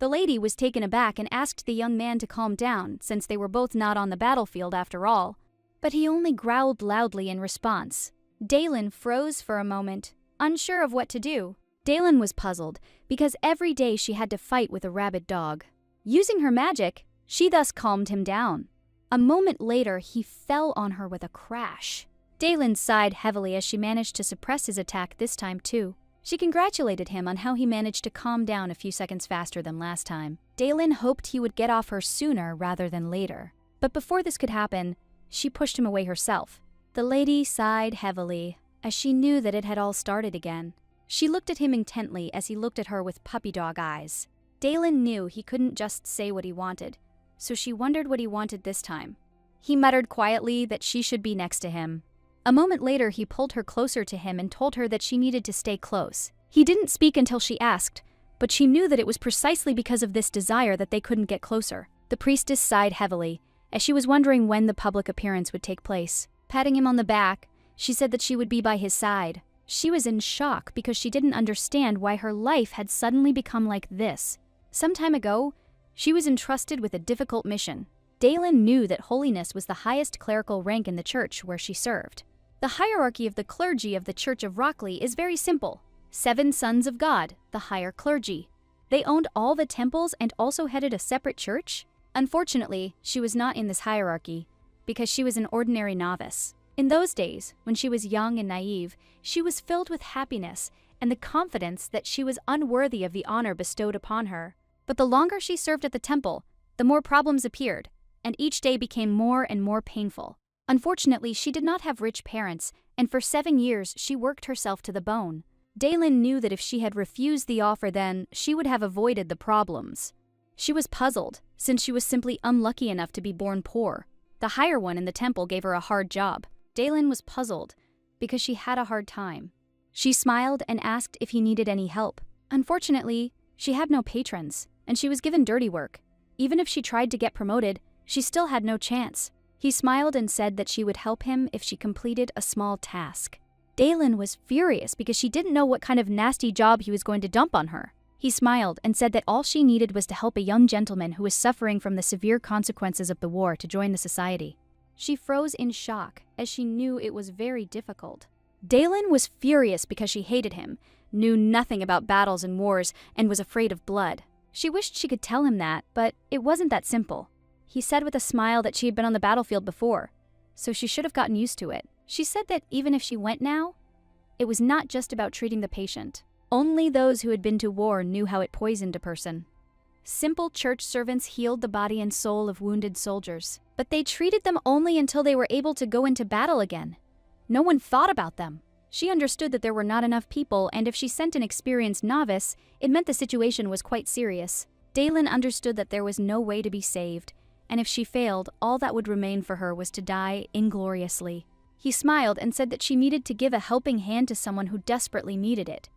The lady was taken aback and asked the young man to calm down since they were both not on the battlefield after all. But he only growled loudly in response. Dalen froze for a moment, unsure of what to do. Dalen was puzzled because every day she had to fight with a rabid dog. Using her magic, she thus calmed him down. A moment later, he fell on her with a crash. Dalen sighed heavily as she managed to suppress his attack this time too. She congratulated him on how he managed to calm down a few seconds faster than last time. Dalen hoped he would get off her sooner rather than later. But before this could happen, she pushed him away herself. The lady sighed heavily as she knew that it had all started again. She looked at him intently as he looked at her with puppy dog eyes. Dalen knew he couldn't just say what he wanted, so she wondered what he wanted this time. He muttered quietly that she should be next to him. A moment later, he pulled her closer to him and told her that she needed to stay close. He didn't speak until she asked, but she knew that it was precisely because of this desire that they couldn't get closer. The priestess sighed heavily, as she was wondering when the public appearance would take place. Patting him on the back, she said that she would be by his side. She was in shock because she didn't understand why her life had suddenly become like this. Some time ago, she was entrusted with a difficult mission. Dalen knew that holiness was the highest clerical rank in the church where she served. The hierarchy of the clergy of the Church of Rockley is very simple. 7 sons of God, the higher clergy. They owned all the temples and also headed a separate church. Unfortunately, she was not in this hierarchy because she was an ordinary novice. In those days, when she was young and naive, she was filled with happiness and the confidence that she was unworthy of the honor bestowed upon her. But the longer she served at the temple, the more problems appeared, and each day became more and more painful. Unfortunately, she did not have rich parents, and for 7 years she worked herself to the bone. Dalen knew that if she had refused the offer then, she would have avoided the problems. She was puzzled, since she was simply unlucky enough to be born poor. The higher one in the temple gave her a hard job. Dalen was puzzled, because she had a hard time. She smiled and asked if he needed any help. Unfortunately, she had no patrons, and she was given dirty work. Even if she tried to get promoted, she still had no chance. He smiled and said that she would help him if she completed a small task. Dalen was furious because she didn't know what kind of nasty job he was going to dump on her. He smiled and said that all she needed was to help a young gentleman who was suffering from the severe consequences of the war to join the society. She froze in shock as she knew it was very difficult. Dalen was furious because she hated him, knew nothing about battles and wars, and was afraid of blood. She wished she could tell him that, but it wasn't that simple. He said with a smile that she had been on the battlefield before, so she should have gotten used to it. She said that even if she went now, it was not just about treating the patient. Only those who had been to war knew how it poisoned a person. Simple church servants healed the body and soul of wounded soldiers, but they treated them only until they were able to go into battle again. No one thought about them. She understood that there were not enough people, and if she sent an experienced novice, it meant the situation was quite serious. Dalen understood that there was no way to be saved, and if she failed, all that would remain for her was to die ingloriously. He smiled and said that she needed to give a helping hand to someone who desperately needed it.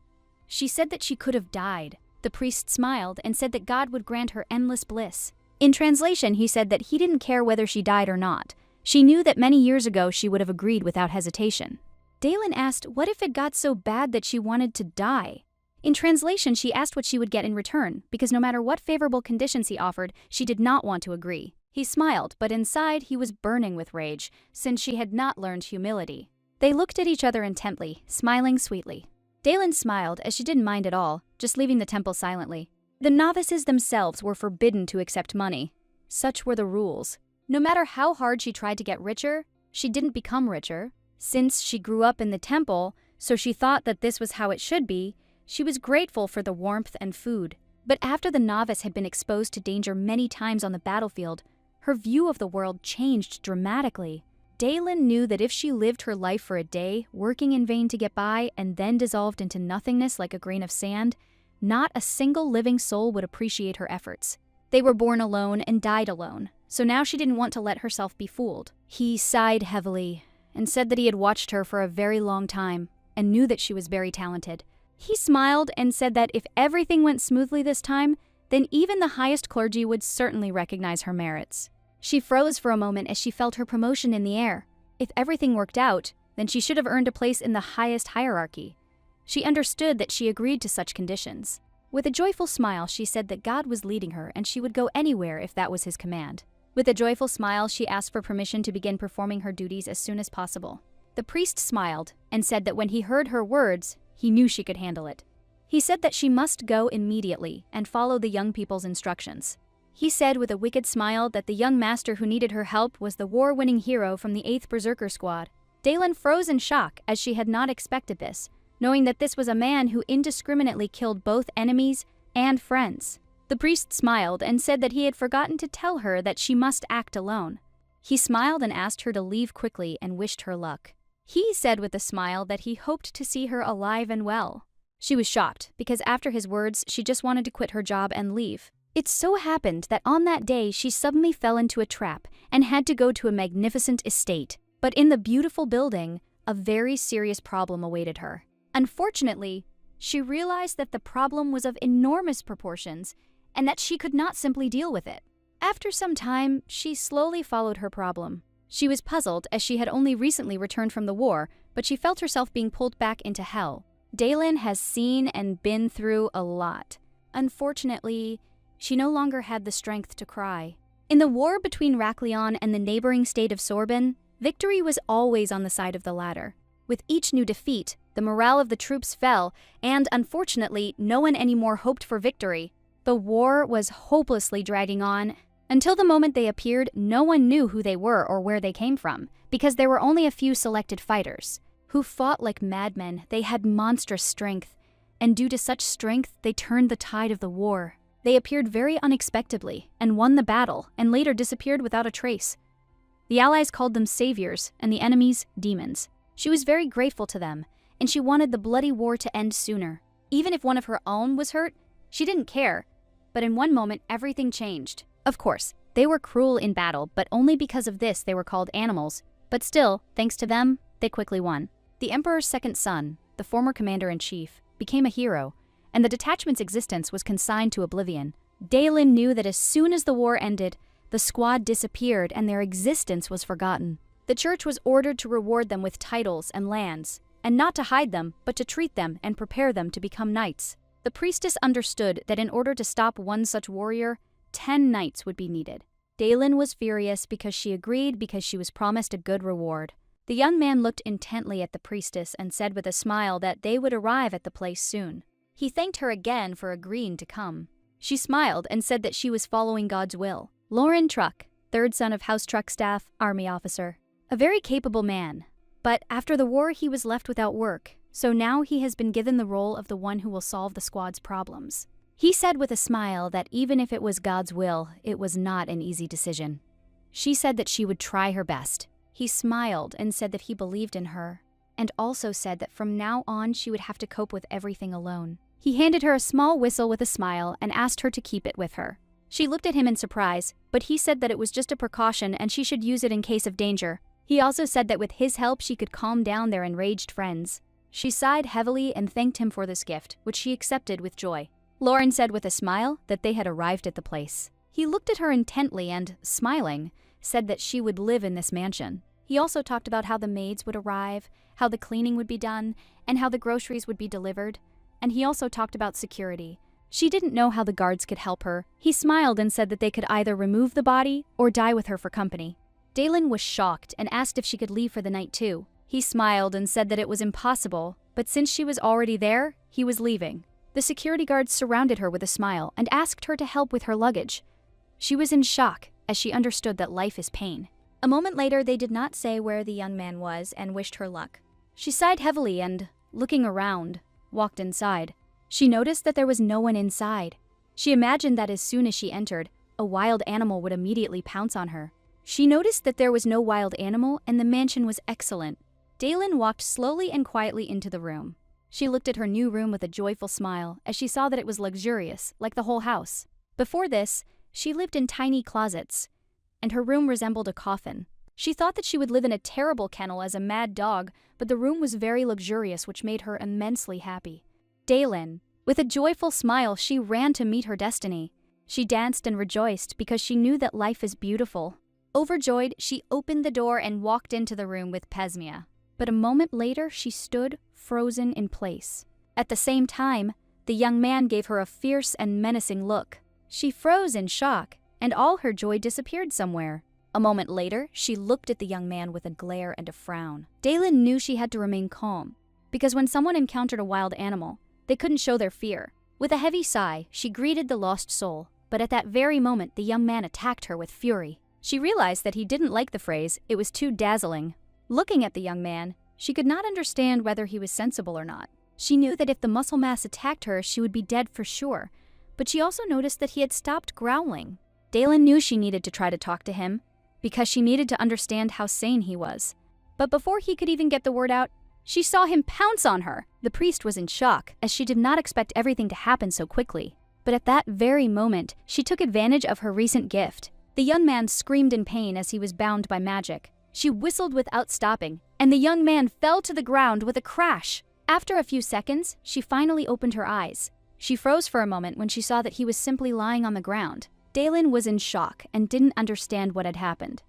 She said that she could have died. The priest smiled and said that God would grant her endless bliss. In translation, he said that he didn't care whether she died or not. She knew that many years ago she would have agreed without hesitation. Dalen asked what if it got so bad that she wanted to die. In translation, she asked what she would get in return, because no matter what favorable conditions he offered, she did not want to agree. He smiled, but inside he was burning with rage, since she had not learned humility. They looked at each other intently, smiling sweetly. Dalen smiled as she didn't mind at all, just leaving the temple silently. The novices themselves were forbidden to accept money. Such were the rules. No matter how hard she tried to get richer, she didn't become richer. Since she grew up in the temple, so she thought that this was how it should be, she was grateful for the warmth and food. But after the novice had been exposed to danger many times on the battlefield, her view of the world changed dramatically. Dalen knew that if she lived her life for a day, working in vain to get by, and then dissolved into nothingness like a grain of sand, not a single living soul would appreciate her efforts. They were born alone and died alone, so now she didn't want to let herself be fooled. He sighed heavily and said that he had watched her for a very long time and knew that she was very talented. He smiled and said that if everything went smoothly this time, then even the highest clergy would certainly recognize her merits. She froze for a moment as she felt her promotion in the air. If everything worked out, then she should have earned a place in the highest hierarchy. She understood that she agreed to such conditions. With a joyful smile, she said that God was leading her and she would go anywhere if that was his command. With a joyful smile, she asked for permission to begin performing her duties as soon as possible. The priest smiled and said that when he heard her words, he knew she could handle it. He said that she must go immediately and follow the young people's instructions. He said with a wicked smile that the young master who needed her help was the war-winning hero from the 8th Berserker Squad. Daylin froze in shock as she had not expected this, knowing that this was a man who indiscriminately killed both enemies and friends. The priest smiled and said that he had forgotten to tell her that she must act alone. He smiled and asked her to leave quickly and wished her luck. He said with a smile that he hoped to see her alive and well. She was shocked because after his words, she just wanted to quit her job and leave. It so happened that on that day, she suddenly fell into a trap and had to go to a magnificent estate. But in the beautiful building, a very serious problem awaited her. Unfortunately, she realized that the problem was of enormous proportions and that she could not simply deal with it. After some time, she slowly followed her problem. She was puzzled as she had only recently returned from the war, but she felt herself being pulled back into hell. Daylin has seen and been through a lot. Unfortunately, she no longer had the strength to cry. In the war between Rakleon and the neighboring state of Sorbin, victory was always on the side of the latter. With each new defeat, the morale of the troops fell, and unfortunately, no one anymore hoped for victory. The war was hopelessly dragging on. Until the moment they appeared, no one knew who they were or where they came from, because there were only a few selected fighters, who fought like madmen. They had monstrous strength, and due to such strength, they turned the tide of the war. They appeared very unexpectedly, and won the battle, and later disappeared without a trace. The allies called them saviors, and the enemies, demons. She was very grateful to them, and she wanted the bloody war to end sooner. Even if one of her own was hurt, she didn't care. But in one moment, everything changed. Of course, they were cruel in battle, but only because of this they were called animals. But still, thanks to them, they quickly won. The Emperor's second son, the former commander-in-chief, became a hero, and the detachment's existence was consigned to oblivion. Daylin knew that as soon as the war ended, the squad disappeared and their existence was forgotten. The church was ordered to reward them with titles and lands, and not to hide them, but to treat them and prepare them to become knights. The priestess understood that in order to stop one such warrior, 10 knights would be needed. Daylin was furious because she agreed because she was promised a good reward. The young man looked intently at the priestess and said with a smile that they would arrive at the place soon. He thanked her again for agreeing to come. She smiled and said that she was following God's will. Lauren Truck, third son of House Truck staff, army officer. A very capable man. But after the war, he was left without work, so now he has been given the role of the one who will solve the squad's problems. He said with a smile that even if it was God's will, it was not an easy decision. She said that she would try her best. He smiled and said that he believed in her, and also said that from now on she would have to cope with everything alone. He handed her a small whistle with a smile and asked her to keep it with her. She looked at him in surprise, but he said that it was just a precaution and she should use it in case of danger. He also said that with his help she could calm down their enraged friends. She sighed heavily and thanked him for this gift, which she accepted with joy. Lauren said with a smile that they had arrived at the place. He looked at her intently and, smiling, said that she would live in this mansion. He also talked about how the maids would arrive, how the cleaning would be done, and how the groceries would be delivered. And he also talked about security. She didn't know how the guards could help her. He smiled and said that they could either remove the body or die with her for company. Daylin was shocked and asked if she could leave for the night too. He smiled and said that it was impossible, but since she was already there, he was leaving. The security guards surrounded her with a smile and asked her to help with her luggage. She was in shock as she understood that life is pain. A moment later, they did not say where the young man was and wished her luck. She sighed heavily and, looking around, walked inside. She noticed that there was no one inside. She imagined that as soon as she entered, a wild animal would immediately pounce on her. She noticed that there was no wild animal and the mansion was excellent. Daylin walked slowly and quietly into the room. She looked at her new room with a joyful smile as she saw that it was luxurious, like the whole house. Before this, she lived in tiny closets, and her room resembled a coffin. She thought that she would live in a terrible kennel as a mad dog, but the room was very luxurious, which made her immensely happy. Daylin, with a joyful smile, she ran to meet her destiny. She danced and rejoiced because she knew that life is beautiful. Overjoyed, she opened the door and walked into the room with Pesmia. But a moment later, she stood frozen in place. At the same time, The young man gave her a fierce and menacing look. She froze in shock, and all her joy disappeared somewhere. A moment later, she looked at the young man with a glare and a frown. Daylin knew she had to remain calm, because when someone encountered a wild animal, they couldn't show their fear. With a heavy sigh, she greeted the lost soul, but at that very moment, the young man attacked her with fury. She realized that he didn't like the phrase, it was too dazzling. Looking at the young man, she could not understand whether he was sensible or not. She knew that if the muscle mass attacked her, she would be dead for sure, but she also noticed that he had stopped growling. Daylin knew she needed to try to talk to him, because she needed to understand how sane he was. But before he could even get the word out, she saw him pounce on her. The priest was in shock, as she did not expect everything to happen so quickly. But at that very moment, she took advantage of her recent gift. The young man screamed in pain as he was bound by magic. She whistled without stopping, and the young man fell to the ground with a crash. After a few seconds, she finally opened her eyes. She froze for a moment when she saw that he was simply lying on the ground. Daylin was in shock and didn't understand what had happened.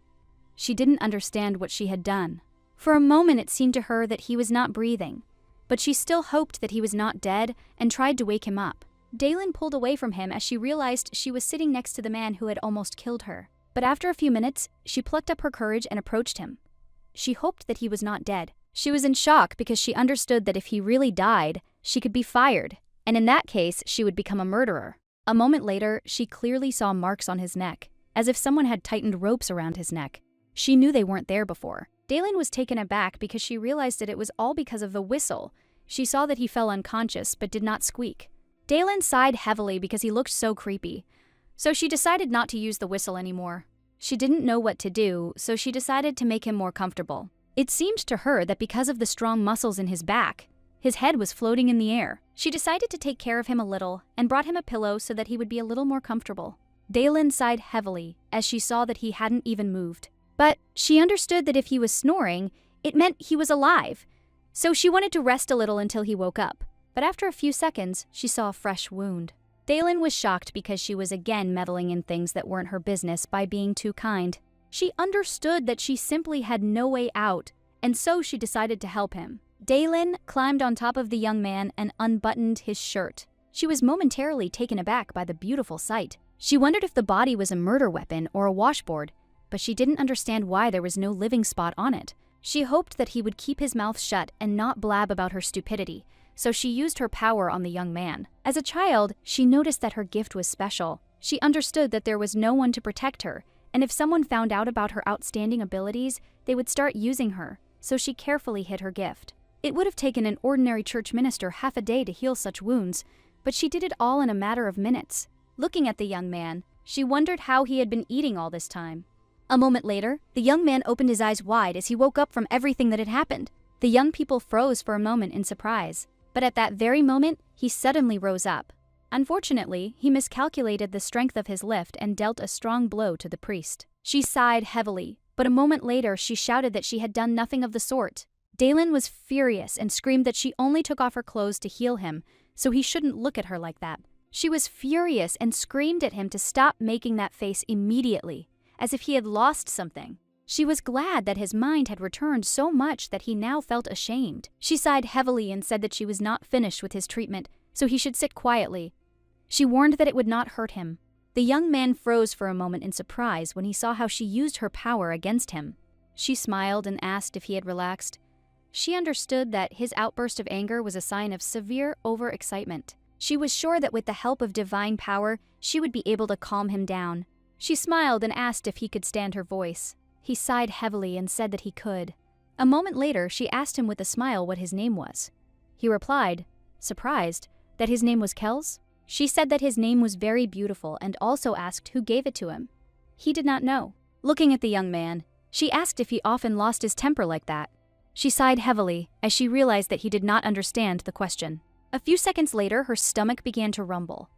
She didn't understand what she had done. For a moment it seemed to her that he was not breathing, but she still hoped that he was not dead and tried to wake him up. Daylin pulled away from him as she realized she was sitting next to the man who had almost killed her. But after a few minutes, she plucked up her courage and approached him. She hoped that he was not dead. She was in shock because she understood that if he really died, she could be fired, and in that case, she would become a murderer. A moment later, she clearly saw marks on his neck, as if someone had tightened ropes around his neck. She knew they weren't there before. Daylin was taken aback because she realized that it was all because of the whistle. She saw that he fell unconscious but did not squeak. Daylin sighed heavily because he looked so creepy, so she decided not to use the whistle anymore. She didn't know what to do, so she decided to make him more comfortable. It seemed to her that because of the strong muscles in his back, his head was floating in the air. She decided to take care of him a little and brought him a pillow so that he would be a little more comfortable. Daylin sighed heavily as she saw that he hadn't even moved. But she understood that if he was snoring, it meant he was alive, so she wanted to rest a little until he woke up. But after a few seconds, she saw a fresh wound. Daylin was shocked because she was again meddling in things that weren't her business by being too kind. She understood that she simply had no way out, and so she decided to help him. Daylin climbed on top of the young man and unbuttoned his shirt. She was momentarily taken aback by the beautiful sight. She wondered if the body was a murder weapon or a washboard, but she didn't understand why there was no living spot on it. She hoped that he would keep his mouth shut and not blab about her stupidity, so she used her power on the young man. As a child, she noticed that her gift was special. She understood that there was no one to protect her, and if someone found out about her outstanding abilities, they would start using her, so she carefully hid her gift. It would have taken an ordinary church minister half a day to heal such wounds, but she did it all in a matter of minutes. Looking at the young man, she wondered how he had been eating all this time. A moment later, the young man opened his eyes wide as he woke up from everything that had happened. The young people froze for a moment in surprise, but at that very moment, he suddenly rose up. Unfortunately, he miscalculated the strength of his lift and dealt a strong blow to the priest. She sighed heavily, but a moment later she shouted that she had done nothing of the sort. Daylin was furious and screamed that she only took off her clothes to heal him, so he shouldn't look at her like that. She was furious and screamed at him to stop making that face immediately, as if he had lost something. She was glad that his mind had returned so much that he now felt ashamed. She sighed heavily and said that she was not finished with his treatment, so he should sit quietly. She warned that it would not hurt him. The young man froze for a moment in surprise when he saw how she used her power against him. She smiled and asked if he had relaxed. She understood that his outburst of anger was a sign of severe overexcitement. She was sure that with the help of divine power, she would be able to calm him down. She smiled and asked if he could stand her voice. He sighed heavily and said that he could. A moment later, she asked him with a smile what his name was. He replied, surprised, that his name was Kells. She said that his name was very beautiful and also asked who gave it to him. He did not know. Looking at the young man, she asked if he often lost his temper like that. She sighed heavily as she realized that he did not understand the question. A few seconds later, her stomach began to rumble,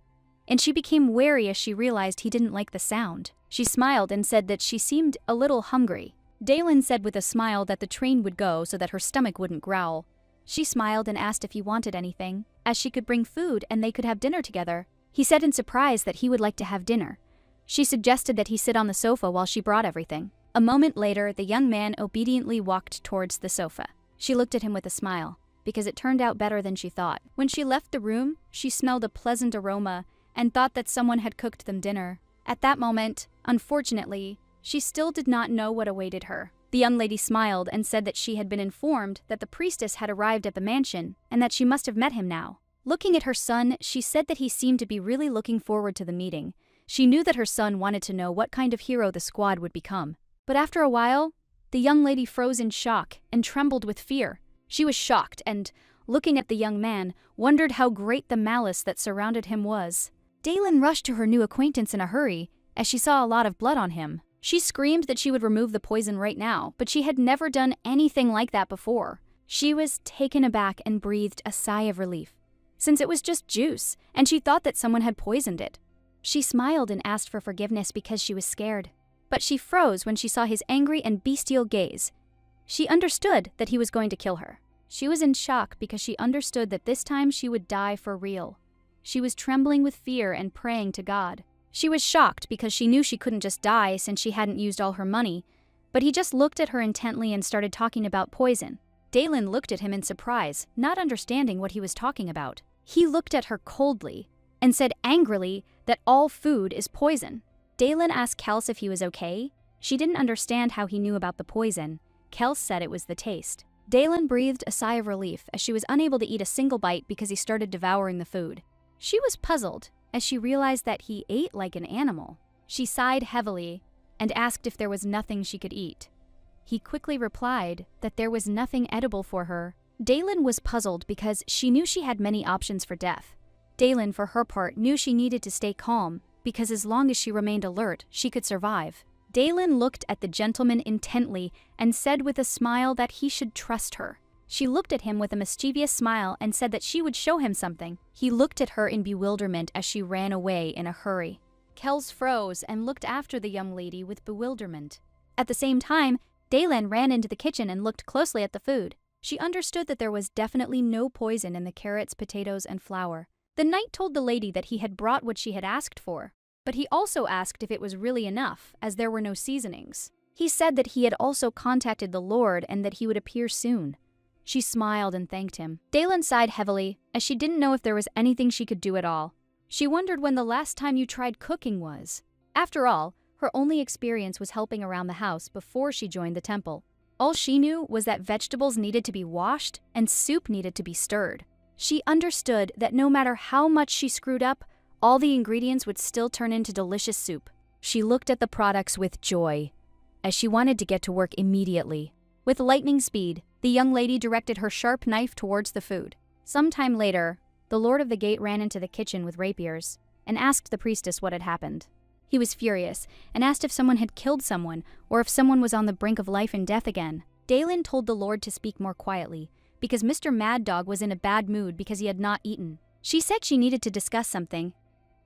and she became wary as she realized he didn't like the sound. She smiled and said that she seemed a little hungry. Daylin said with a smile that the train would go so that her stomach wouldn't growl. She smiled and asked if he wanted anything, as she could bring food and they could have dinner together. He said in surprise that he would like to have dinner. She suggested that he sit on the sofa while she brought everything. A moment later, the young man obediently walked towards the sofa. She looked at him with a smile, because it turned out better than she thought. When she left the room, she smelled a pleasant aroma and thought that someone had cooked them dinner. At that moment, unfortunately, she still did not know what awaited her. The young lady smiled and said that she had been informed that the priestess had arrived at the mansion and that she must have met him now. Looking at her son, she said that he seemed to be really looking forward to the meeting. She knew that her son wanted to know what kind of hero the squad would become. But after a while, the young lady froze in shock and trembled with fear. She was shocked and, looking at the young man, wondered how great the malice that surrounded him was. Daylin rushed to her new acquaintance in a hurry, as she saw a lot of blood on him. She screamed that she would remove the poison right now, but she had never done anything like that before. She was taken aback and breathed a sigh of relief, since it was just juice, and she thought that someone had poisoned it. She smiled and asked for forgiveness because she was scared. But she froze when she saw his angry and bestial gaze. She understood that he was going to kill her. She was in shock because she understood that this time she would die for real. She was trembling with fear and praying to God. She was shocked because she knew she couldn't just die since she hadn't used all her money, but he just looked at her intently and started talking about poison. Daylin looked at him in surprise, not understanding what he was talking about. He looked at her coldly and said angrily that all food is poison. Daylin asked Kels if he was okay. She didn't understand how he knew about the poison. Kels said it was the taste. Daylin breathed a sigh of relief as she was unable to eat a single bite because he started devouring the food. She was puzzled as she realized that he ate like an animal. She sighed heavily and asked if there was nothing she could eat. He quickly replied that there was nothing edible for her. Daylin was puzzled because she knew she had many options for death. Daylin, for her part, knew she needed to stay calm because as long as she remained alert, she could survive. Daylin looked at the gentleman intently and said with a smile that he should trust her. She looked at him with a mischievous smile and said that she would show him something. He looked at her in bewilderment as she ran away in a hurry. Kels froze and looked after the young lady with bewilderment. At the same time, Daylin ran into the kitchen and looked closely at the food. She understood that there was definitely no poison in the carrots, potatoes, and flour. The knight told the lady that he had brought what she had asked for, but he also asked if it was really enough, as there were no seasonings. He said that he had also contacted the Lord and that he would appear soon. She smiled and thanked him. Daylin sighed heavily, as she didn't know if there was anything she could do at all. She wondered when the last time you tried cooking was. After all, her only experience was helping around the house before she joined the temple. All she knew was that vegetables needed to be washed and soup needed to be stirred. She understood that no matter how much she screwed up, all the ingredients would still turn into delicious soup. She looked at the products with joy, as she wanted to get to work immediately. With lightning speed, the young lady directed her sharp knife towards the food. Sometime later, the Lord of the Gate ran into the kitchen with rapiers and asked the priestess what had happened. He was furious and asked if someone had killed someone or if someone was on the brink of life and death again. Daylin told the Lord to speak more quietly because Mr. Mad Dog was in a bad mood because he had not eaten. She said she needed to discuss something,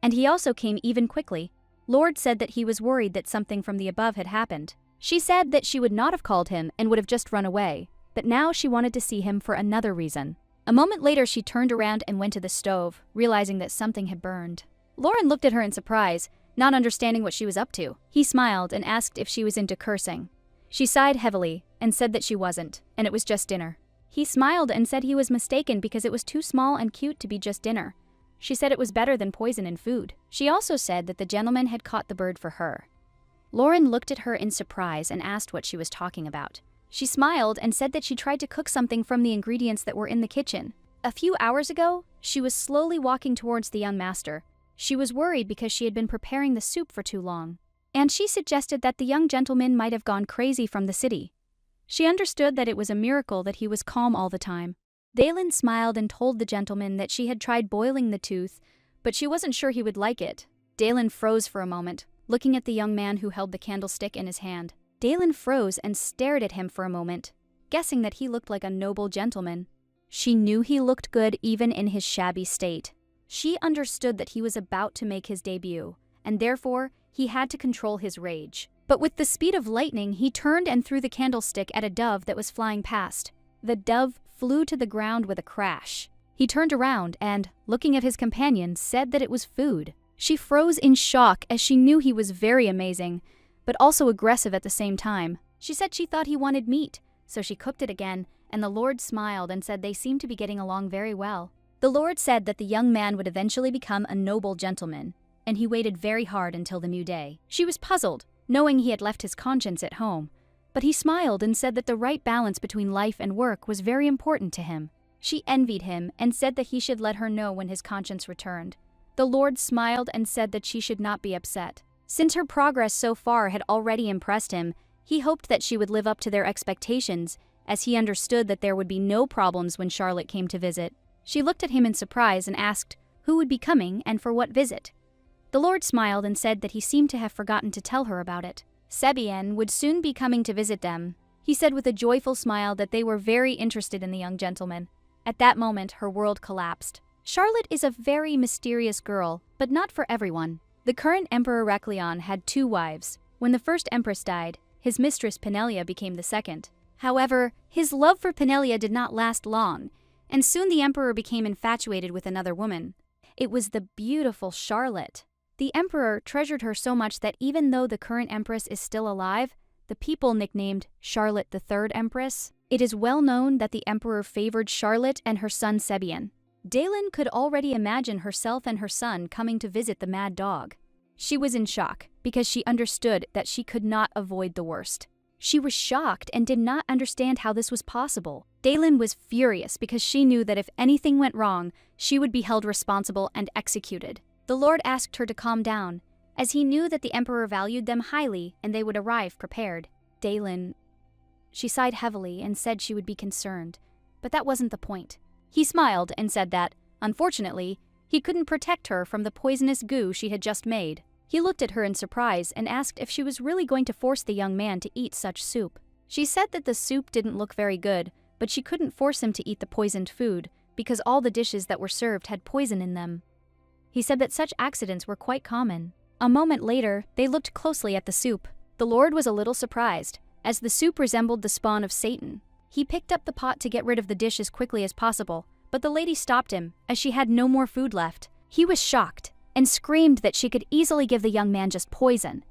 and he also came even quickly. Lord said that he was worried that something from the above had happened. She said that she would not have called him and would have just run away, but now she wanted to see him for another reason. A moment later, she turned around and went to the stove, realizing that something had burned. Lauren looked at her in surprise, not understanding what she was up to. He smiled and asked if she was into cursing. She sighed heavily and said that she wasn't, and it was just dinner. He smiled and said he was mistaken because it was too small and cute to be just dinner. She said it was better than poison in food. She also said that the gentleman had caught the bird for her. Lauren looked at her in surprise and asked what she was talking about. She smiled and said that she tried to cook something from the ingredients that were in the kitchen. A few hours ago, she was slowly walking towards the young master. She was worried because she had been preparing the soup for too long, and she suggested that the young gentleman might have gone crazy from the city. She understood that it was a miracle that he was calm all the time. Daylin smiled and told the gentleman that she had tried boiling the tooth, but she wasn't sure he would like it. Daylin froze for a moment, looking at the young man who held the candlestick in his hand. Daylin froze and stared at him for a moment, guessing that he looked like a noble gentleman. She knew he looked good even in his shabby state. She understood that he was about to make his debut, and therefore he had to control his rage. But with the speed of lightning, he turned and threw the candlestick at a dove that was flying past. The dove flew to the ground with a crash. He turned around and, looking at his companion, said that it was food. She froze in shock as she knew he was very amazing, but also aggressive at the same time. She said she thought he wanted meat, so she cooked it again and the Lord smiled and said they seemed to be getting along very well. The Lord said that the young man would eventually become a noble gentleman, and he waited very hard until the new day. She was puzzled, knowing he had left his conscience at home, but he smiled and said that the right balance between life and work was very important to him. She envied him and said that he should let her know when his conscience returned. The Lord smiled and said that she should not be upset. Since her progress so far had already impressed him, he hoped that she would live up to their expectations, as he understood that there would be no problems when Charlotte came to visit. She looked at him in surprise and asked who would be coming and for what visit. The Lord smiled and said that he seemed to have forgotten to tell her about it. Sebien would soon be coming to visit them. He said with a joyful smile that they were very interested in the young gentleman. At that moment, her world collapsed. Charlotte is a very mysterious girl, but not for everyone. The current Emperor Recleon had 2 wives. When the first empress died, his mistress Penelia became the second. However, his love for Penelia did not last long, and soon the emperor became infatuated with another woman. It was the beautiful Charlotte. The emperor treasured her so much that even though the current empress is still alive, the people nicknamed Charlotte the Third Empress. It is well known that the emperor favored Charlotte and her son Sebien. Daylin could already imagine herself and her son coming to visit the mad dog. She was in shock because she understood that she could not avoid the worst. She was shocked and did not understand how this was possible. Daylin was furious because she knew that if anything went wrong, she would be held responsible and executed. The Lord asked her to calm down, as he knew that the emperor valued them highly and they would arrive prepared. Daylin, she sighed heavily and said she would be concerned, but that wasn't the point. He smiled and said that, unfortunately, he couldn't protect her from the poisonous goo she had just made. He looked at her in surprise and asked if she was really going to force the young man to eat such soup. She said that the soup didn't look very good, but she couldn't force him to eat the poisoned food because all the dishes that were served had poison in them. He said that such accidents were quite common. A moment later, they looked closely at the soup. The Lord was a little surprised, as the soup resembled the spawn of Satan. He picked up the pot to get rid of the dish as quickly as possible, but the lady stopped him, as she had no more food left. He was shocked, and screamed that she could easily give the young man just poison.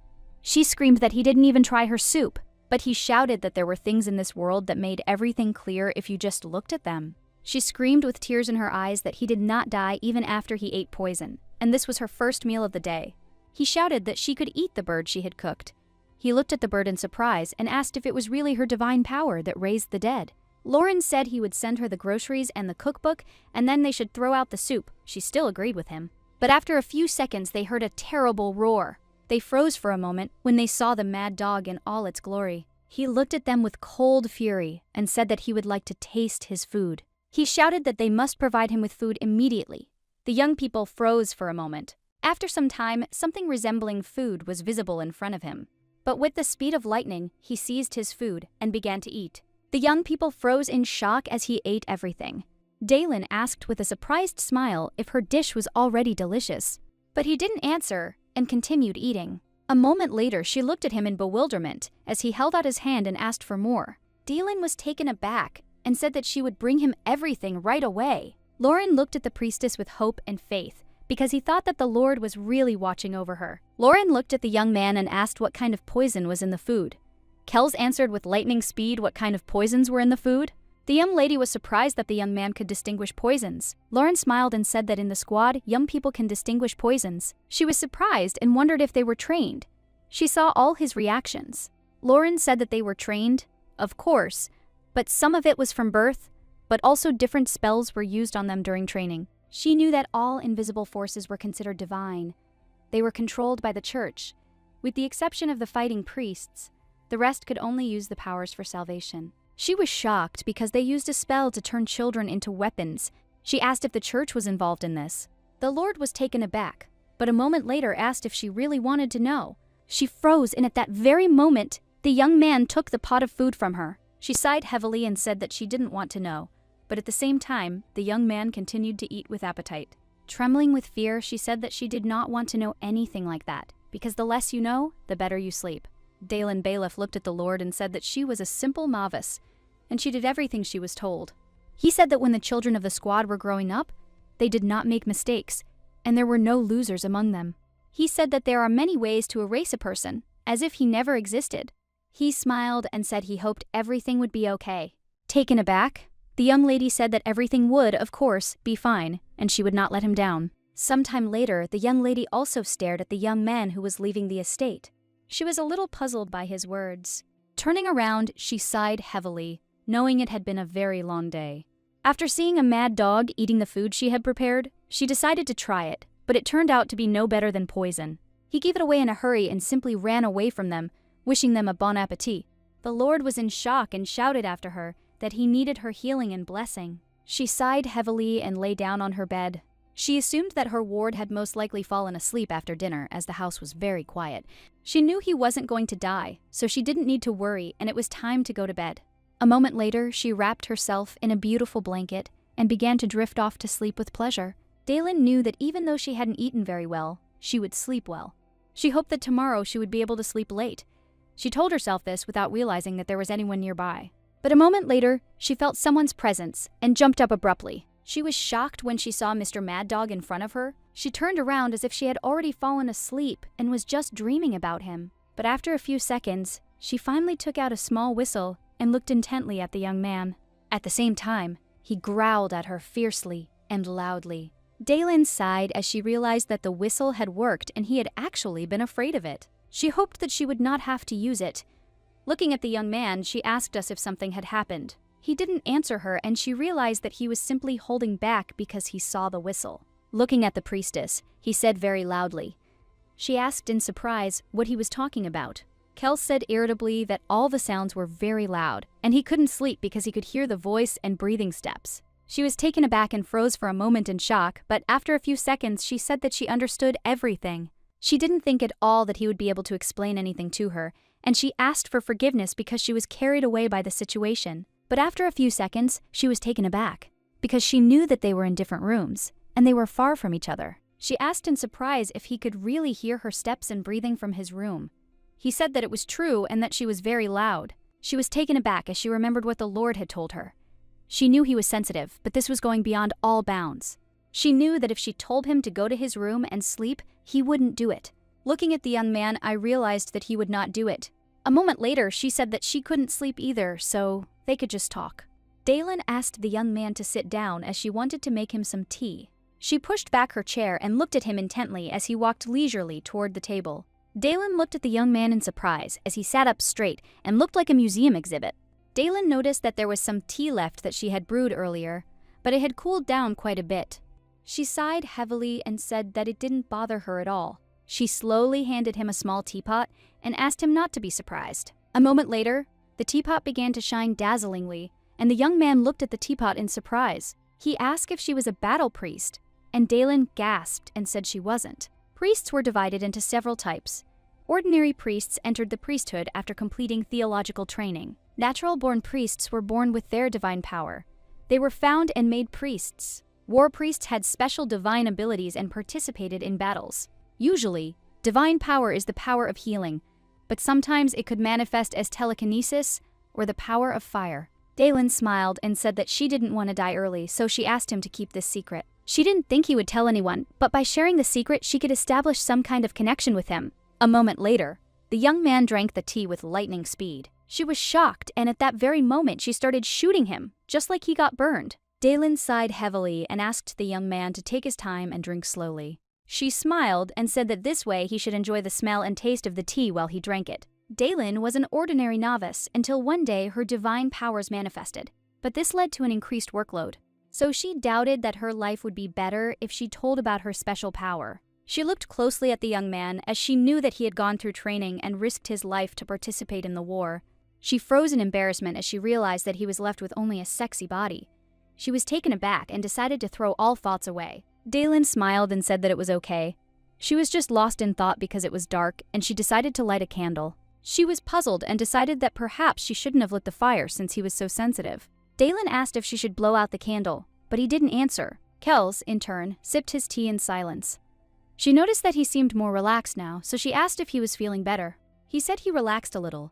She screamed that he didn't even try her soup, but he shouted that there were things in this world that made everything clear if you just looked at them. She screamed with tears in her eyes that he did not die even after he ate poison, and this was her first meal of the day. He shouted that she could eat the bird she had cooked. He looked at the bird in surprise and asked if it was really her divine power that raised the dead. Lauren said he would send her the groceries and the cookbook, and then they should throw out the soup. She still agreed with him. But after a few seconds, they heard a terrible roar. They froze for a moment when they saw the mad dog in all its glory. He looked at them with cold fury and said that he would like to taste his food. He shouted that they must provide him with food immediately. The young people froze for a moment. After some time, something resembling food was visible in front of him. But with the speed of lightning, he seized his food and began to eat. The young people froze in shock as he ate everything. Daylin asked with a surprised smile if her dish was already delicious. But he didn't answer and continued eating. A moment later, she looked at him in bewilderment as he held out his hand and asked for more. Daylin was taken aback and said that she would bring him everything right away. Lauren looked at the priestess with hope and faith, because he thought that the Lord was really watching over her. Lauren looked at the young man and asked what kind of poison was in the food. Kells answered with lightning speed what kind of poisons were in the food. The young lady was surprised that the young man could distinguish poisons. Lauren smiled and said that in the squad, young people can distinguish poisons. She was surprised and wondered if they were trained. She saw all his reactions. Lauren said that they were trained, of course, but some of it was from birth, but also different spells were used on them during training. She knew that all invisible forces were considered divine. They were controlled by the church. With the exception of the fighting priests, the rest could only use the powers for salvation. She was shocked because they used a spell to turn children into weapons. She asked if the church was involved in this. The Lord was taken aback, but a moment later asked if she really wanted to know. She froze, and at that very moment, the young man took the pot of food from her. She sighed heavily and said that she didn't want to know. But at the same time, the young man continued to eat with appetite. Trembling with fear, she said that she did not want to know anything like that, because the less you know, the better you sleep. Dalen Bailiff looked at the Lord and said that she was a simple novice, and she did everything she was told. He said that when the children of the squad were growing up, they did not make mistakes, and there were no losers among them. He said that there are many ways to erase a person, as if he never existed. He smiled and said he hoped everything would be okay. Taken aback, the young lady said that everything would, of course, be fine, and she would not let him down. Sometime later, the young lady also stared at the young man who was leaving the estate. She was a little puzzled by his words. Turning around, she sighed heavily, knowing it had been a very long day. After seeing a mad dog eating the food she had prepared, she decided to try it, but it turned out to be no better than poison. He gave it away in a hurry and simply ran away from them, wishing them a bon appetit. The Lord was in shock and shouted after her that he needed her healing and blessing. She sighed heavily and lay down on her bed. She assumed that her ward had most likely fallen asleep after dinner, as the house was very quiet. She knew he wasn't going to die, so she didn't need to worry, and it was time to go to bed. A moment later, she wrapped herself in a beautiful blanket and began to drift off to sleep with pleasure. Dalen knew that even though she hadn't eaten very well, she would sleep well. She hoped that tomorrow she would be able to sleep late. She told herself this without realizing that there was anyone nearby. But a moment later, she felt someone's presence and jumped up abruptly. She was shocked when she saw Mr. Mad Dog in front of her. She turned around as if she had already fallen asleep and was just dreaming about him. But after a few seconds, she finally took out a small whistle and looked intently at the young man. At the same time, he growled at her fiercely and loudly. Dalen sighed as she realized that the whistle had worked and he had actually been afraid of it. She hoped that she would not have to use it. Looking at the young man, she asked us if something had happened. He didn't answer her, and she realized that he was simply holding back because he saw the whistle. Looking at the priestess, he said very loudly. She asked in surprise what he was talking about. Kel said irritably that all the sounds were very loud, and he couldn't sleep because he could hear the voice and breathing steps. She was taken aback and froze for a moment in shock, but after a few seconds she said that she understood everything. She didn't think at all that he would be able to explain anything to her, and she asked for forgiveness because she was carried away by the situation. But after a few seconds, she was taken aback, because she knew that they were in different rooms, and they were far from each other. She asked in surprise if he could really hear her steps and breathing from his room. He said that it was true and that she was very loud. She was taken aback as she remembered what the Lord had told her. She knew he was sensitive, but this was going beyond all bounds. She knew that if she told him to go to his room and sleep, he wouldn't do it. Looking at the young man, I realized that he would not do it. A moment later, she said that she couldn't sleep either, so they could just talk. Dalen asked the young man to sit down as she wanted to make him some tea. She pushed back her chair and looked at him intently as he walked leisurely toward the table. Dalen looked at the young man in surprise as he sat up straight and looked like a museum exhibit. Dalen noticed that there was some tea left that she had brewed earlier, but it had cooled down quite a bit. She sighed heavily and said that it didn't bother her at all. She slowly handed him a small teapot and asked him not to be surprised. A moment later, the teapot began to shine dazzlingly, and the young man looked at the teapot in surprise. He asked if she was a battle priest, and Dalen gasped and said she wasn't. Priests were divided into several types. Ordinary priests entered the priesthood after completing theological training. Natural-born priests were born with their divine power. They were found and made priests. War priests had special divine abilities and participated in battles. Usually, divine power is the power of healing, but sometimes it could manifest as telekinesis or the power of fire. Dalen smiled and said that she didn't want to die early, so she asked him to keep this secret. She didn't think he would tell anyone, but by sharing the secret, she could establish some kind of connection with him. A moment later, the young man drank the tea with lightning speed. She was shocked, and at that very moment, she started shooting him, just like he got burned. Dalen sighed heavily and asked the young man to take his time and drink slowly. She smiled and said that this way he should enjoy the smell and taste of the tea while he drank it. Dalen was an ordinary novice until one day her divine powers manifested, but this led to an increased workload. So she doubted that her life would be better if she told about her special power. She looked closely at the young man as she knew that he had gone through training and risked his life to participate in the war. She froze in embarrassment as she realized that he was left with only a sexy body. She was taken aback and decided to throw all thoughts away. Dalen smiled and said that it was okay. She was just lost in thought because it was dark, and she decided to light a candle. She was puzzled and decided that perhaps she shouldn't have lit the fire since he was so sensitive. Dalen asked if she should blow out the candle, but he didn't answer. Kels, in turn, sipped his tea in silence. She noticed that he seemed more relaxed now, so she asked if he was feeling better. He said he relaxed a little,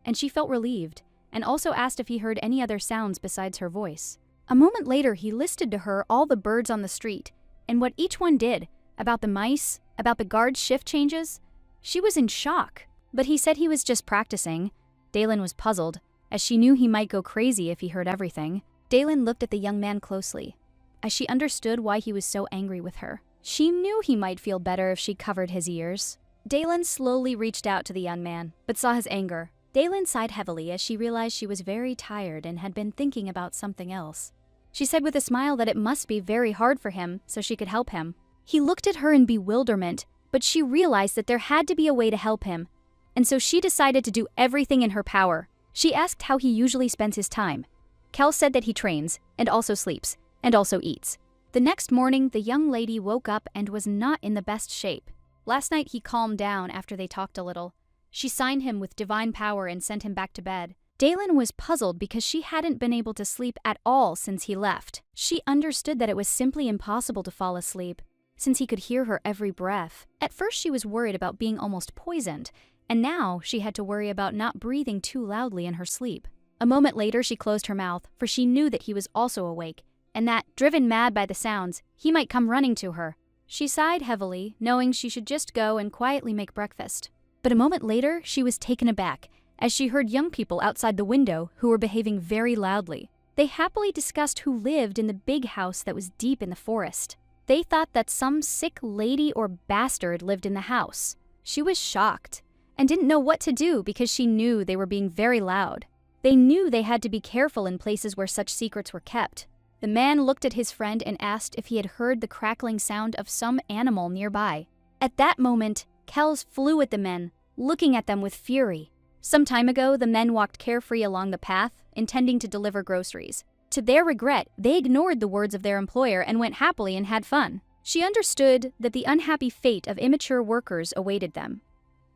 and she felt relieved, and also asked if he heard any other sounds besides her voice. A moment later, he listed to her all the birds on the street, and what each one did, about the mice, about the guard's shift changes. She was in shock, but he said he was just practicing. Dalen was puzzled, as she knew he might go crazy if he heard everything. Daylin looked at the young man closely, as she understood why he was so angry with her. She knew he might feel better if she covered his ears. Daylin slowly reached out to the young man, but saw his anger. Daylin sighed heavily as she realized she was very tired and had been thinking about something else. She said with a smile that it must be very hard for him, so she could help him. He looked at her in bewilderment, but she realized that there had to be a way to help him, and so she decided to do everything in her power. She asked how he usually spends his time. Kel said that he trains, and also sleeps, and also eats. The next morning, the young lady woke up and was not in the best shape. Last night he calmed down after they talked a little. She signed him with divine power and sent him back to bed. Daylin was puzzled because she hadn't been able to sleep at all since he left. She understood that it was simply impossible to fall asleep, since he could hear her every breath. At first she was worried about being almost poisoned, and now she had to worry about not breathing too loudly in her sleep. A moment later she closed her mouth, for she knew that he was also awake, and that, driven mad by the sounds, he might come running to her. She sighed heavily, knowing she should just go and quietly make breakfast. But a moment later, she was taken aback, as she heard young people outside the window who were behaving very loudly. They happily discussed who lived in the big house that was deep in the forest. They thought that some sick lady or bastard lived in the house. She was shocked, and didn't know what to do because she knew they were being very loud. They knew they had to be careful in places where such secrets were kept. The man looked at his friend and asked if he had heard the crackling sound of some animal nearby. At that moment, Kells flew at the men, looking at them with fury. Some time ago, the men walked carefree along the path, intending to deliver groceries. To their regret, they ignored the words of their employer and went happily and had fun. She understood that the unhappy fate of immature workers awaited them.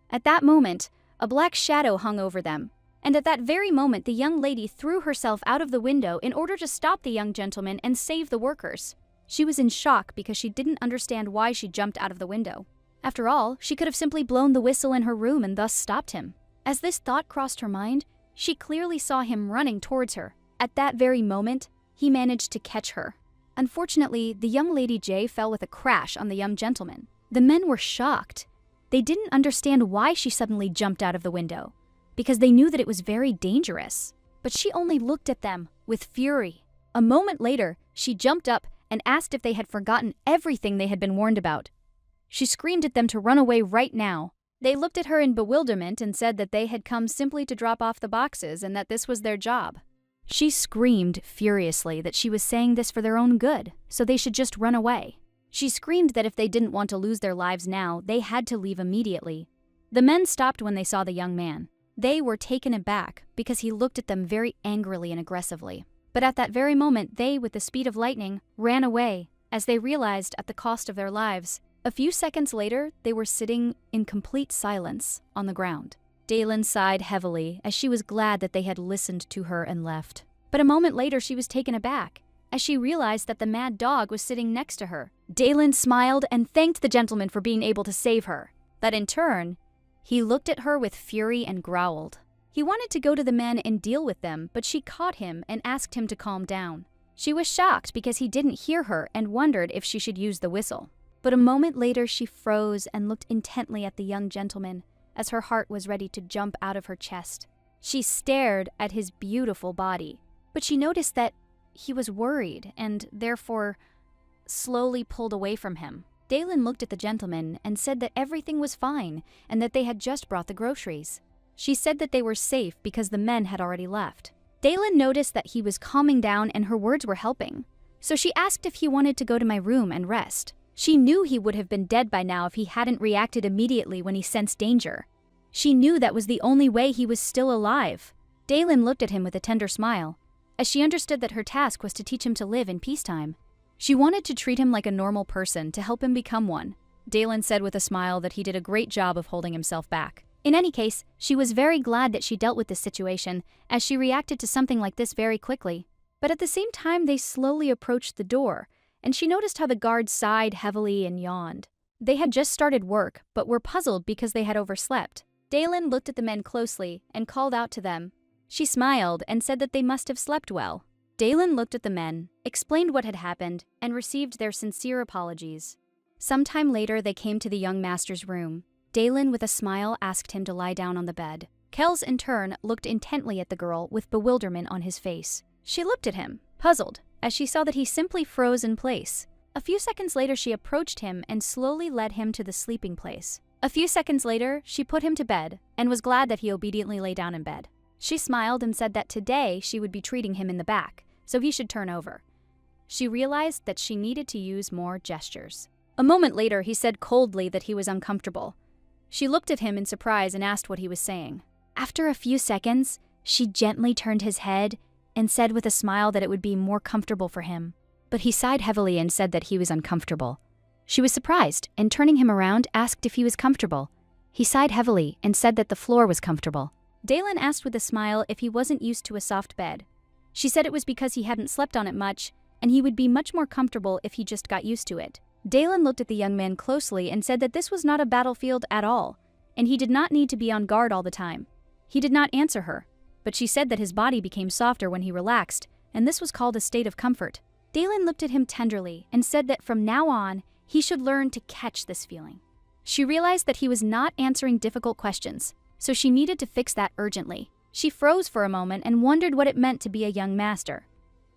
At that moment, a black shadow hung over them, and at that very moment the young lady threw herself out of the window in order to stop the young gentleman and save the workers. She was in shock because she didn't understand why she jumped out of the window. After all, she could have simply blown the whistle in her room and thus stopped him. As this thought crossed her mind, she clearly saw him running towards her. At that very moment, he managed to catch her. Unfortunately, the young lady Jay fell with a crash on the young gentleman. The men were shocked. They didn't understand why she suddenly jumped out of the window, because they knew that it was very dangerous. But she only looked at them with fury. A moment later, she jumped up and asked if they had forgotten everything they had been warned about. She screamed at them to run away right now. They looked at her in bewilderment and said that they had come simply to drop off the boxes and that this was their job. She screamed furiously that she was saying this for their own good, so they should just run away. She screamed that if they didn't want to lose their lives now, they had to leave immediately. The men stopped when they saw the young man. They were taken aback because he looked at them very angrily and aggressively. But at that very moment, they, with the speed of lightning, ran away as they realized at the cost of their lives. A few seconds later, they were sitting in complete silence on the ground. Daylin sighed heavily as she was glad that they had listened to her and left. But a moment later, she was taken aback as she realized that the mad dog was sitting next to her. Daylin smiled and thanked the gentleman for being able to save her. But in turn, he looked at her with fury and growled. He wanted to go to the men and deal with them, but she caught him and asked him to calm down. She was shocked because he didn't hear her and wondered if she should use the whistle. But a moment later, she froze and looked intently at the young gentleman as her heart was ready to jump out of her chest. She stared at his beautiful body, but she noticed that he was worried and, therefore, slowly pulled away from him. Daylin looked at the gentleman and said that everything was fine and that they had just brought the groceries. She said that they were safe because the men had already left. Daylin noticed that he was calming down and her words were helping, so she asked if he wanted to go to my room and rest. She knew he would have been dead by now if he hadn't reacted immediately when he sensed danger. She knew that was the only way he was still alive. Daylin looked at him with a tender smile, as she understood that her task was to teach him to live in peacetime. She wanted to treat him like a normal person to help him become one. Daylin said with a smile that he did a great job of holding himself back. In any case, she was very glad that she dealt with this situation, as she reacted to something like this very quickly. But at the same time, they slowly approached the door, and she noticed how the guard sighed heavily and yawned. They had just started work, but were puzzled because they had overslept. Daylin looked at the men closely and called out to them. She smiled and said that they must have slept well. Daylin looked at the men, explained what had happened, and received their sincere apologies. Sometime later, they came to the young master's room. Daylin, with a smile, asked him to lie down on the bed. Kells, in turn, looked intently at the girl with bewilderment on his face. She looked at him, puzzled, as she saw that he simply froze in place. A few seconds later, she approached him and slowly led him to the sleeping place. A few seconds later, she put him to bed and was glad that he obediently lay down in bed. She smiled and said that today she would be treating him in the back, so he should turn over. She realized that she needed to use more gestures. A moment later, he said coldly that he was uncomfortable. She looked at him in surprise and asked what he was saying. After a few seconds, she gently turned his head and said with a smile that it would be more comfortable for him. But he sighed heavily and said that he was uncomfortable. She was surprised and, turning him around, asked if he was comfortable. He sighed heavily and said that the floor was comfortable. Dalen asked with a smile if he wasn't used to a soft bed. She said it was because he hadn't slept on it much, and he would be much more comfortable if he just got used to it. Dalen looked at the young man closely and said that this was not a battlefield at all, and he did not need to be on guard all the time. He did not answer her, but she said that his body became softer when he relaxed, and this was called a state of comfort. Dalen looked at him tenderly and said that from now on, he should learn to catch this feeling. She realized that he was not answering difficult questions, so she needed to fix that urgently. She froze for a moment and wondered what it meant to be a young master.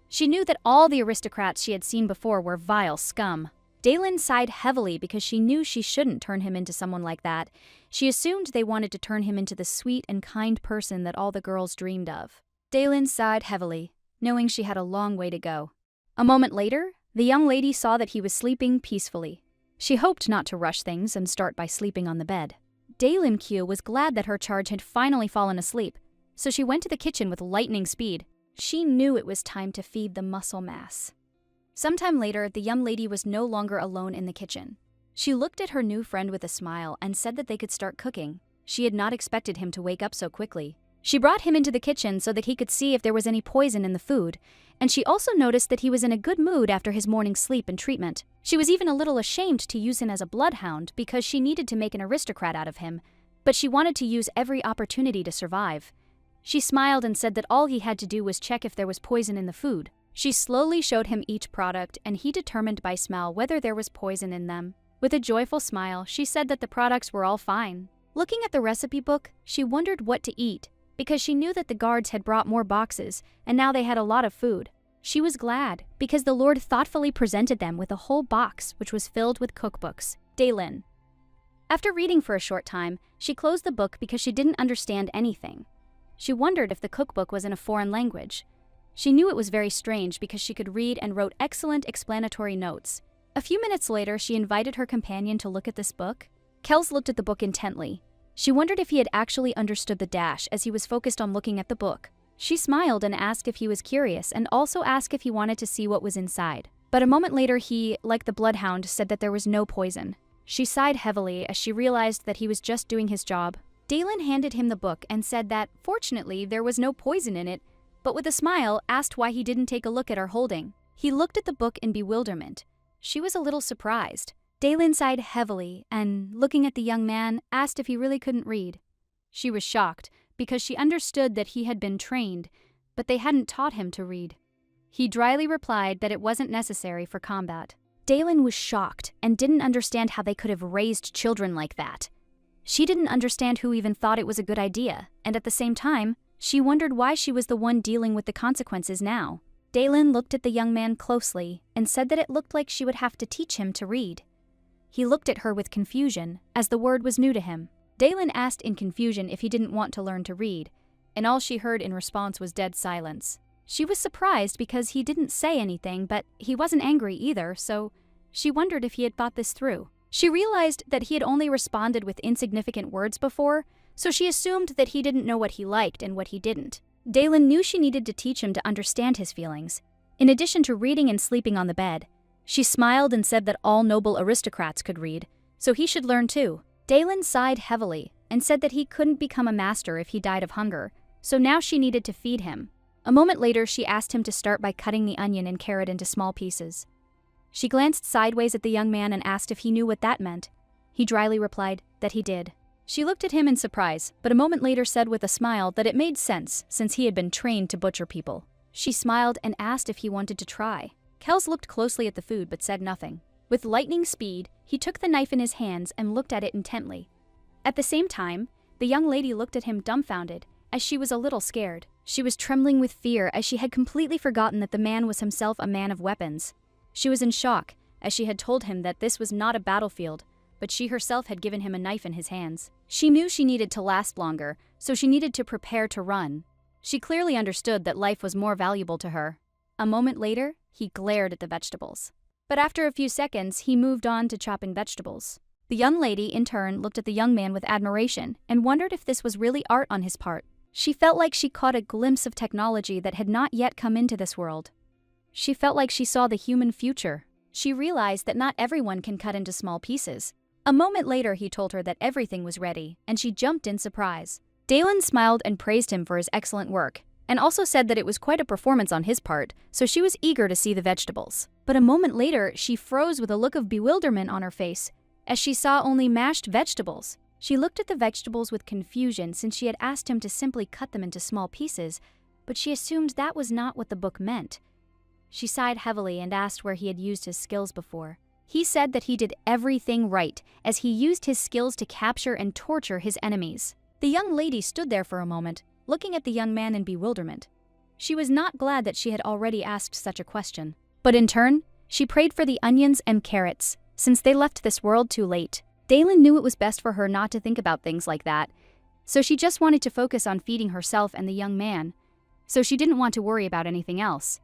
She knew that all the aristocrats she had seen before were vile scum. Dalen sighed heavily because she knew she shouldn't turn him into someone like that. She assumed they wanted to turn him into the sweet and kind person that all the girls dreamed of. Dalen sighed heavily, knowing she had a long way to go. A moment later, the young lady saw that he was sleeping peacefully. She hoped not to rush things and start by sleeping on the bed. Dalen Q was glad that her charge had finally fallen asleep, so she went to the kitchen with lightning speed. She knew it was time to feed the muscle mass. Sometime later, the young lady was no longer alone in the kitchen. She looked at her new friend with a smile and said that they could start cooking. She had not expected him to wake up so quickly. She brought him into the kitchen so that he could see if there was any poison in the food, and she also noticed that he was in a good mood after his morning sleep and treatment. She was even a little ashamed to use him as a bloodhound because she needed to make an aristocrat out of him, but she wanted to use every opportunity to survive. She smiled and said that all he had to do was check if there was poison in the food. She slowly showed him each product, and he determined by smell whether there was poison in them. With a joyful smile, she said that the products were all fine. Looking at the recipe book, she wondered what to eat, because she knew that the guards had brought more boxes, and now they had a lot of food. She was glad, because the Lord thoughtfully presented them with a whole box which was filled with cookbooks. Dalen. After reading for a short time, she closed the book because she didn't understand anything. She wondered if the cookbook was in a foreign language. She knew it was very strange because she could read and wrote excellent explanatory notes. A few minutes later, she invited her companion to look at this book. Kells looked at the book intently. She wondered if he had actually understood the dash as he was focused on looking at the book. She smiled and asked if he was curious and also asked if he wanted to see what was inside. But a moment later he, like the bloodhound, said that there was no poison. She sighed heavily as she realized that he was just doing his job. Dalen handed him the book and said that, fortunately, there was no poison in it, but with a smile asked why he didn't take a look at our holding. He looked at the book in bewilderment. She was a little surprised. Dalen sighed heavily and, looking at the young man, asked if he really couldn't read. She was shocked because she understood that he had been trained, but they hadn't taught him to read. He dryly replied that it wasn't necessary for combat. Dalen was shocked and didn't understand how they could have raised children like that. She didn't understand who even thought it was a good idea, and at the same time, she wondered why she was the one dealing with the consequences now. Dalen looked at the young man closely and said that it looked like she would have to teach him to read. He looked at her with confusion, as the word was new to him. Dalen asked in confusion if he didn't want to learn to read, and all she heard in response was dead silence. She was surprised because he didn't say anything, but he wasn't angry either, so she wondered if he had thought this through. She realized that he had only responded with insignificant words before, so she assumed that he didn't know what he liked and what he didn't. Dalen knew she needed to teach him to understand his feelings. In addition to reading and sleeping on the bed, she smiled and said that all noble aristocrats could read, so he should learn too. Dalen sighed heavily and said that he couldn't become a master if he died of hunger, so now she needed to feed him. A moment later, she asked him to start by cutting the onion and carrot into small pieces. She glanced sideways at the young man and asked if he knew what that meant. He dryly replied that he did. She looked at him in surprise, but a moment later said with a smile that it made sense since he had been trained to butcher people. She smiled and asked if he wanted to try. Kells looked closely at the food but said nothing. With lightning speed, he took the knife in his hands and looked at it intently. At the same time, The young lady looked at him dumbfounded, as she was a little scared. She was trembling with fear as she had completely forgotten that the man was himself a man of weapons. She was in shock, as she had told him that this was not a battlefield, but she herself had given him a knife in his hands. She knew she needed to last longer, so she needed to prepare to run. She clearly understood that life was more valuable to her. A moment later, he glared at the vegetables. But after a few seconds, he moved on to chopping vegetables. The young lady, in turn, looked at the young man with admiration and wondered if this was really art on his part. She felt like she caught a glimpse of technology that had not yet come into this world. She felt like she saw the human future. She realized that not everyone can cut into small pieces. A moment later, he told her that everything was ready, and she jumped in surprise. Dalen smiled and praised him for his excellent work, and also said that it was quite a performance on his part, so she was eager to see the vegetables. But a moment later, she froze with a look of bewilderment on her face, as she saw only mashed vegetables. She looked at the vegetables with confusion since she had asked him to simply cut them into small pieces, but she assumed that was not what the book meant. She sighed heavily and asked where he had used his skills before. He said that he did everything right, as he used his skills to capture and torture his enemies. The young lady stood there for a moment, looking at the young man in bewilderment. She was not glad that she had already asked such a question. But in turn, she prayed for the onions and carrots, since they left this world too late. Dalen knew it was best for her not to think about things like that, so she just wanted to focus on feeding herself and the young man, so she didn't want to worry about anything else.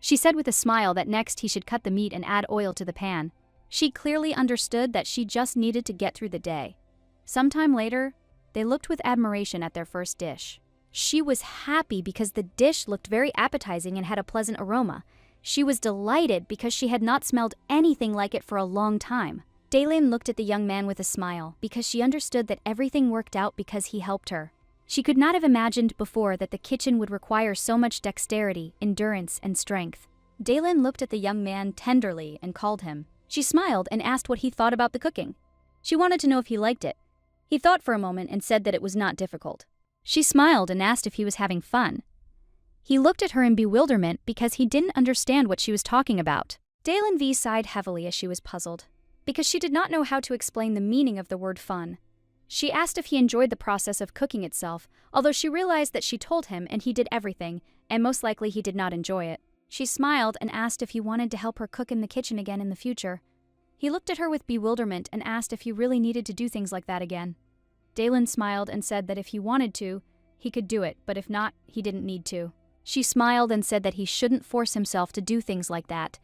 She said with a smile that next he should cut the meat and add oil to the pan. She clearly understood that she just needed to get through the day. Sometime later, they looked with admiration at their first dish. She was happy because the dish looked very appetizing and had a pleasant aroma. She was delighted because she had not smelled anything like it for a long time. Dalen looked at the young man with a smile because she understood that everything worked out because he helped her. She could not have imagined before that the kitchen would require so much dexterity, endurance, and strength. Dalen looked at the young man tenderly and called him. She smiled and asked what he thought about the cooking. She wanted to know if he liked it. He thought for a moment and said that it was not difficult. She smiled and asked if he was having fun. He looked at her in bewilderment because he didn't understand what she was talking about. Dalen V sighed heavily as she was puzzled, because she did not know how to explain the meaning of the word fun. She asked if he enjoyed the process of cooking itself, although she realized that she told him and he did everything, and most likely he did not enjoy it. She smiled and asked if he wanted to help her cook in the kitchen again in the future. He looked at her with bewilderment and asked if he really needed to do things like that again. Dalen smiled and said that if he wanted to, he could do it, but if not, he didn't need to. She smiled and said that he shouldn't force himself to do things like that,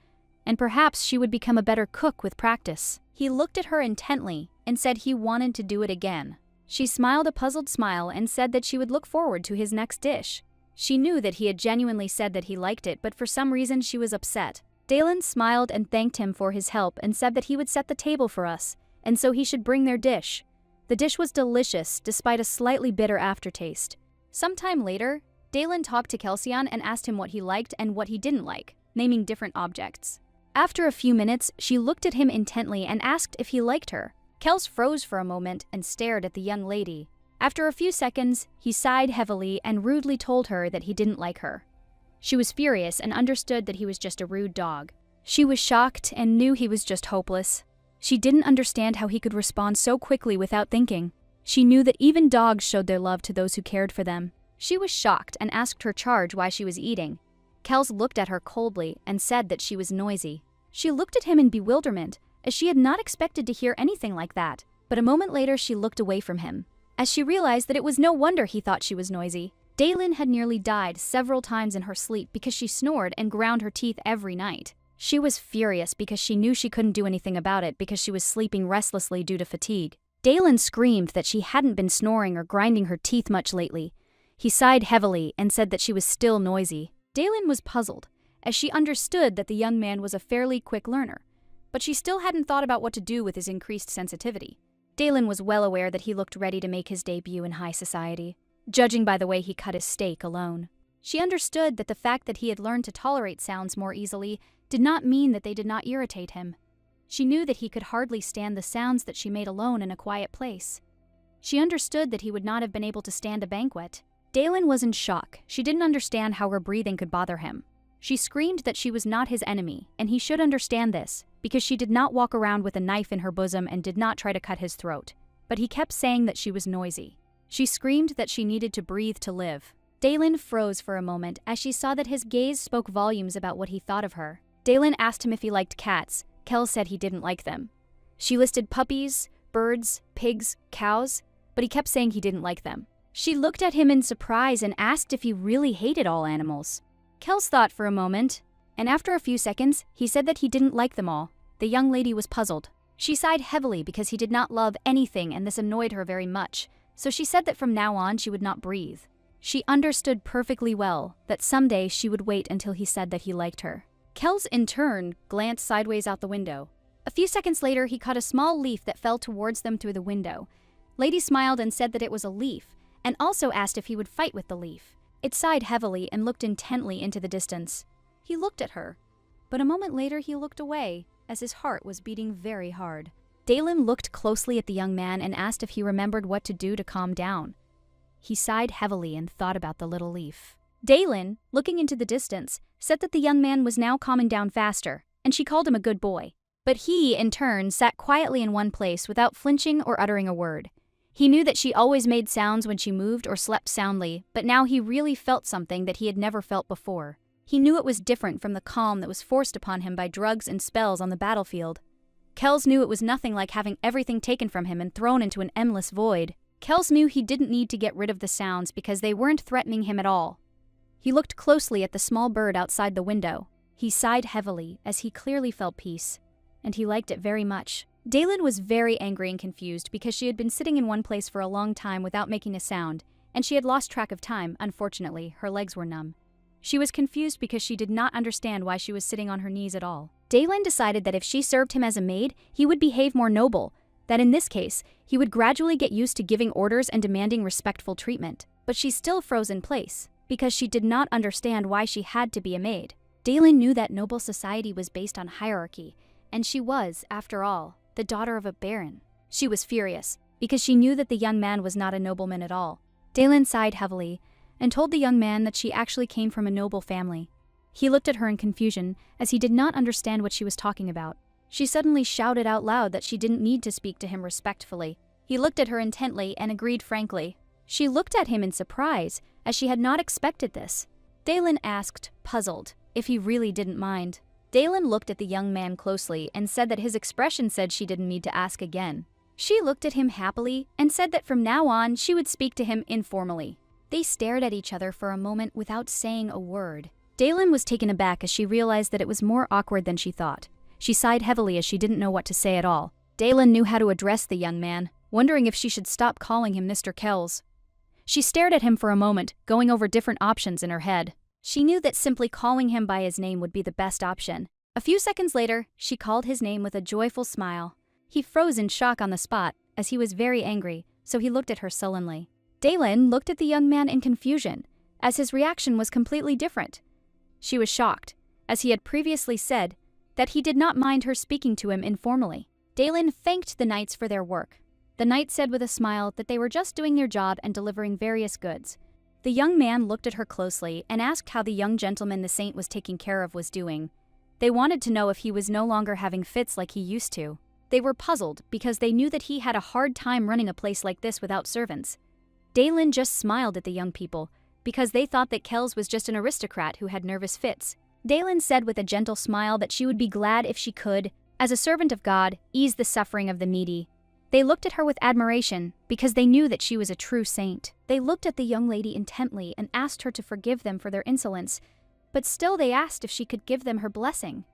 and perhaps she would become a better cook with practice. He looked at her intently and said he wanted to do it again. She smiled a puzzled smile and said that she would look forward to his next dish. She knew that he had genuinely said that he liked it, but for some reason she was upset. Dalen smiled and thanked him for his help and said that he would set the table for us, and so he should bring their dish. The dish was delicious, despite a slightly bitter aftertaste. Sometime later, Dalen talked to Kelsian and asked him what he liked and what he didn't like, naming different objects. After a few minutes, she looked at him intently and asked if he liked her. Kels froze for a moment and stared at the young lady. After a few seconds, he sighed heavily and rudely told her that he didn't like her. She was furious and understood that he was just a rude dog. She was shocked and knew he was just hopeless. She didn't understand how he could respond so quickly without thinking. She knew that even dogs showed their love to those who cared for them. She was shocked and asked her charge why she was eating. Kels looked at her coldly and said that she was noisy. She looked at him in bewilderment, as she had not expected to hear anything like that. But a moment later she looked away from him, as she realized that it was no wonder he thought she was noisy. Dalen had nearly died several times in her sleep because she snored and ground her teeth every night. She was furious because she knew she couldn't do anything about it because she was sleeping restlessly due to fatigue. Dalen screamed that she hadn't been snoring or grinding her teeth much lately. He sighed heavily and said that she was still noisy. Dalen was puzzled, as she understood that the young man was a fairly quick learner, but she still hadn't thought about what to do with his increased sensitivity. Dalen was well aware that he looked ready to make his debut in high society, judging by the way he cut his steak alone. She understood that the fact that he had learned to tolerate sounds more easily did not mean that they did not irritate him. She knew that he could hardly stand the sounds that she made alone in a quiet place. She understood that he would not have been able to stand a banquet. Dalen was in shock. She didn't understand how her breathing could bother him. She screamed that she was not his enemy, and he should understand this, because she did not walk around with a knife in her bosom and did not try to cut his throat. But he kept saying that she was noisy. She screamed that she needed to breathe to live. Daylin froze for a moment as she saw that his gaze spoke volumes about what he thought of her. Daylin asked him if he liked cats. Kel said he didn't like them. She listed puppies, birds, pigs, cows, but he kept saying he didn't like them. She looked at him in surprise and asked if he really hated all animals. Kels thought for a moment, and after a few seconds, he said that he didn't like them all. The young lady was puzzled. She sighed heavily because he did not love anything and this annoyed her very much, so she said that from now on she would not breathe. She understood perfectly well that someday she would wait until he said that he liked her. Kels, in turn, glanced sideways out the window. A few seconds later, he caught a small leaf that fell towards them through the window. Lady smiled and said that it was a leaf, and also asked if he would fight with the leaf. It sighed heavily and looked intently into the distance. He looked at her, but a moment later he looked away, as his heart was beating very hard. Daylin looked closely at the young man and asked if he remembered what to do to calm down. He sighed heavily and thought about the little leaf. Daylin, looking into the distance, said that the young man was now calming down faster, and she called him a good boy. But he, in turn, sat quietly in one place without flinching or uttering a word. He knew that she always made sounds when she moved or slept soundly, but now he really felt something that he had never felt before. He knew it was different from the calm that was forced upon him by drugs and spells on the battlefield. Kels knew it was nothing like having everything taken from him and thrown into an endless void. Kels knew he didn't need to get rid of the sounds because they weren't threatening him at all. He looked closely at the small bird outside the window. He sighed heavily as he clearly felt peace, and he liked it very much. Daylin was very angry and confused because she had been sitting in one place for a long time without making a sound, and she had lost track of time. Unfortunately, her legs were numb. She was confused because she did not understand why she was sitting on her knees at all. Daylin decided that if she served him as a maid, he would behave more noble, that in this case, he would gradually get used to giving orders and demanding respectful treatment. But she still froze in place, because she did not understand why she had to be a maid. Daylin knew that noble society was based on hierarchy, and she was, after all, the daughter of a baron. She was furious, because she knew that the young man was not a nobleman at all. Daylin sighed heavily, and told the young man that she actually came from a noble family. He looked at her in confusion, as he did not understand what she was talking about. She suddenly shouted out loud that she didn't need to speak to him respectfully. He looked at her intently and agreed frankly. She looked at him in surprise, as she had not expected this. Daylin asked, puzzled, if he really didn't mind. Daylin looked at the young man closely and said that his expression said she didn't need to ask again. She looked at him happily and said that from now on she would speak to him informally. They stared at each other for a moment without saying a word. Daylin was taken aback as she realized that it was more awkward than she thought. She sighed heavily as she didn't know what to say at all. Daylin knew how to address the young man, wondering if she should stop calling him Mr. Kells. She stared at him for a moment, going over different options in her head. She knew that simply calling him by his name would be the best option. A few seconds later, she called his name with a joyful smile. He froze in shock on the spot, as he was very angry, so he looked at her sullenly. Daylin looked at the young man in confusion, as his reaction was completely different. She was shocked, as he had previously said, that he did not mind her speaking to him informally. Daylin thanked the knights for their work. The knight said with a smile that they were just doing their job and delivering various goods. The young man looked at her closely and asked how the young gentleman the saint was taking care of was doing. They wanted to know if he was no longer having fits like he used to. They were puzzled because they knew that he had a hard time running a place like this without servants. Daylin just smiled at the young people because they thought that Kells was just an aristocrat who had nervous fits. Daylin said with a gentle smile that she would be glad if she could, as a servant of God, ease the suffering of the needy. They looked at her with admiration because they knew that she was a true saint. They looked at the young lady intently and asked her to forgive them for their insolence, but still they asked if she could give them her blessing.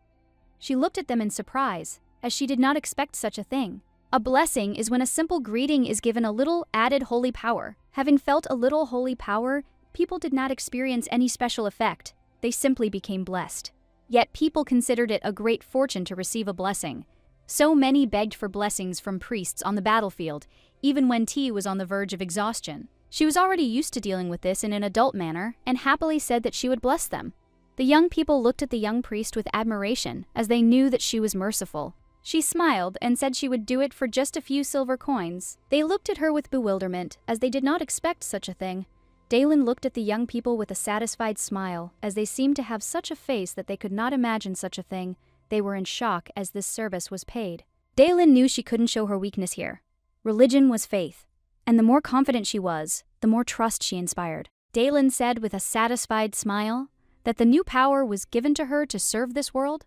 She looked at them in surprise, as she did not expect such a thing. A blessing is when a simple greeting is given a little added holy power. Having felt a little holy power, people did not experience any special effect. They simply became blessed. Yet people considered it a great fortune to receive a blessing. So many begged for blessings from priests on the battlefield, even when T was on the verge of exhaustion. She was already used to dealing with this in an adult manner and happily said that she would bless them. The young people looked at the young priest with admiration as they knew that she was merciful. She smiled and said she would do it for just a few silver coins. They looked at her with bewilderment as they did not expect such a thing. Daylin looked at the young people with a satisfied smile as they seemed to have such a face that they could not imagine such a thing. They were in shock as this service was paid. Daylin knew she couldn't show her weakness here. Religion was faith, And the more confident she was, the more trust she inspired. Daylin said with a satisfied smile that the new power was given to her to serve this world,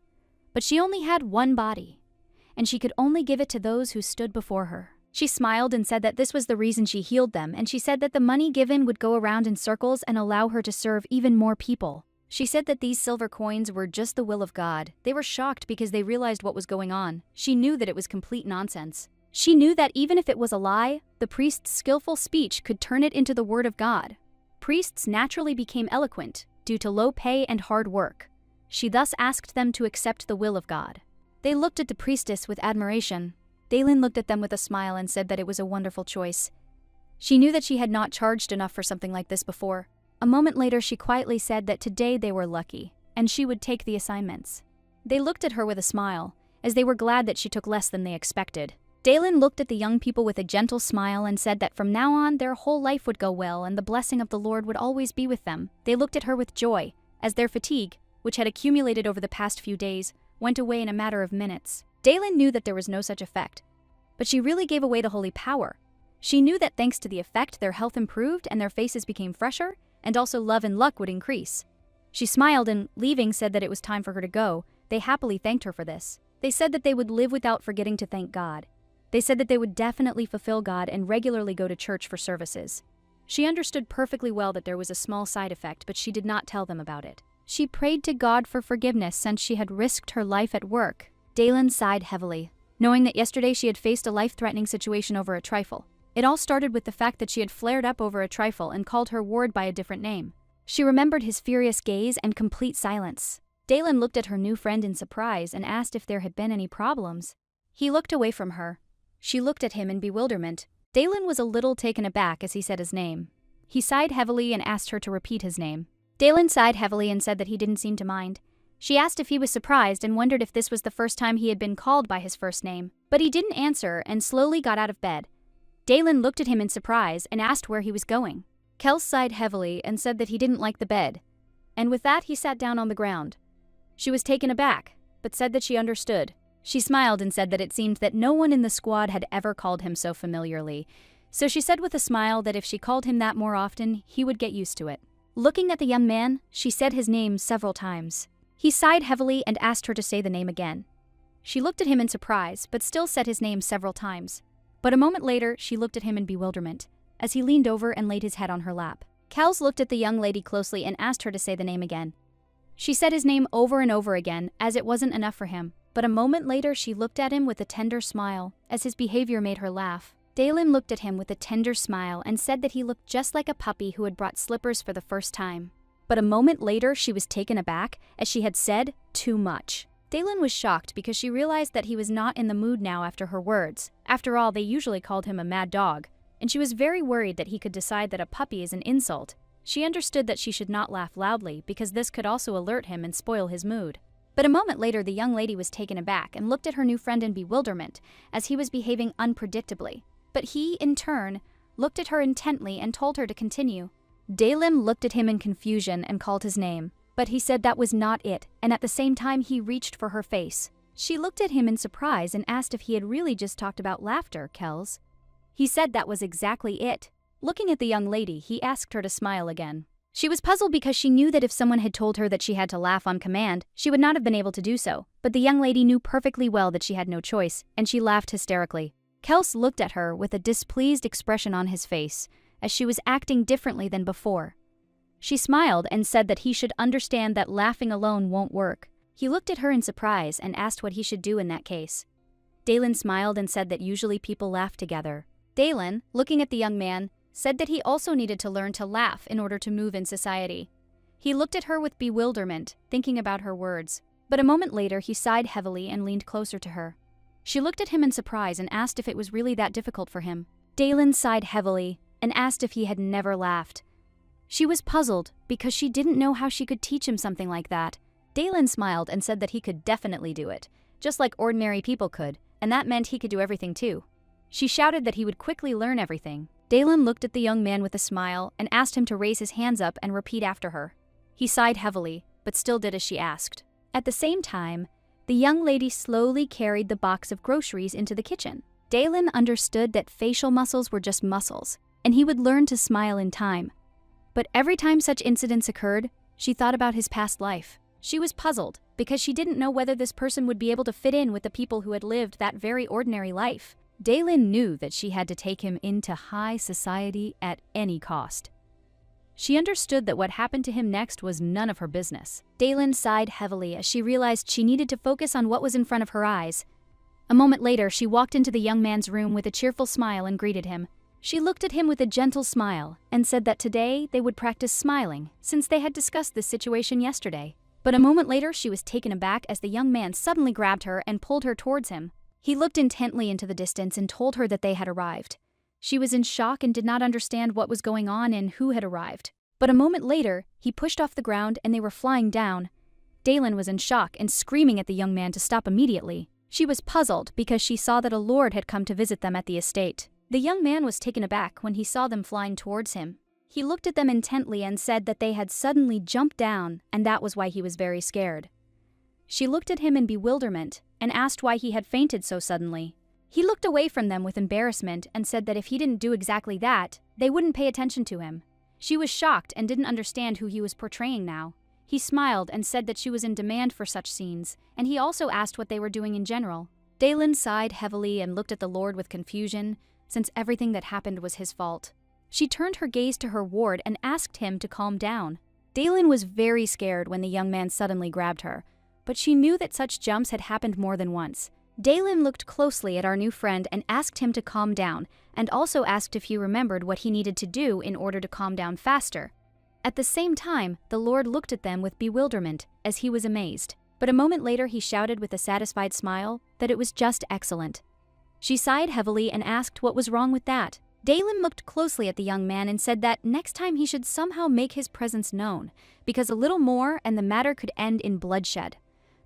but she only had one body, and she could only give it to those who stood before her. She smiled and said that this was the reason she healed them, and she said that the money given would go around in circles and allow her to serve even more people. She said that these silver coins were just the will of God. They were shocked because they realized what was going on. She knew that it was complete nonsense. She knew that even if it was a lie, the priest's skillful speech could turn it into the word of God. Priests naturally became eloquent due to low pay and hard work. She thus asked them to accept the will of God. They looked at the priestess with admiration. Daylin looked at them with a smile and said that it was a wonderful choice. She knew that she had not charged enough for something like this before. A moment later, she quietly said that today they were lucky, and she would take the assignments. They looked at her with a smile, as they were glad that she took less than they expected. Daylin looked at the young people with a gentle smile and said that from now on, their whole life would go well and the blessing of the Lord would always be with them. They looked at her with joy, as their fatigue, which had accumulated over the past few days, went away in a matter of minutes. Daylin knew that there was no such effect, but she really gave away the holy power. She knew that thanks to the effect, their health improved and their faces became fresher, and also love and luck would increase. She smiled and, leaving, said that it was time for her to go. They happily thanked her for this. They said that they would live without forgetting to thank God. They said that they would definitely fulfill God and regularly go to church for services. She understood perfectly well that there was a small side effect, but she did not tell them about it. She prayed to God for forgiveness since she had risked her life at work. Daylin sighed heavily, knowing that yesterday she had faced a life-threatening situation over a trifle. It all started with the fact that she had flared up over a trifle and called her ward by a different name. She remembered his furious gaze and complete silence. Daylin looked at her new friend in surprise and asked if there had been any problems. He looked away from her. She looked at him in bewilderment. Daylin was a little taken aback as he said his name. He sighed heavily and asked her to repeat his name. Daylin sighed heavily and said that he didn't seem to mind. She asked if he was surprised and wondered if this was the first time he had been called by his first name. But he didn't answer and slowly got out of bed. Daylin looked at him in surprise and asked where he was going. Kels sighed heavily and said that he didn't like the bed. And with that, he sat down on the ground. She was taken aback, but said that she understood. She smiled and said that it seemed that no one in the squad had ever called him so familiarly. So she said with a smile that if she called him that more often, he would get used to it. Looking at the young man, she said his name several times. He sighed heavily and asked her to say the name again. She looked at him in surprise, but still said his name several times. But a moment later, she looked at him in bewilderment, as he leaned over and laid his head on her lap. Kels looked at the young lady closely and asked her to say the name again. She said his name over and over again, as it wasn't enough for him. But a moment later, she looked at him with a tender smile, as his behavior made her laugh. Daylin looked at him with a tender smile and said that he looked just like a puppy who had brought slippers for the first time. But a moment later, she was taken aback, as she had said too much. Daylin was shocked because she realized that he was not in the mood now after her words. After all, they usually called him a mad dog, and she was very worried that he could decide that a puppy is an insult. She understood that she should not laugh loudly because this could also alert him and spoil his mood. But a moment later, the young lady was taken aback and looked at her new friend in bewilderment, as he was behaving unpredictably. But he, in turn, looked at her intently and told her to continue. Daylin looked at him in confusion and called his name, but he said that was not it, and at the same time he reached for her face. She looked at him in surprise and asked if he had really just talked about laughter, Kels. He said that was exactly it. Looking at the young lady, he asked her to smile again. She was puzzled because she knew that if someone had told her that she had to laugh on command, she would not have been able to do so. But the young lady knew perfectly well that she had no choice, and she laughed hysterically. Kels looked at her with a displeased expression on his face, as she was acting differently than before. She smiled and said that he should understand that laughing alone won't work. He looked at her in surprise and asked what he should do in that case. Daylin smiled and said that usually people laugh together. Daylin, looking at the young man, said that he also needed to learn to laugh in order to move in society. He looked at her with bewilderment, thinking about her words. But a moment later, he sighed heavily and leaned closer to her. She looked at him in surprise and asked if it was really that difficult for him. Daylin sighed heavily and asked if he had never laughed. She was puzzled because she didn't know how she could teach him something like that. Daylin smiled and said that he could definitely do it, just like ordinary people could, and that meant he could do everything too. She shouted that he would quickly learn everything. Daylin looked at the young man with a smile and asked him to raise his hands up and repeat after her. He sighed heavily, but still did as she asked. At the same time, the young lady slowly carried the box of groceries into the kitchen. Dalen understood that facial muscles were just muscles, and he would learn to smile in time. But every time such incidents occurred, she thought about his past life. She was puzzled because she didn't know whether this person would be able to fit in with the people who had lived that very ordinary life. Dalen knew that she had to take him into high society at any cost. She understood that what happened to him next was none of her business. Dalen sighed heavily as she realized she needed to focus on what was in front of her eyes. A moment later, she walked into the young man's room with a cheerful smile and greeted him. She looked at him with a gentle smile and said that today they would practice smiling since they had discussed this situation yesterday. But a moment later, she was taken aback as the young man suddenly grabbed her and pulled her towards him. He looked intently into the distance and told her that they had arrived. She was in shock and did not understand what was going on and who had arrived. But a moment later, he pushed off the ground and they were flying down. Dalen was in shock and screaming at the young man to stop immediately. She was puzzled because she saw that a lord had come to visit them at the estate. The young man was taken aback when he saw them flying towards him. He looked at them intently and said that they had suddenly jumped down, and that was why he was very scared. She looked at him in bewilderment and asked why he had fainted so suddenly. He looked away from them with embarrassment and said that if he didn't do exactly that, they wouldn't pay attention to him. She was shocked and didn't understand who he was portraying now. He smiled and said that she was in demand for such scenes, and he also asked what they were doing in general. Dalen sighed heavily and looked at the Lord with confusion, since everything that happened was his fault. She turned her gaze to her ward and asked him to calm down. Dalen was very scared when the young man suddenly grabbed her, but she knew that such jumps had happened more than once. Dalen looked closely at our new friend and asked him to calm down, and also asked if he remembered what he needed to do in order to calm down faster. At the same time, the Lord looked at them with bewilderment, as he was amazed. But a moment later he shouted with a satisfied smile that it was just excellent. She sighed heavily and asked what was wrong with that. Dalen looked closely at the young man and said that next time he should somehow make his presence known, because a little more and the matter could end in bloodshed.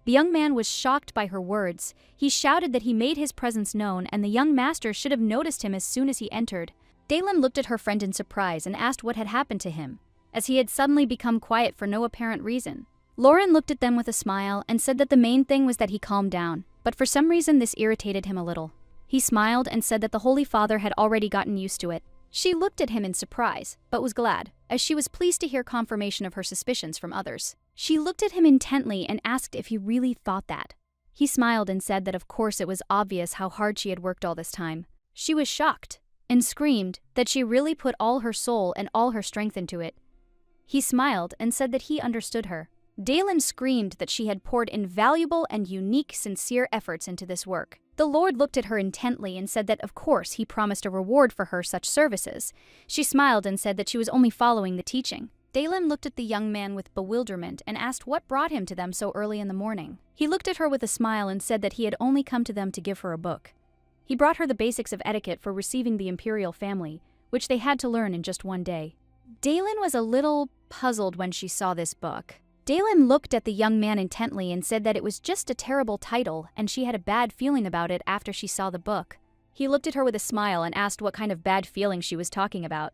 The young man was shocked by her words. He shouted that he made his presence known and the young master should have noticed him as soon as he entered. Dalen looked at her friend in surprise and asked what had happened to him, as he had suddenly become quiet for no apparent reason. Lauren looked at them with a smile and said that the main thing was that he calmed down, but for some reason this irritated him a little. He smiled and said that the Holy Father had already gotten used to it. She looked at him in surprise, but was glad, as she was pleased to hear confirmation of her suspicions from others. She looked at him intently and asked if he really thought that. He smiled and said that of course it was obvious how hard she had worked all this time. She was shocked and screamed that she really put all her soul and all her strength into it. He smiled and said that he understood her. Dalen screamed that she had poured invaluable and unique, sincere efforts into this work. The Lord looked at her intently and said that of course he promised a reward for her such services. She smiled and said that she was only following the teaching. Dalen looked at the young man with bewilderment and asked what brought him to them so early in the morning. He looked at her with a smile and said that he had only come to them to give her a book. He brought her the basics of etiquette for receiving the imperial family, which they had to learn in just one day. Dalen was a little puzzled when she saw this book. Dalen looked at the young man intently and said that it was just a terrible title and she had a bad feeling about it after she saw the book. He looked at her with a smile and asked what kind of bad feeling she was talking about.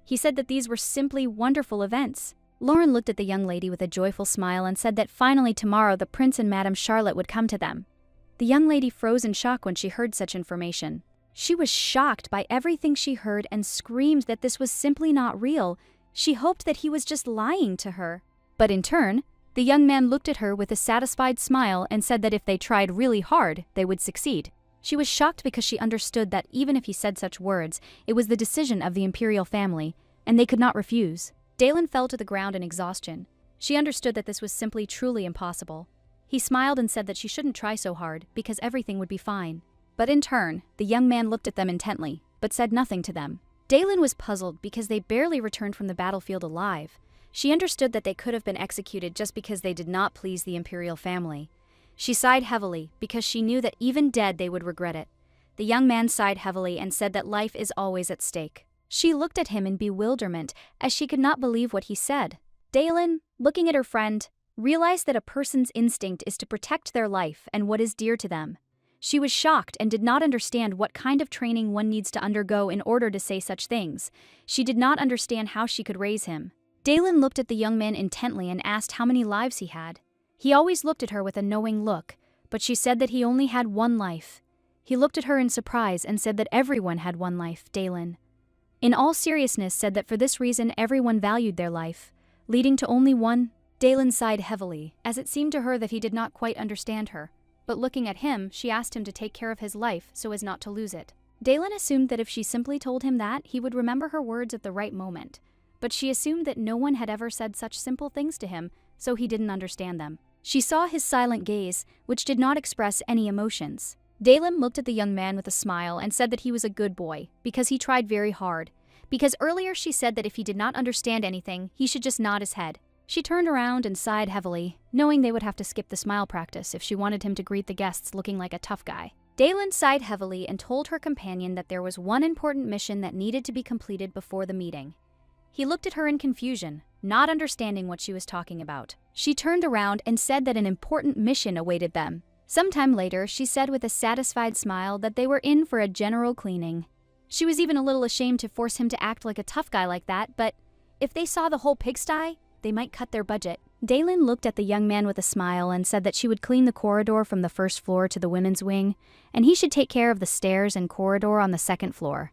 He said that these were simply wonderful events. Lauren looked at the young lady with a joyful smile and said that finally tomorrow the prince and Madame Charlotte would come to them. The young lady froze in shock when she heard such information. She was shocked by everything she heard and screamed that this was simply not real. She hoped that he was just lying to her. But in turn, the young man looked at her with a satisfied smile and said that if they tried really hard, they would succeed. She was shocked because she understood that even if he said such words, it was the decision of the imperial family, and they could not refuse. Dalen fell to the ground in exhaustion. She understood that this was simply truly impossible. He smiled and said that she shouldn't try so hard, because everything would be fine. But in turn, the young man looked at them intently, but said nothing to them. Dalen was puzzled because they barely returned from the battlefield alive. She understood that they could have been executed just because they did not please the imperial family. She sighed heavily because she knew that even dead they would regret it. The young man sighed heavily and said that life is always at stake. She looked at him in bewilderment as she could not believe what he said. Dalen, looking at her friend, realized that a person's instinct is to protect their life and what is dear to them. She was shocked and did not understand what kind of training one needs to undergo in order to say such things. She did not understand how she could raise him. Dalen looked at the young man intently and asked how many lives he had. He always looked at her with a knowing look, but she said that he only had one life. He looked at her in surprise and said that everyone had one life, Dalen. In all seriousness said that for this reason everyone valued their life, leading to only one. Dalen sighed heavily, as it seemed to her that he did not quite understand her. But looking at him, she asked him to take care of his life so as not to lose it. Dalen assumed that if she simply told him that, he would remember her words at the right moment. But she assumed that no one had ever said such simple things to him, so he didn't understand them. She saw his silent gaze, which did not express any emotions. Dalen looked at the young man with a smile and said that he was a good boy, because he tried very hard. Because earlier she said that if he did not understand anything, he should just nod his head. She turned around and sighed heavily, knowing they would have to skip the smile practice if she wanted him to greet the guests looking like a tough guy. Dalen sighed heavily and told her companion that there was one important mission that needed to be completed before the meeting. He looked at her in confusion, not understanding what she was talking about. She turned around and said that an important mission awaited them. Sometime later, she said with a satisfied smile that they were in for a general cleaning. She was even a little ashamed to force him to act like a tough guy like that, but if they saw the whole pigsty, they might cut their budget. Dalen looked at the young man with a smile and said that she would clean the corridor from the first floor to the women's wing, and he should take care of the stairs and corridor on the second floor.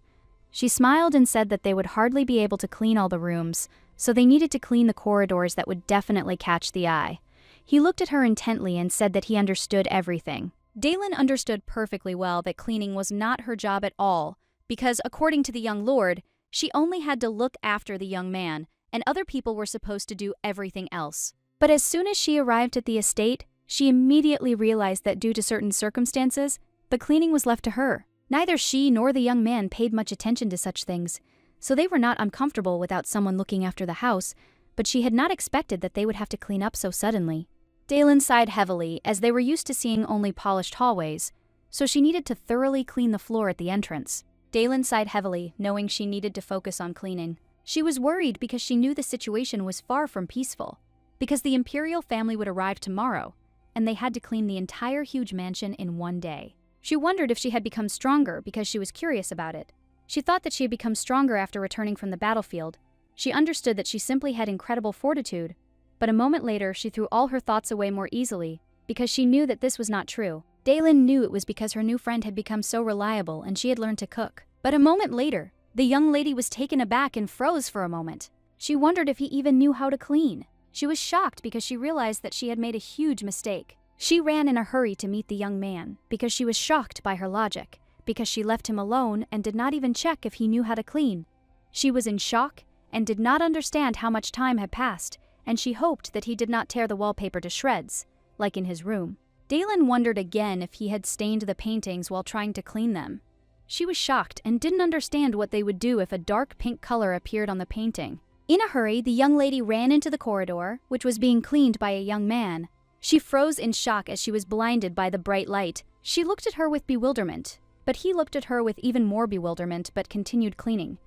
She smiled and said that they would hardly be able to clean all the rooms, so they needed to clean the corridors that would definitely catch the eye. He looked at her intently and said that he understood everything. Dalen understood perfectly well that cleaning was not her job at all, because according to the young lord, she only had to look after the young man, and other people were supposed to do everything else. But as soon as she arrived at the estate, she immediately realized that due to certain circumstances, the cleaning was left to her. Neither she nor the young man paid much attention to such things, so they were not uncomfortable without someone looking after the house, but she had not expected that they would have to clean up so suddenly. Dalen sighed heavily, as they were used to seeing only polished hallways, so she needed to thoroughly clean the floor at the entrance. Dalen sighed heavily, knowing she needed to focus on cleaning. She was worried because she knew the situation was far from peaceful, because the imperial family would arrive tomorrow, and they had to clean the entire huge mansion in one day. She wondered if she had become stronger because she was curious about it. She thought that she had become stronger after returning from the battlefield. She understood that she simply had incredible fortitude, but a moment later she threw all her thoughts away more easily because she knew that this was not true. Dalen knew it was because her new friend had become so reliable and she had learned to cook. But a moment later, the young lady was taken aback and froze for a moment. She wondered if he even knew how to clean. She was shocked because she realized that she had made a huge mistake. She ran in a hurry to meet the young man because she was shocked by her logic, because she left him alone and did not even check if he knew how to clean. She was in shock and did not understand how much time had passed, and she hoped that he did not tear the wallpaper to shreds, like in his room. Dalen wondered again if he had stained the paintings while trying to clean them. She was shocked and didn't understand what they would do if a dark pink color appeared on the painting. In a hurry, the young lady ran into the corridor, which was being cleaned by a young man. She froze in shock as she was blinded by the bright light. She looked at her with bewilderment, but he looked at her with even more bewilderment but continued cleaning.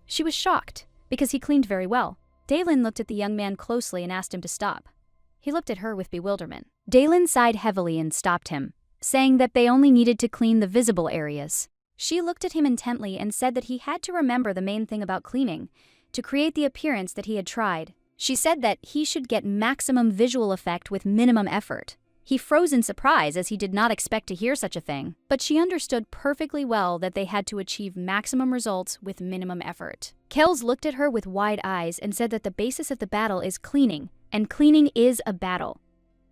She was shocked, because he cleaned very well. Dalen looked at the young man closely and asked him to stop. He looked at her with bewilderment. Dalen sighed heavily and stopped him, saying that they only needed to clean the visible areas. She looked at him intently and said that he had to remember the main thing about cleaning, to create the appearance that he had tried. She said that he should get maximum visual effect with minimum effort. He froze in surprise as he did not expect to hear such a thing, but she understood perfectly well that they had to achieve maximum results with minimum effort. Kells looked at her with wide eyes and said that the basis of the battle is cleaning, and cleaning is a battle.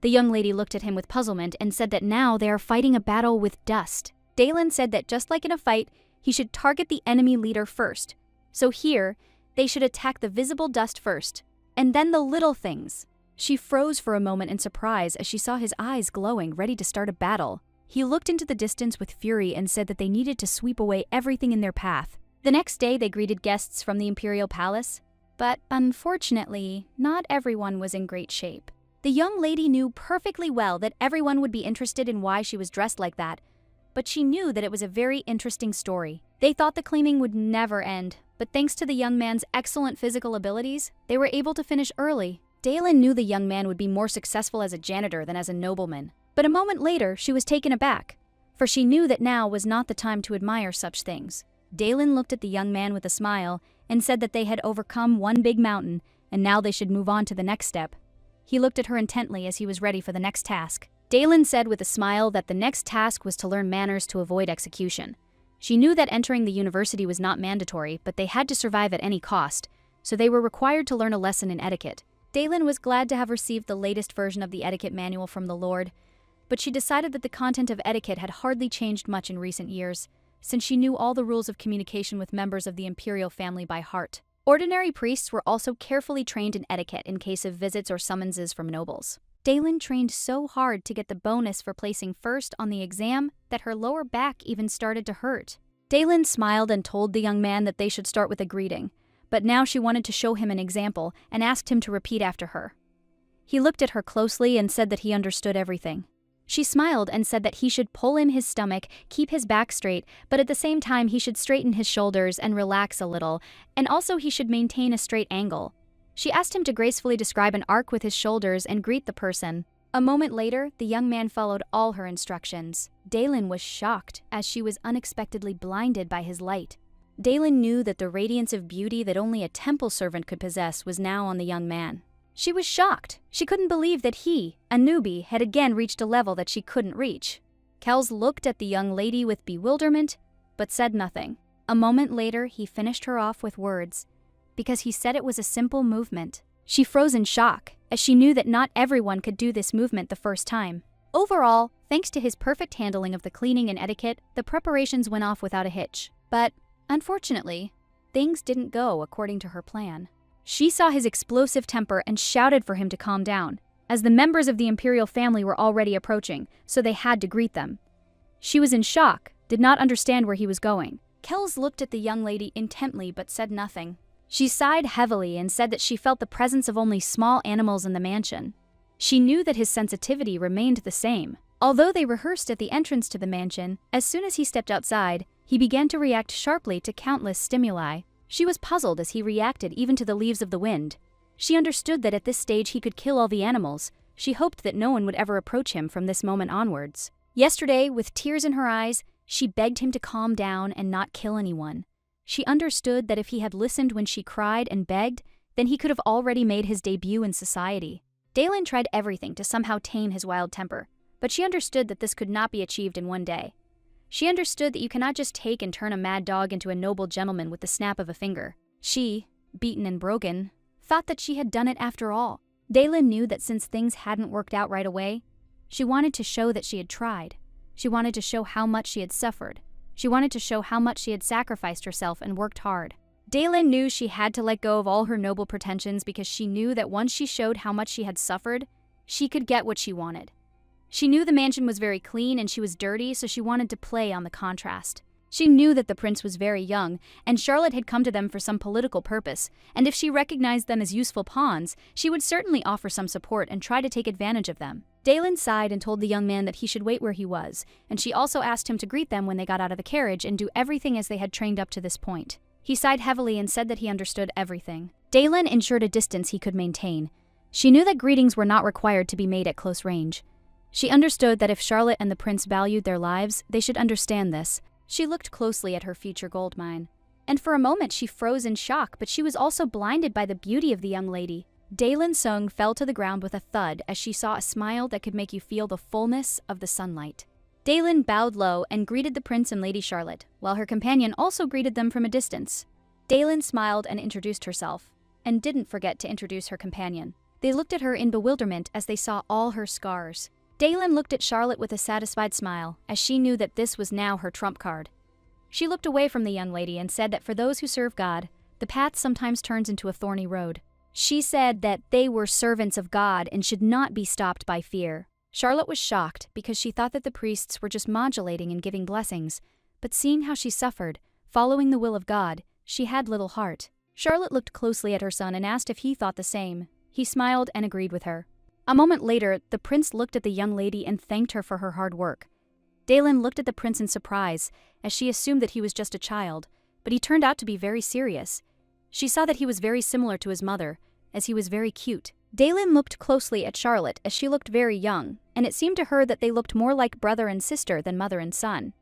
The young lady looked at him with puzzlement and said that now they are fighting a battle with dust. Dalen said that just like in a fight, he should target the enemy leader first. So here, they should attack the visible dust first, and then the little things. She froze for a moment in surprise as she saw his eyes glowing, ready to start a battle. He looked into the distance with fury and said that they needed to sweep away everything in their path. The next day, they greeted guests from the Imperial Palace, but unfortunately, not everyone was in great shape. The young lady knew perfectly well that everyone would be interested in why she was dressed like that, but she knew that it was a very interesting story. They thought the cleaning would never end, but thanks to the young man's excellent physical abilities, they were able to finish early. Dalen knew the young man would be more successful as a janitor than as a nobleman. But a moment later, she was taken aback, for she knew that now was not the time to admire such things. Dalen looked at the young man with a smile and said that they had overcome one big mountain, and now they should move on to the next step. He looked at her intently as he was ready for the next task. Dalen said with a smile that the next task was to learn manners to avoid execution. She knew that entering the university was not mandatory, but they had to survive at any cost, so they were required to learn a lesson in etiquette. Dalen was glad to have received the latest version of the etiquette manual from the Lord, but she decided that the content of etiquette had hardly changed much in recent years, since she knew all the rules of communication with members of the imperial family by heart. Ordinary priests were also carefully trained in etiquette in case of visits or summonses from nobles. Dalen trained so hard to get the bonus for placing first on the exam that her lower back even started to hurt. Dalen smiled and told the young man that they should start with a greeting, but now she wanted to show him an example and asked him to repeat after her. He looked at her closely and said that he understood everything. She smiled and said that he should pull in his stomach, keep his back straight, but at the same time he should straighten his shoulders and relax a little, and also he should maintain a straight angle. She asked him to gracefully describe an arc with his shoulders and greet the person. A moment later, the young man followed all her instructions. Dalen was shocked, as she was unexpectedly blinded by his light. Dalen knew that the radiance of beauty that only a temple servant could possess was now on the young man. She was shocked. She couldn't believe that he, a newbie, had again reached a level that she couldn't reach. Kells looked at the young lady with bewilderment, but said nothing. A moment later, he finished her off with words, because he said it was a simple movement. She froze in shock, as she knew that not everyone could do this movement the first time. Overall, thanks to his perfect handling of the cleaning and etiquette, the preparations went off without a hitch. But, unfortunately, things didn't go according to her plan. She saw his explosive temper and shouted for him to calm down, as the members of the imperial family were already approaching, so they had to greet them. She was in shock, did not understand where he was going. Kells looked at the young lady intently but said nothing. She sighed heavily and said that she felt the presence of only small animals in the mansion. She knew that his sensitivity remained the same. Although they rehearsed at the entrance to the mansion, as soon as he stepped outside, he began to react sharply to countless stimuli. She was puzzled as he reacted even to the leaves of the wind. She understood that at this stage he could kill all the animals. She hoped that no one would ever approach him from this moment onwards. Yesterday, with tears in her eyes, she begged him to calm down and not kill anyone. She understood that if he had listened when she cried and begged, then he could have already made his debut in society. Dalen tried everything to somehow tame his wild temper, but she understood that this could not be achieved in one day. She understood that you cannot just take and turn a mad dog into a noble gentleman with the snap of a finger. She, beaten and broken, thought that she had done it after all. Dalen knew that since things hadn't worked out right away, she wanted to show that she had tried. She wanted to show how much she had suffered. She wanted to show how much she had sacrificed herself and worked hard. Dalen knew she had to let go of all her noble pretensions because she knew that once she showed how much she had suffered, she could get what she wanted. She knew the mansion was very clean and she was dirty, so she wanted to play on the contrast. She knew that the prince was very young, and Charlotte had come to them for some political purpose, and if she recognized them as useful pawns, she would certainly offer some support and try to take advantage of them. Dalen sighed and told the young man that he should wait where he was, and she also asked him to greet them when they got out of the carriage and do everything as they had trained up to this point. He sighed heavily and said that he understood everything. Dalen ensured a distance he could maintain. She knew that greetings were not required to be made at close range. She understood that if Charlotte and the prince valued their lives, they should understand this. She looked closely at her future gold mine, and for a moment she froze in shock, but she was also blinded by the beauty of the young lady. Dalen Sung fell to the ground with a thud as she saw a smile that could make you feel the fullness of the sunlight. Dalen bowed low and greeted the prince and Lady Charlotte, while her companion also greeted them from a distance. Dalen smiled and introduced herself, and didn't forget to introduce her companion. They looked at her in bewilderment as they saw all her scars. Dalen looked at Charlotte with a satisfied smile, as she knew that this was now her trump card. She looked away from the young lady and said that for those who serve God, the path sometimes turns into a thorny road. She said that they were servants of God and should not be stopped by fear. Charlotte was shocked because she thought that the priests were just modulating and giving blessings, but seeing how she suffered, following the will of God, she had little heart. Charlotte looked closely at her son and asked if he thought the same. He smiled and agreed with her. A moment later, the prince looked at the young lady and thanked her for her hard work. Dalen looked at the prince in surprise, as she assumed that he was just a child, but he turned out to be very serious. She saw that he was very similar to his mother, as he was very cute. Dalen looked closely at Charlotte as she looked very young, and it seemed to her that they looked more like brother and sister than mother and son.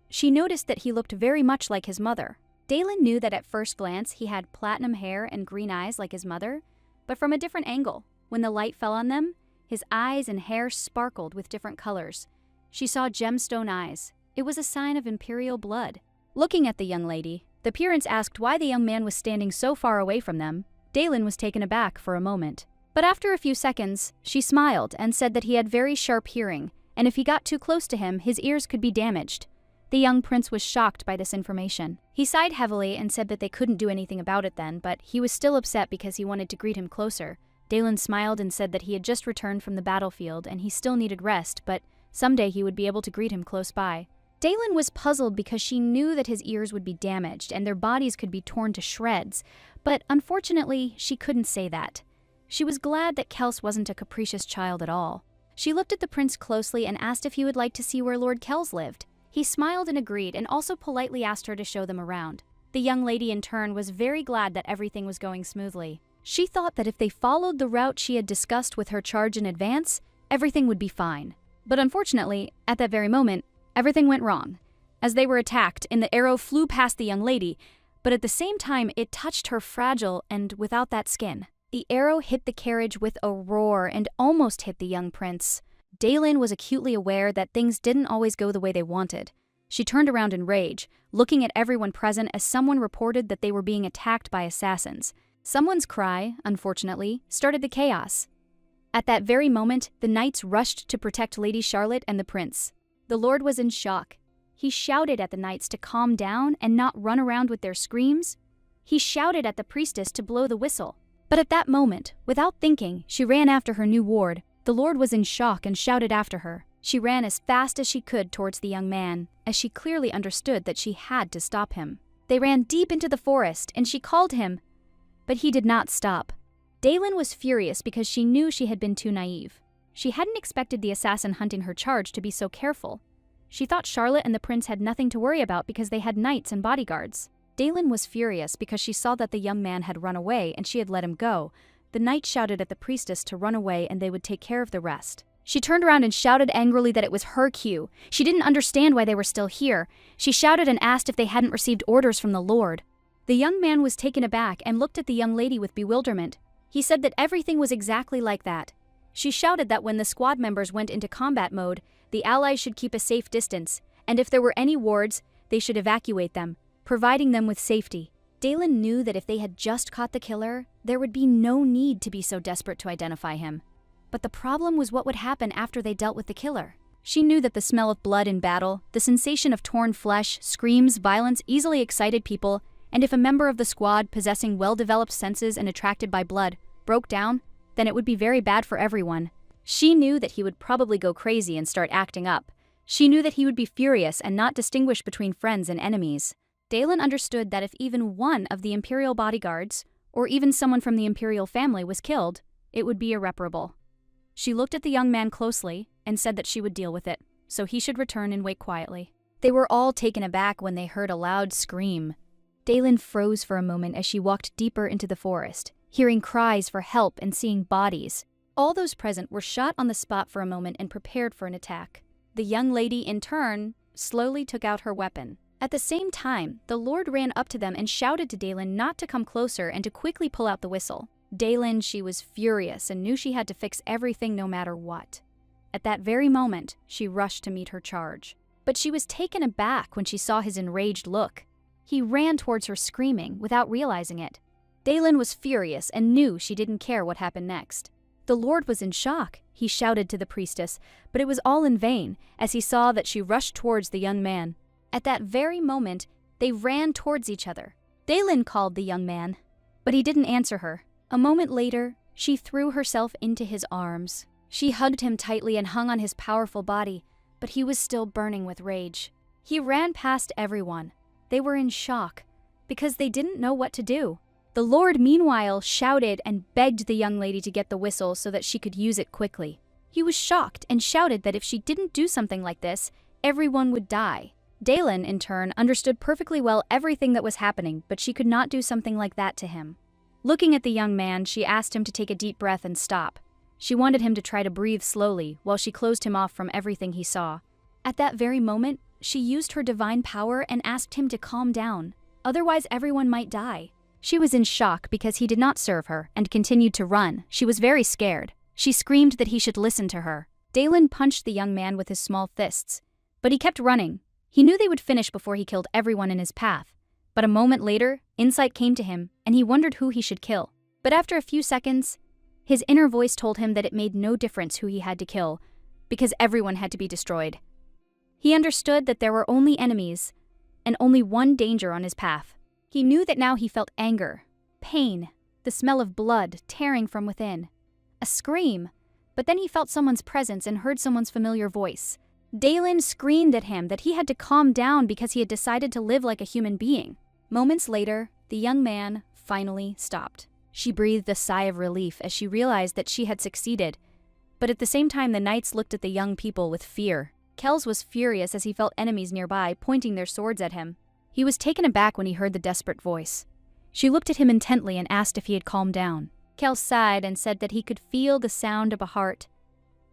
She noticed that he looked very much like his mother. Dalen knew that at first glance he had platinum hair and green eyes like his mother, but from a different angle. When the light fell on them, His eyes and hair sparkled with different colors. She saw gemstone eyes. It was a sign of imperial blood. Looking at the young lady, the parents asked why the young man was standing so far away from them. Dalen was taken aback for a moment. But after a few seconds, she smiled and said that he had very sharp hearing, and if he got too close to him, his ears could be damaged. The young prince was shocked by this information. He sighed heavily and said that they couldn't do anything about it then, but he was still upset because he wanted to greet him closer. Dalen smiled and said that he had just returned from the battlefield and he still needed rest, but someday he would be able to greet him close by. Dalen was puzzled because she knew that his ears would be damaged and their bodies could be torn to shreds, but unfortunately, she couldn't say that. She was glad that Kels wasn't a capricious child at all. She looked at the prince closely and asked if he would like to see where Lord Kels lived. He smiled and agreed and also politely asked her to show them around. The young lady in turn was very glad that everything was going smoothly. She thought that if they followed the route she had discussed with her charge in advance, everything would be fine. But unfortunately, at that very moment, everything went wrong. As they were attacked, and the arrow flew past the young lady, but at the same time it touched her fragile and without that skin. The arrow hit the carriage with a roar and almost hit the young prince. Dalen was acutely aware that things didn't always go the way they wanted. She turned around in rage, looking at everyone present as someone reported that they were being attacked by assassins. Someone's cry, unfortunately, started the chaos. At that very moment, the knights rushed to protect Lady Charlotte and the prince. The lord was in shock. He shouted at the knights to calm down and not run around with their screams. He shouted at the priestess to blow the whistle. But at that moment, without thinking, she ran after her new ward. The lord was in shock and shouted after her. She ran as fast as she could towards the young man, as she clearly understood that she had to stop him. They ran deep into the forest, and she called him, but he did not stop. Dalen was furious because she knew she had been too naive. She hadn't expected the assassin hunting her charge to be so careful. She thought Charlotte and the prince had nothing to worry about because they had knights and bodyguards. Dalen was furious because she saw that the young man had run away and she had let him go. The knight shouted at the priestess to run away and they would take care of the rest. She turned around and shouted angrily that it was her cue. She didn't understand why they were still here. She shouted and asked if they hadn't received orders from the lord. The young man was taken aback and looked at the young lady with bewilderment. He said that everything was exactly like that. She shouted that when the squad members went into combat mode, the allies should keep a safe distance, and if there were any wards, they should evacuate them, providing them with safety. Dalen knew that if they had just caught the killer, there would be no need to be so desperate to identify him. But the problem was what would happen after they dealt with the killer. She knew that the smell of blood in battle, the sensation of torn flesh, screams, violence easily excited people, and if a member of the squad possessing well-developed senses and attracted by blood broke down, then it would be very bad for everyone. She knew that he would probably go crazy and start acting up. She knew that he would be furious and not distinguish between friends and enemies. Dalen understood that if even one of the Imperial bodyguards, or even someone from the Imperial family, was killed, it would be irreparable. She looked at the young man closely and said that she would deal with it, so he should return and wait quietly. They were all taken aback when they heard a loud scream. Dalen froze for a moment as she walked deeper into the forest, hearing cries for help and seeing bodies. All those present were shot on the spot for a moment and prepared for an attack. The young lady, in turn, slowly took out her weapon. At the same time, the lord ran up to them and shouted to Dalen not to come closer and to quickly pull out the whistle. Dalen, she was furious and knew she had to fix everything no matter what. At that very moment, she rushed to meet her charge. But she was taken aback when she saw his enraged look. He ran towards her screaming without realizing it. Dalen was furious and knew she didn't care what happened next. The lord was in shock. He shouted to the priestess, but it was all in vain as he saw that she rushed towards the young man. At that very moment, they ran towards each other. Dalen called the young man, but he didn't answer her. A moment later, she threw herself into his arms. She hugged him tightly and hung on his powerful body, but he was still burning with rage. He ran past everyone. They were in shock because they didn't know what to do. The lord, meanwhile, shouted and begged the young lady to get the whistle so that she could use it quickly. He was shocked and shouted that if she didn't do something like this, everyone would die. Dalen, in turn, understood perfectly well everything that was happening, but she could not do something like that to him. Looking at the young man, she asked him to take a deep breath and stop. She wanted him to try to breathe slowly while she closed him off from everything he saw. At that very moment, she used her divine power and asked him to calm down. Otherwise, everyone might die. She was in shock because he did not serve her and continued to run. She was very scared. She screamed that he should listen to her. Dalen punched the young man with his small fists, but he kept running. He knew they would finish before he killed everyone in his path. But a moment later, insight came to him, and he wondered who he should kill. But after a few seconds, his inner voice told him that it made no difference who he had to kill, because everyone had to be destroyed. He understood that there were only enemies, and only one danger on his path. He knew that now he felt anger, pain, the smell of blood tearing from within. A scream, but then he felt someone's presence and heard someone's familiar voice. Dalen screamed at him that he had to calm down because he had decided to live like a human being. Moments later, the young man finally stopped. She breathed a sigh of relief as she realized that she had succeeded, but at the same time the knights looked at the young people with fear. Kells was furious as he felt enemies nearby pointing their swords at him. He was taken aback when he heard the desperate voice. She looked at him intently and asked if he had calmed down. Kells sighed and said that he could feel the sound of a heart.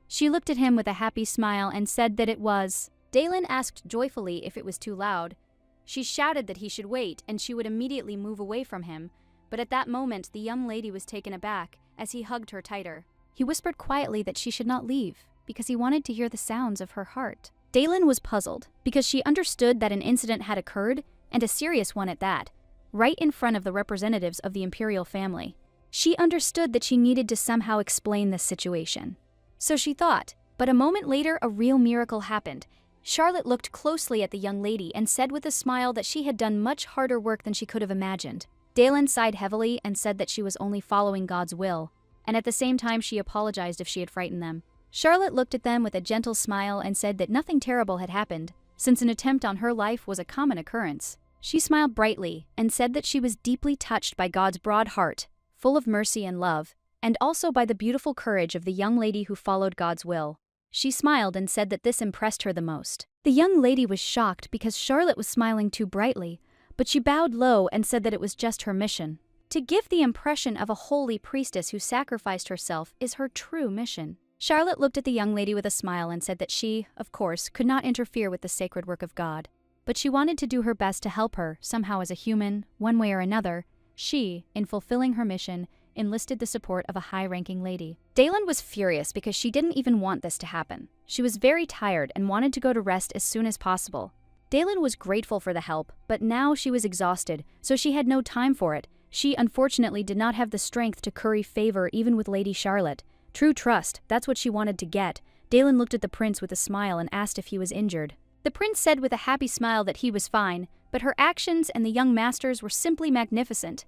She looked at him with a happy smile and said that it was. Dalen asked joyfully if it was too loud. She shouted that he should wait and she would immediately move away from him, but at that moment the young lady was taken aback as he hugged her tighter. He whispered quietly that she should not leave, because he wanted to hear the sounds of her heart. Dalen was puzzled, because she understood that an incident had occurred, and a serious one at that, right in front of the representatives of the imperial family. She understood that she needed to somehow explain this situation. So she thought, but a moment later a real miracle happened. Charlotte looked closely at the young lady and said with a smile that she had done much harder work than she could have imagined. Dalen sighed heavily and said that she was only following God's will, and at the same time she apologized if she had frightened them. Charlotte looked at them with a gentle smile and said that nothing terrible had happened, since an attempt on her life was a common occurrence. She smiled brightly and said that she was deeply touched by God's broad heart, full of mercy and love, and also by the beautiful courage of the young lady who followed God's will. She smiled and said that this impressed her the most. The young lady was shocked because Charlotte was smiling too brightly, but she bowed low and said that it was just her mission. To give the impression of a holy priestess who sacrificed herself is her true mission. Charlotte looked at the young lady with a smile and said that she, of course, could not interfere with the sacred work of God, but she wanted to do her best to help her, somehow as a human, one way or another. She, in fulfilling her mission, enlisted the support of a high-ranking lady. Dalen was furious because she didn't even want this to happen. She was very tired and wanted to go to rest as soon as possible. Dalen was grateful for the help, but now she was exhausted, so she had no time for it. She unfortunately did not have the strength to curry favor even with Lady Charlotte. True trust, that's what she wanted to get. Dalen looked at the prince with a smile and asked if he was injured. The prince said with a happy smile that he was fine, but her actions and the young master's were simply magnificent.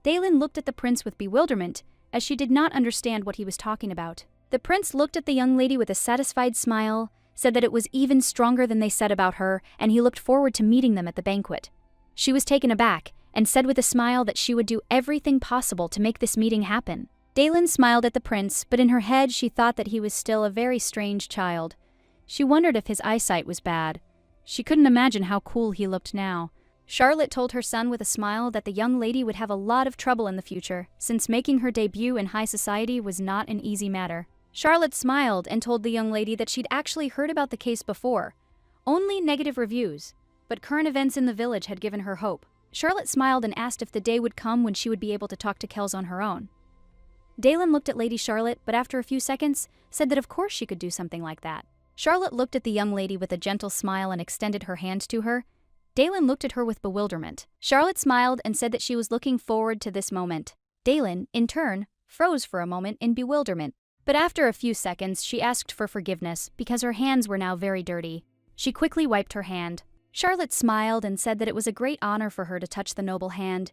Dalen looked at the prince with bewilderment, as she did not understand what he was talking about. The prince looked at the young lady with a satisfied smile, said that it was even stronger than they said about her, and he looked forward to meeting them at the banquet. She was taken aback, and said with a smile that she would do everything possible to make this meeting happen. Dalen smiled at the prince, but in her head she thought that he was still a very strange child. She wondered if his eyesight was bad. She couldn't imagine how cool he looked now. Charlotte told her son with a smile that the young lady would have a lot of trouble in the future, since making her debut in high society was not an easy matter. Charlotte smiled and told the young lady that she'd actually heard about the case before. Only negative reviews, but current events in the village had given her hope. Charlotte smiled and asked if the day would come when she would be able to talk to Kells on her own. Dalen looked at Lady Charlotte, but after a few seconds, said that of course she could do something like that. Charlotte looked at the young lady with a gentle smile and extended her hand to her. Dalen looked at her with bewilderment. Charlotte smiled and said that she was looking forward to this moment. Dalen, in turn, froze for a moment in bewilderment. But after a few seconds, she asked for forgiveness because her hands were now very dirty. She quickly wiped her hand. Charlotte smiled and said that it was a great honor for her to touch the noble hand.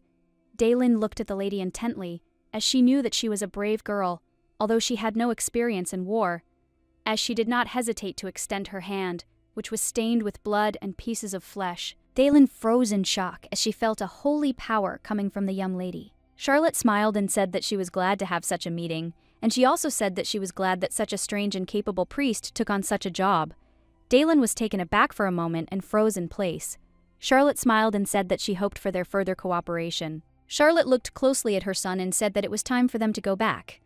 Dalen looked at the lady intently, as she knew that she was a brave girl, although she had no experience in war, as she did not hesitate to extend her hand, which was stained with blood and pieces of flesh. Dalen froze in shock as she felt a holy power coming from the young lady. Charlotte smiled and said that she was glad to have such a meeting, and she also said that she was glad that such a strange and capable priest took on such a job. Dalen was taken aback for a moment and froze in place. Charlotte smiled and said that she hoped for their further cooperation. Charlotte looked closely at her son and said that it was time for them to go back.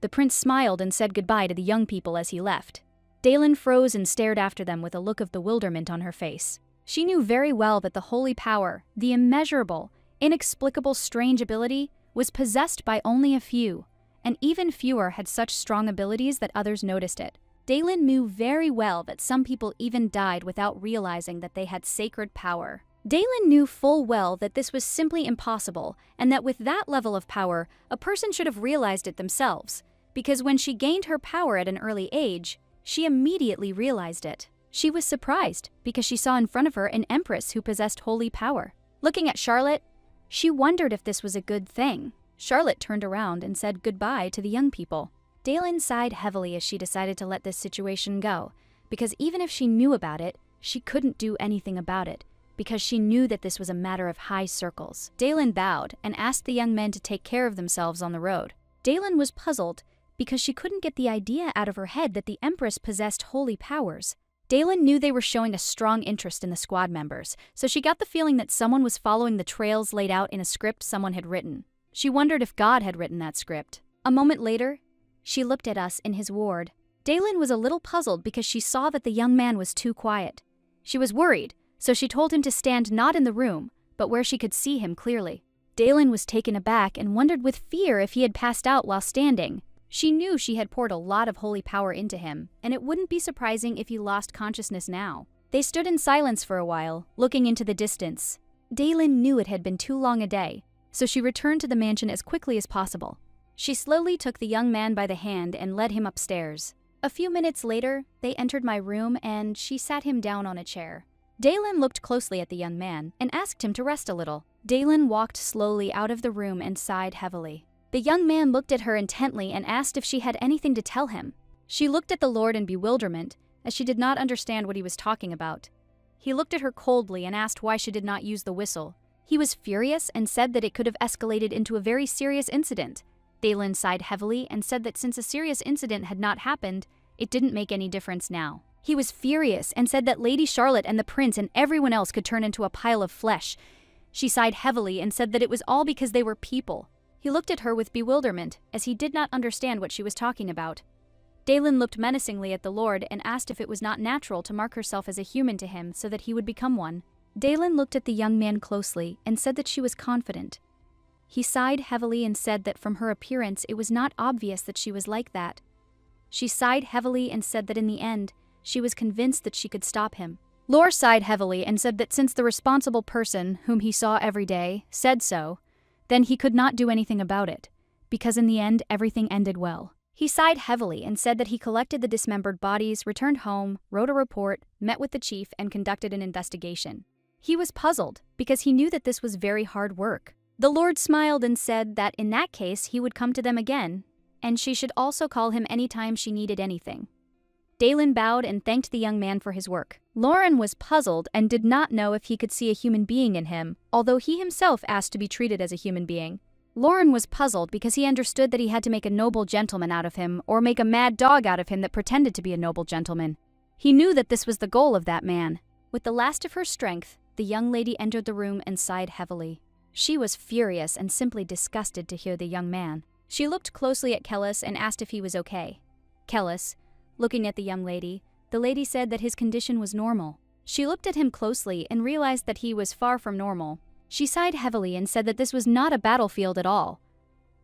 The prince smiled and said goodbye to the young people as he left. Dalen froze and stared after them with a look of bewilderment on her face. She knew very well that the holy power, the immeasurable, inexplicable, strange ability, was possessed by only a few, and even fewer had such strong abilities that others noticed it. Daylin knew very well that some people even died without realizing that they had sacred power. Daylin knew full well that this was simply impossible, and that with that level of power, a person should have realized it themselves, because when she gained her power at an early age, she immediately realized it. She was surprised because she saw in front of her an empress who possessed holy power. Looking at Charlotte, she wondered if this was a good thing. Charlotte turned around and said goodbye to the young people. Daylin sighed heavily as she decided to let this situation go, because even if she knew about it, she couldn't do anything about it, because she knew that this was a matter of high circles. Daylin bowed and asked the young men to take care of themselves on the road. Daylin was puzzled because she couldn't get the idea out of her head that the Empress possessed holy powers. Daylin knew they were showing a strong interest in the squad members, so she got the feeling that someone was following the trails laid out in a script someone had written. She wondered if God had written that script. A moment later, she looked at us in his ward. Daylin was a little puzzled because she saw that the young man was too quiet. She was worried, so she told him to stand not in the room, but where she could see him clearly. Daylin was taken aback and wondered with fear if he had passed out while standing. She knew she had poured a lot of holy power into him, and it wouldn't be surprising if he lost consciousness now. They stood in silence for a while, looking into the distance. Daylin knew it had been too long a day, so she returned to the mansion as quickly as possible. She slowly took the young man by the hand and led him upstairs. A few minutes later, they entered my room and she sat him down on a chair. Daylin looked closely at the young man and asked him to rest a little. Daylin walked slowly out of the room and sighed heavily. The young man looked at her intently and asked if she had anything to tell him. She looked at the Lord in bewilderment, as she did not understand what he was talking about. He looked at her coldly and asked why she did not use the whistle. He was furious and said that it could have escalated into a very serious incident. Daylin sighed heavily and said that since a serious incident had not happened, it didn't make any difference now. He was furious and said that Lady Charlotte and the prince and everyone else could turn into a pile of flesh. She sighed heavily and said that it was all because they were people. He looked at her with bewilderment, as he did not understand what she was talking about. Daylin looked menacingly at the Lord and asked if it was not natural to mark herself as a human to him so that he would become one. Daylin looked at the young man closely and said that she was confident. He sighed heavily and said that from her appearance it was not obvious that she was like that. She sighed heavily and said that in the end, she was convinced that she could stop him. Lore sighed heavily and said that since the responsible person, whom he saw every day, said so, then he could not do anything about it, because in the end everything ended well. He sighed heavily and said that he collected the dismembered bodies, returned home, wrote a report, met with the chief, and conducted an investigation. He was puzzled, because he knew that this was very hard work. The Lord smiled and said that in that case he would come to them again, and she should also call him anytime she needed anything. Daylin bowed and thanked the young man for his work. Lauren was puzzled and did not know if he could see a human being in him, although he himself asked to be treated as a human being. Lauren was puzzled because he understood that he had to make a noble gentleman out of him or make a mad dog out of him that pretended to be a noble gentleman. He knew that this was the goal of that man. With the last of her strength, the young lady entered the room and sighed heavily. She was furious and simply disgusted to hear the young man. She looked closely at Kellis and asked if he was okay. Kellis, looking at the young lady, the lady said that his condition was normal. She looked at him closely and realized that he was far from normal. She sighed heavily and said that this was not a battlefield at all.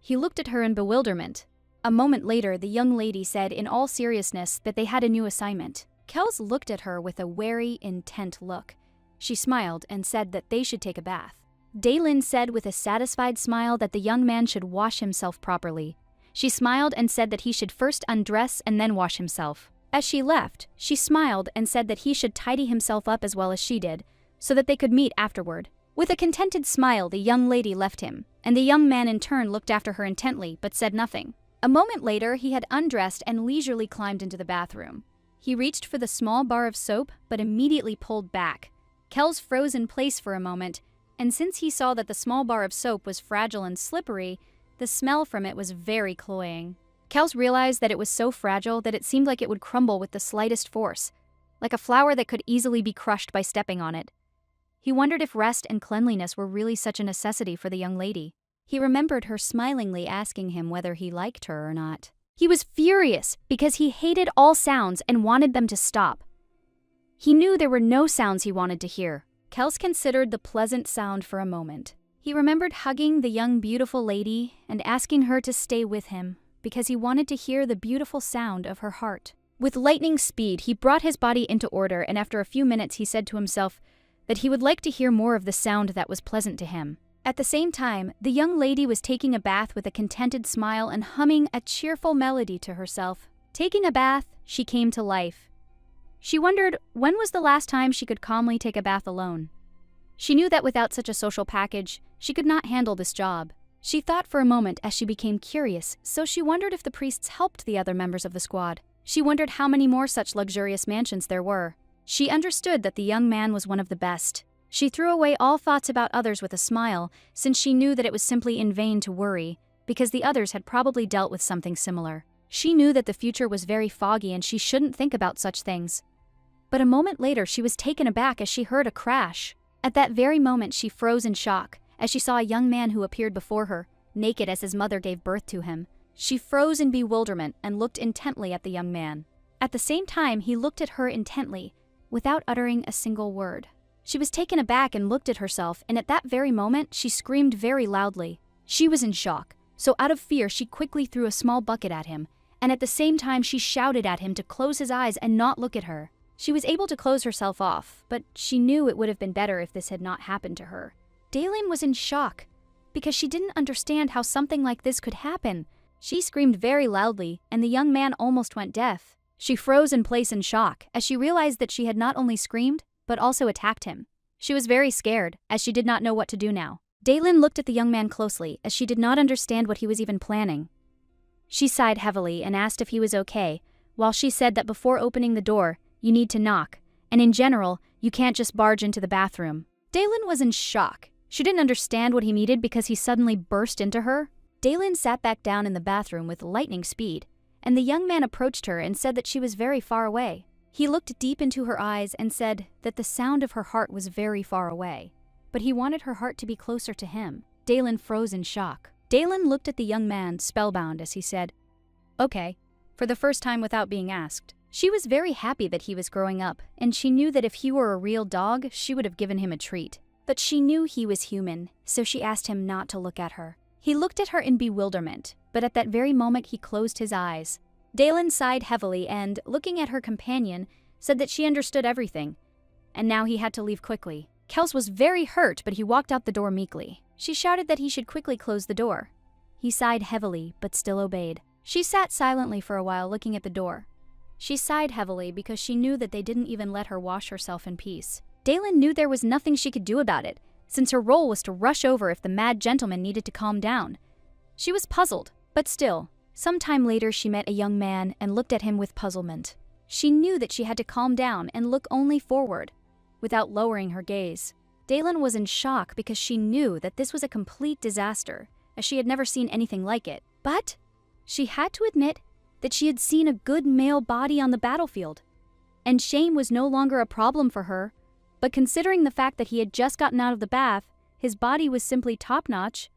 He looked at her in bewilderment. A moment later, the young lady said in all seriousness that they had a new assignment. Kells looked at her with a wary, intent look. She smiled and said that they should take a bath. Daylin said with a satisfied smile that the young man should wash himself properly. She smiled and said that he should first undress and then wash himself. As she left, she smiled and said that he should tidy himself up as well as she did, so that they could meet afterward. With a contented smile, the young lady left him, and the young man in turn looked after her intently but said nothing. A moment later, he had undressed and leisurely climbed into the bathroom. He reached for the small bar of soap but immediately pulled back. Kells froze in place for a moment, and since he saw that the small bar of soap was fragile and slippery, the smell from it was very cloying. Kells realized that it was so fragile that it seemed like it would crumble with the slightest force, like a flower that could easily be crushed by stepping on it. He wondered if rest and cleanliness were really such a necessity for the young lady. He remembered her smilingly asking him whether he liked her or not. He was furious because he hated all sounds and wanted them to stop. He knew there were no sounds he wanted to hear. Kells considered the pleasant sound for a moment. He remembered hugging the young beautiful lady and asking her to stay with him. because he wanted to hear the beautiful sound of her heart. With lightning speed, he brought his body into order, and after a few minutes he said to himself that he would like to hear more of the sound that was pleasant to him. At the same time, the young lady was taking a bath with a contented smile and humming a cheerful melody to herself. Taking a bath, she came to life. She wondered when was the last time she could calmly take a bath alone. She knew that without such a social package, she could not handle this job. She thought for a moment as she became curious, so she wondered if the priests helped the other members of the squad. She wondered how many more such luxurious mansions there were. She understood that the young man was one of the best. She threw away all thoughts about others with a smile, since she knew that it was simply in vain to worry, because the others had probably dealt with something similar. She knew that the future was very foggy and she shouldn't think about such things. But a moment later she was taken aback as she heard a crash. At that very moment she froze in shock, as she saw a young man who appeared before her, naked as his mother gave birth to him. She froze in bewilderment and looked intently at the young man. At the same time, he looked at her intently, without uttering a single word. She was taken aback and looked at herself, and at that very moment, she screamed very loudly. She was in shock, so out of fear, she quickly threw a small bucket at him, and at the same time, she shouted at him to close his eyes and not look at her. She was able to close herself off, but she knew it would have been better if this had not happened to her. Daylin was in shock, because she didn't understand how something like this could happen. She screamed very loudly, and the young man almost went deaf. She froze in place in shock, as she realized that she had not only screamed, but also attacked him. She was very scared, as she did not know what to do now. Daylin looked at the young man closely, as she did not understand what he was even planning. She sighed heavily and asked if he was okay, while she said that before opening the door, you need to knock, and in general, you can't just barge into the bathroom. Daylin was in shock. She didn't understand what he needed because he suddenly burst into her. Daylin sat back down in the bathroom with lightning speed, and the young man approached her and said that she was very far away. He looked deep into her eyes and said that the sound of her heart was very far away, but he wanted her heart to be closer to him. Daylin froze in shock. Daylin looked at the young man, spellbound, as he said, "Okay," for the first time without being asked. She was very happy that he was growing up, and she knew that if he were a real dog, she would have given him a treat. But she knew he was human, so she asked him not to look at her. He looked at her in bewilderment, but at that very moment he closed his eyes. Daylin sighed heavily and, looking at her companion, said that she understood everything, and now he had to leave quickly. Kels was very hurt, but he walked out the door meekly. She shouted that he should quickly close the door. He sighed heavily, but still obeyed. She sat silently for a while looking at the door. She sighed heavily because she knew that they didn't even let her wash herself in peace. Daylin knew there was nothing she could do about it, since her role was to rush over if the mad gentleman needed to calm down. She was puzzled, but still. Some time later she met a young man and looked at him with puzzlement. She knew that she had to calm down and look only forward, without lowering her gaze. Daylin was in shock because she knew that this was a complete disaster, as she had never seen anything like it. But she had to admit that she had seen a good male body on the battlefield, and shame was no longer a problem for her. But considering the fact that he had just gotten out of the bath, his body was simply top-notch.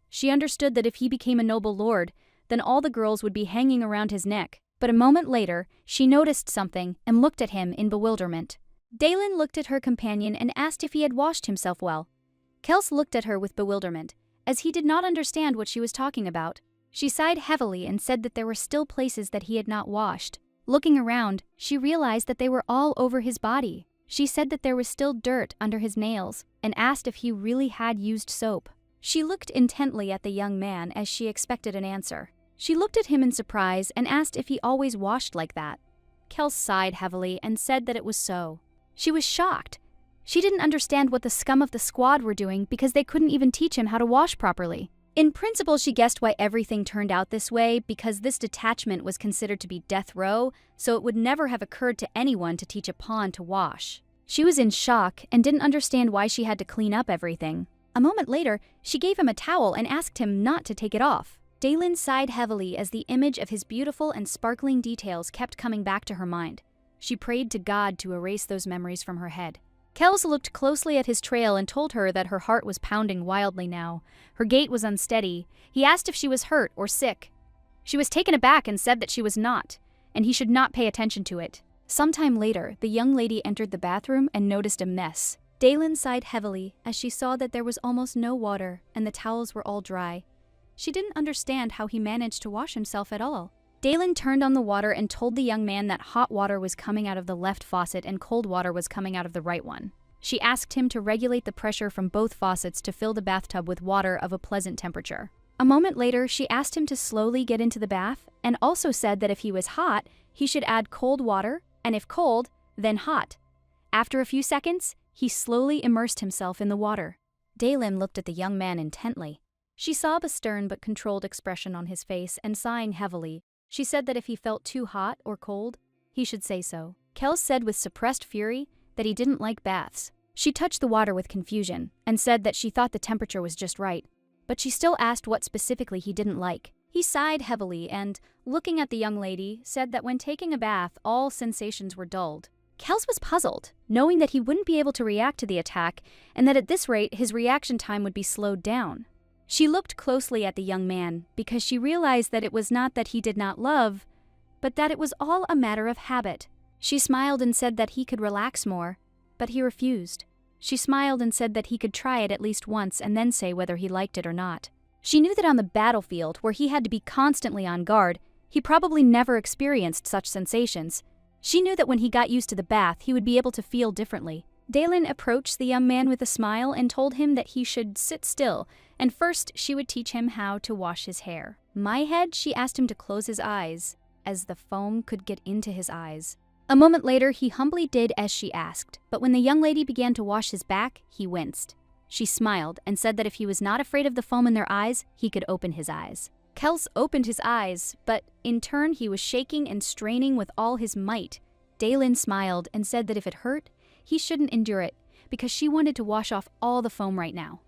She understood that if he became a noble lord, then all the girls would be hanging around his neck. But a moment later, she noticed something and looked at him in bewilderment. Daylin looked at her companion and asked if he had washed himself well. Kels looked at her with bewilderment, as he did not understand what she was talking about. She sighed heavily and said that there were still places that he had not washed. Looking around, she realized that they were all over his body. She said that there was still dirt under his nails and asked if he really had used soap. She looked intently at the young man as she expected an answer. She looked at him in surprise and asked if he always washed like that. Kels sighed heavily and said that it was so. She was shocked. She didn't understand what the scum of the squad were doing because they couldn't even teach him how to wash properly. In principle, she guessed why everything turned out this way because this detachment was considered to be death row, so it would never have occurred to anyone to teach a pawn to wash. She was in shock and didn't understand why she had to clean up everything. A moment later, she gave him a towel and asked him not to take it off. Daylin sighed heavily as the image of his beautiful and sparkling details kept coming back to her mind. She prayed to God to erase those memories from her head. Kels looked closely at his trail and told her that her heart was pounding wildly now. Her gait was unsteady. He asked if she was hurt or sick. She was taken aback and said that she was not, and he should not pay attention to it. Sometime later, the young lady entered the bathroom and noticed a mess. Daylin sighed heavily as she saw that there was almost no water and the towels were all dry. She didn't understand how he managed to wash himself at all. Dalen turned on the water and told the young man that hot water was coming out of the left faucet and cold water was coming out of the right one. She asked him to regulate the pressure from both faucets to fill the bathtub with water of a pleasant temperature. A moment later, she asked him to slowly get into the bath and also said that if he was hot, he should add cold water, and if cold, then hot. After a few seconds, he slowly immersed himself in the water. Dalen looked at the young man intently. She saw a stern but controlled expression on his face, and sighing heavily, she said that if he felt too hot or cold, he should say so. Kels said with suppressed fury that he didn't like baths. She touched the water with confusion and said that she thought the temperature was just right, but she still asked what specifically he didn't like. He sighed heavily and, looking at the young lady, said that when taking a bath, all sensations were dulled. Kels was puzzled, knowing that he wouldn't be able to react to the attack and that at this rate his reaction time would be slowed down. She looked closely at the young man because she realized that it was not that he did not love, but that it was all a matter of habit. She smiled and said that he could relax more, but he refused. She smiled and said that he could try it at least once and then say whether he liked it or not. She knew that on the battlefield, where he had to be constantly on guard, he probably never experienced such sensations. She knew that when he got used to the bath, he would be able to feel differently. Dalen approached the young man with a smile and told him that he should sit still, and first she would teach him how to wash his hair. My head, she asked him to close his eyes, as the foam could get into his eyes. A moment later, he humbly did as she asked, but when the young lady began to wash his back, he winced. She smiled and said that if he was not afraid of the foam in their eyes, he could open his eyes. Kels opened his eyes, but in turn he was shaking and straining with all his might. Dalen smiled and said that if it hurt, he shouldn't endure it, because she wanted to wash off all the foam right now.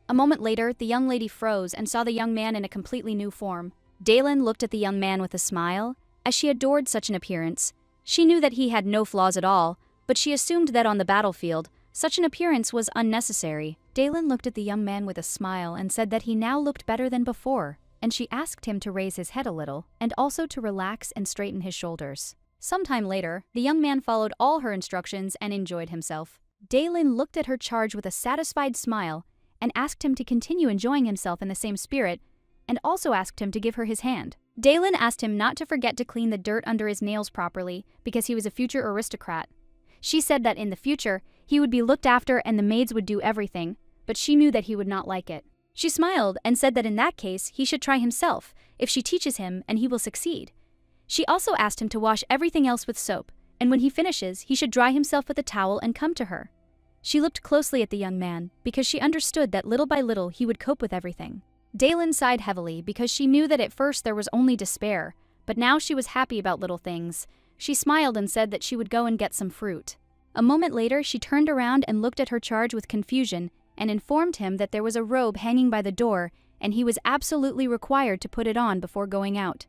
A moment later, the young lady froze and saw the young man in a completely new form. Dalen looked at the young man with a smile, as she adored such an appearance. She knew that he had no flaws at all, but she assumed that on the battlefield, such an appearance was unnecessary. Dalen looked at the young man with a smile and said that he now looked better than before, and she asked him to raise his head a little, and also to relax and straighten his shoulders. Sometime later, the young man followed all her instructions and enjoyed himself. Dalen looked at her charge with a satisfied smile and asked him to continue enjoying himself in the same spirit, and also asked him to give her his hand. Dalen asked him not to forget to clean the dirt under his nails properly because he was a future aristocrat. She said that in the future, he would be looked after and the maids would do everything, but she knew that he would not like it. She smiled and said that in that case, he should try himself, if she teaches him, and he will succeed. She also asked him to wash everything else with soap, and when he finishes, he should dry himself with a towel and come to her. She looked closely at the young man because she understood that little by little he would cope with everything. Dalen sighed heavily because she knew that at first there was only despair, but now she was happy about little things. She smiled and said that she would go and get some fruit. A moment later, she turned around and looked at her charge with confusion and informed him that there was a robe hanging by the door and he was absolutely required to put it on before going out.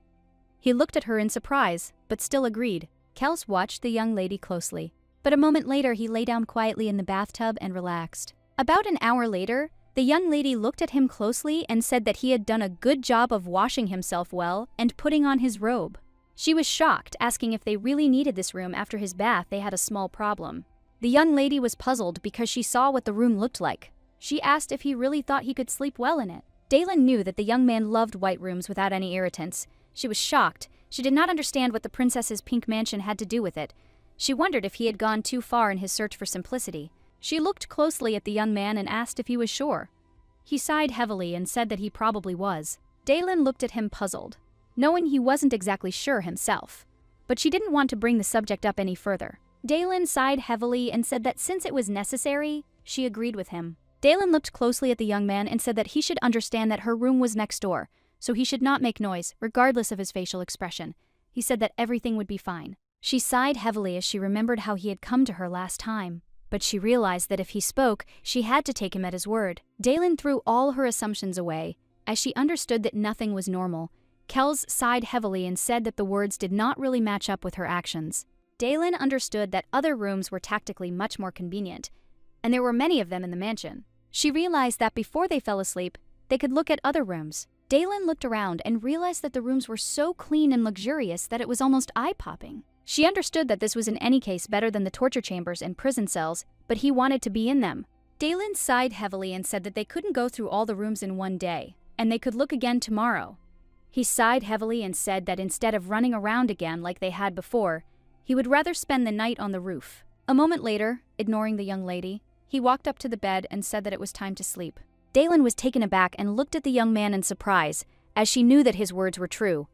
He looked at her in surprise, but still agreed. Kels watched the young lady closely, but a moment later he lay down quietly in the bathtub and relaxed. About an hour later, the young lady looked at him closely and said that he had done a good job of washing himself well and putting on his robe. She was shocked, asking if they really needed this room after his bath they had a small problem. The young lady was puzzled because she saw what the room looked like. She asked if he really thought he could sleep well in it. Dalen knew that the young man loved white rooms without any irritants. She was shocked. She did not understand what the princess's pink mansion had to do with it. She wondered if he had gone too far in his search for simplicity. She looked closely at the young man and asked if he was sure. He sighed heavily and said that he probably was. Dalen looked at him puzzled, knowing he wasn't exactly sure himself. But she didn't want to bring the subject up any further. Dalen sighed heavily and said that since it was necessary, she agreed with him. Dalen looked closely at the young man and said that he should understand that her room was next door, so he should not make noise, regardless of his facial expression. He said that everything would be fine. She sighed heavily as she remembered how he had come to her last time, but she realized that if he spoke, she had to take him at his word. Dalen threw all her assumptions away, as she understood that nothing was normal. Kels sighed heavily and said that the words did not really match up with her actions. Dalen understood that other rooms were tactically much more convenient, and there were many of them in the mansion. She realized that before they fell asleep, they could look at other rooms. Dalen looked around and realized that the rooms were so clean and luxurious that it was almost eye-popping. She understood that this was in any case better than the torture chambers and prison cells, but he wanted to be in them. Dalen sighed heavily and said that they couldn't go through all the rooms in one day, and they could look again tomorrow. He sighed heavily and said that instead of running around again like they had before, he would rather spend the night on the roof. A moment later, ignoring the young lady, he walked up to the bed and said that it was time to sleep. Daylin was taken aback and looked at the young man in surprise, as she knew that his words were true.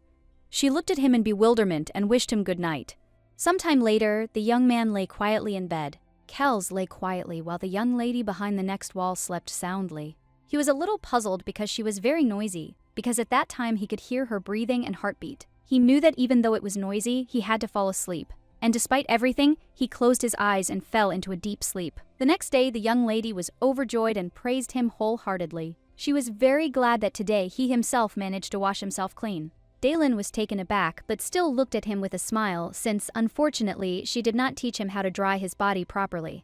She looked at him in bewilderment and wished him good night. Sometime later, the young man lay quietly in bed. Kels lay quietly while the young lady behind the next wall slept soundly. He was a little puzzled because she was very noisy, because at that time he could hear her breathing and heartbeat. He knew that even though it was noisy, he had to fall asleep. And despite everything, he closed his eyes and fell into a deep sleep. The next day, the young lady was overjoyed and praised him wholeheartedly. She was very glad that today he himself managed to wash himself clean. Daylin was taken aback, but still looked at him with a smile, since, unfortunately, she did not teach him how to dry his body properly.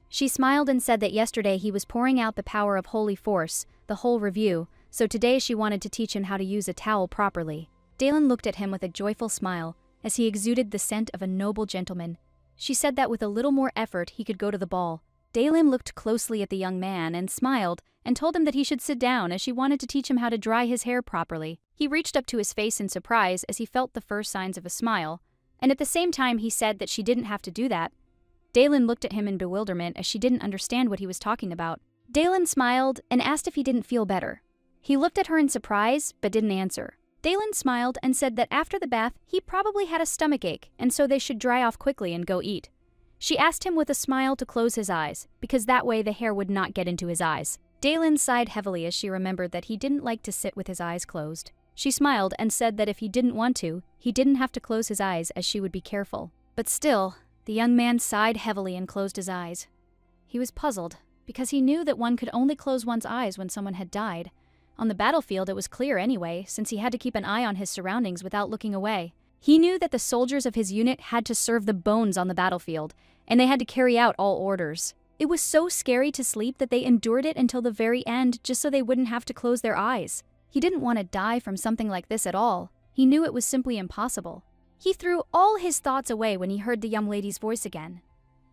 She smiled and said that yesterday he was pouring out the power of holy force, the whole review, so today she wanted to teach him how to use a towel properly. Daylin looked at him with a joyful smile, as he exuded the scent of a noble gentleman. She said that with a little more effort he could go to the ball. Daylin looked closely at the young man and smiled and told him that he should sit down as she wanted to teach him how to dry his hair properly. He reached up to his face in surprise as he felt the first signs of a smile, and at the same time he said that she didn't have to do that. Daylin looked at him in bewilderment as she didn't understand what he was talking about. Daylin smiled and asked if he didn't feel better. He looked at her in surprise but didn't answer. Daylin smiled and said that after the bath, he probably had a stomachache, and so they should dry off quickly and go eat. She asked him with a smile to close his eyes, because that way the hair would not get into his eyes. Daylin sighed heavily as she remembered that he didn't like to sit with his eyes closed. She smiled and said that if he didn't want to, he didn't have to close his eyes as she would be careful. But still, the young man sighed heavily and closed his eyes. He was puzzled, because he knew that one could only close one's eyes when someone had died. On the battlefield, it was clear anyway, since he had to keep an eye on his surroundings without looking away. He knew that the soldiers of his unit had to serve the bones on the battlefield, and they had to carry out all orders. It was so scary to sleep that they endured it until the very end just so they wouldn't have to close their eyes. He didn't want to die from something like this at all. He knew it was simply impossible. He threw all his thoughts away when he heard the young lady's voice again.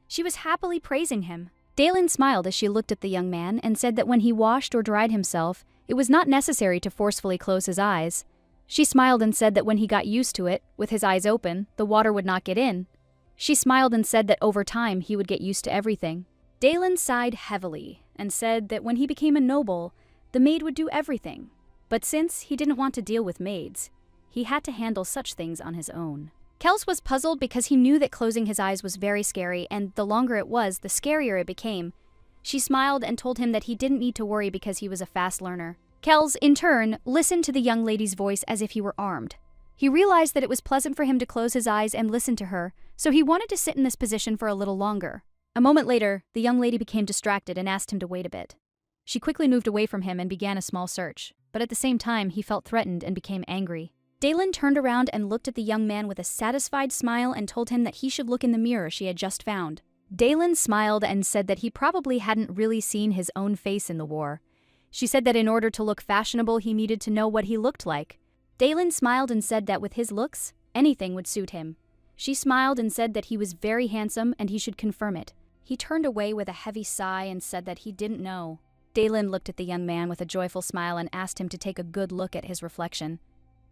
She was happily praising him. Daylin smiled as she looked at the young man and said that when he washed or dried himself, it was not necessary to forcefully close his eyes. She smiled and said that when he got used to it, with his eyes open, the water would not get in. She smiled and said that over time he would get used to everything. Daylin sighed heavily and said that when he became a noble, the maid would do everything. But since he didn't want to deal with maids, he had to handle such things on his own. Kels was puzzled because he knew that closing his eyes was very scary, and the longer it was, the scarier it became. She smiled and told him that he didn't need to worry because he was a fast learner. Kels, in turn, listened to the young lady's voice as if he were armed. He realized that it was pleasant for him to close his eyes and listen to her, so he wanted to sit in this position for a little longer. A moment later, the young lady became distracted and asked him to wait a bit. She quickly moved away from him and began a small search, but at the same time he felt threatened and became angry. Daylin turned around and looked at the young man with a satisfied smile and told him that he should look in the mirror she had just found. Daylin smiled and said that he probably hadn't really seen his own face in the war. She said that in order to look fashionable, he needed to know what he looked like. Daylin smiled and said that with his looks, anything would suit him. She smiled and said that he was very handsome and he should confirm it. He turned away with a heavy sigh and said that he didn't know. Daylin looked at the young man with a joyful smile and asked him to take a good look at his reflection.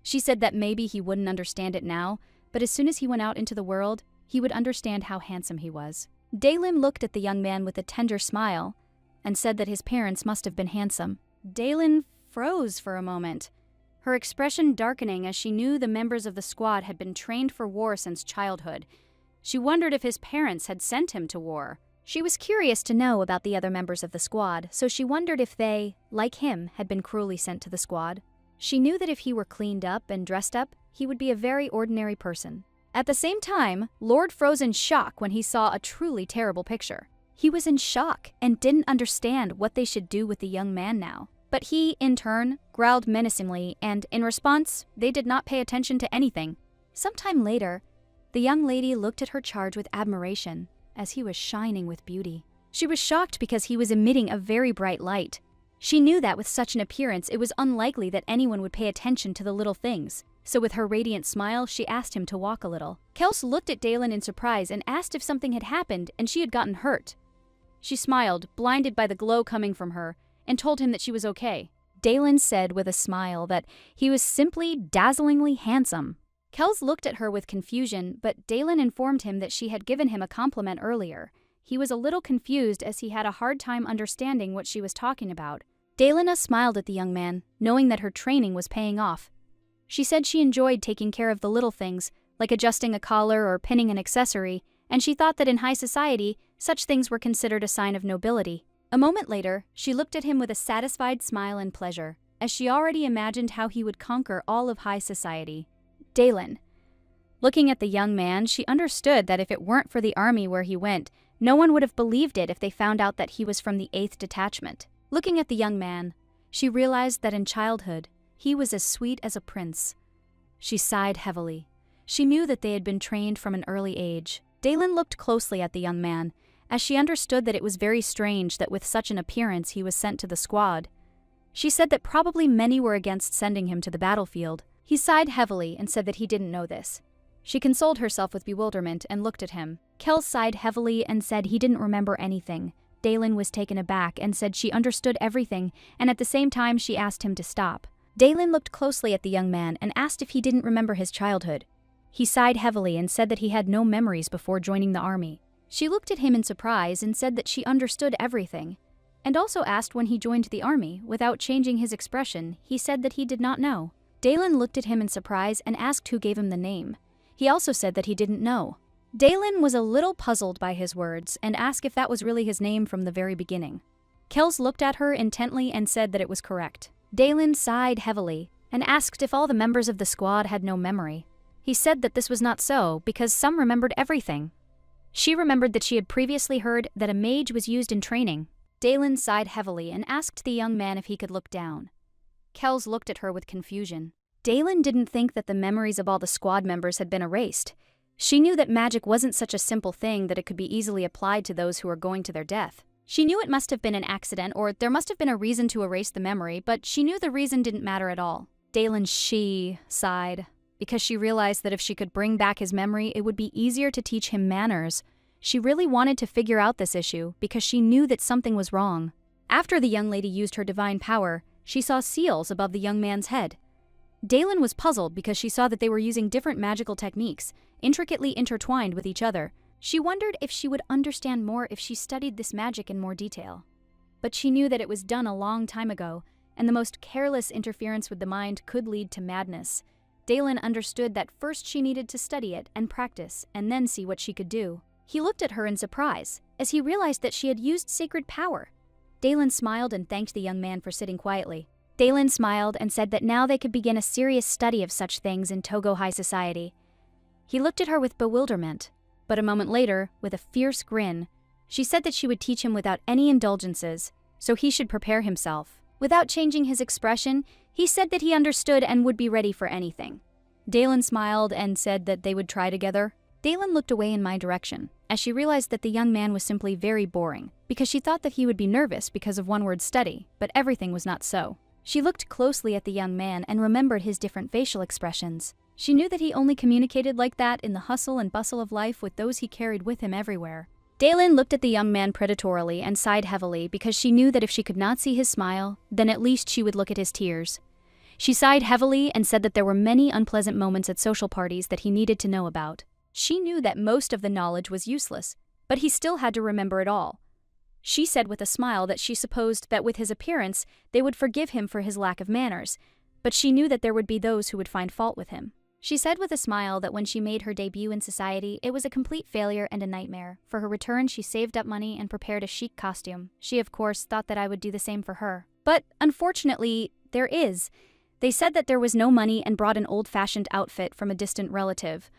She said that maybe he wouldn't understand it now, but as soon as he went out into the world, he would understand how handsome he was. Daylin looked at the young man with a tender smile and said that his parents must have been handsome. Daylin froze for a moment, her expression darkening as she knew the members of the squad had been trained for war since childhood. She wondered if his parents had sent him to war. She was curious to know about the other members of the squad, so she wondered if they, like him, had been cruelly sent to the squad. She knew that if he were cleaned up and dressed up, he would be a very ordinary person. At the same time, Lord froze in shock when he saw a truly terrible picture. He was in shock and didn't understand what they should do with the young man now. But he, in turn, growled menacingly, and in response, they did not pay attention to anything. Sometime later, the young lady looked at her charge with admiration, as he was shining with beauty. She was shocked because he was emitting a very bright light. She knew that with such an appearance, it was unlikely that anyone would pay attention to the little things. So with her radiant smile, she asked him to walk a little. Kels looked at Daylin in surprise and asked if something had happened and she had gotten hurt. She smiled, blinded by the glow coming from her, and told him that she was okay. Dalen said with a smile that he was simply dazzlingly handsome. Kels looked at her with confusion, but Dalen informed him that she had given him a compliment earlier. He was a little confused as he had a hard time understanding what she was talking about. Dalena smiled at the young man, knowing that her training was paying off. She said she enjoyed taking care of the little things, like adjusting a collar or pinning an accessory, and she thought that in high society, such things were considered a sign of nobility. A moment later, she looked at him with a satisfied smile and pleasure, as she already imagined how he would conquer all of high society. Dalen. Looking at the young man, she understood that if it weren't for the army where he went, no one would have believed it if they found out that he was from the 8th Detachment. Looking at the young man, she realized that in childhood, he was as sweet as a prince. She sighed heavily. She knew that they had been trained from an early age. Dalen looked closely at the young man, as she understood that it was very strange that with such an appearance he was sent to the squad. She said that probably many were against sending him to the battlefield. He sighed heavily and said that he didn't know this. She consoled herself with bewilderment and looked at him. Kel sighed heavily and said he didn't remember anything. Dalen was taken aback and said she understood everything, and at the same time she asked him to stop. Dalen looked closely at the young man and asked if he didn't remember his childhood. He sighed heavily and said that he had no memories before joining the army. She looked at him in surprise and said that she understood everything, and also asked when he joined the army. Without changing his expression, he said that he did not know. Dalen looked at him in surprise and asked who gave him the name. He also said that he didn't know. Dalen was a little puzzled by his words and asked if that was really his name from the very beginning. Kels looked at her intently and said that it was correct. Dalen sighed heavily and asked if all the members of the squad had no memory. He said that this was not so because some remembered everything. She remembered that she had previously heard that a mage was used in training. Dalen sighed heavily and asked the young man if he could look down. Kels looked at her with confusion. Dalen didn't think that the memories of all the squad members had been erased. She knew that magic wasn't such a simple thing that it could be easily applied to those who were going to their death. She knew it must have been an accident or there must have been a reason to erase the memory, but she knew the reason didn't matter at all. Dalen sighed, because she realized that if she could bring back his memory, it would be easier to teach him manners. She really wanted to figure out this issue because she knew that something was wrong. After the young lady used her divine power, she saw seals above the young man's head. Dalen was puzzled because she saw that they were using different magical techniques, intricately intertwined with each other. She wondered if she would understand more if she studied this magic in more detail. But she knew that it was done a long time ago, and the most careless interference with the mind could lead to madness. Dalen understood that first she needed to study it and practice, and then see what she could do. He looked at her in surprise, as he realized that she had used sacred power. Dalen smiled and thanked the young man for sitting quietly. Dalen smiled and said that now they could begin a serious study of such things in Togo high society. He looked at her with bewilderment, but a moment later, with a fierce grin, she said that she would teach him without any indulgences, so he should prepare himself. Without changing his expression, he said that he understood and would be ready for anything. Dalen smiled and said that they would try together. Dalen looked away in my direction, as she realized that the young man was simply very boring, because she thought that he would be nervous because of one-word study, but everything was not so. She looked closely at the young man and remembered his different facial expressions. She knew that he only communicated like that in the hustle and bustle of life with those he carried with him everywhere. Dalen looked at the young man predatorily and sighed heavily because she knew that if she could not see his smile, then at least she would look at his tears. She sighed heavily and said that there were many unpleasant moments at social parties that he needed to know about. She knew that most of the knowledge was useless, but he still had to remember it all. She said with a smile that she supposed that with his appearance, they would forgive him for his lack of manners, but she knew that there would be those who would find fault with him. She said with a smile that when she made her debut in society, it was a complete failure and a nightmare. For her return, she saved up money and prepared a chic costume. She, of course, thought that I would do the same for her. But, unfortunately, there is. They said that there was no money and brought an old-fashioned outfit from a distant relative.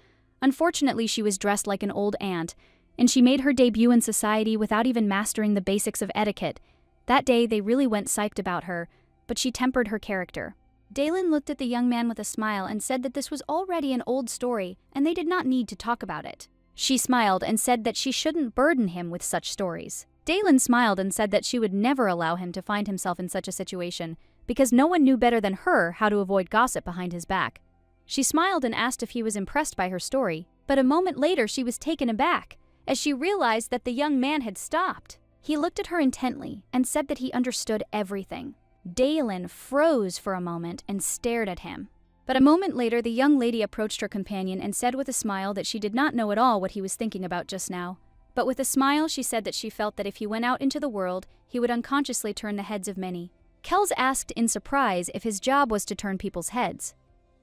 Unfortunately, she was dressed like an old aunt, and she made her debut in society without even mastering the basics of etiquette. That day, they really went psyched about her, but she tempered her character. Dalen looked at the young man with a smile and said that this was already an old story, and they did not need to talk about it. She smiled and said that she shouldn't burden him with such stories. Dalen smiled and said that she would never allow him to find himself in such a situation, because no one knew better than her how to avoid gossip behind his back. She smiled and asked if he was impressed by her story, but a moment later she was taken aback, as she realized that the young man had stopped. He looked at her intently and said that he understood everything. Daylin froze for a moment and stared at him. But a moment later, the young lady approached her companion and said with a smile that she did not know at all what he was thinking about just now. But with a smile, she said that she felt that if he went out into the world, he would unconsciously turn the heads of many. Kells asked in surprise if his job was to turn people's heads.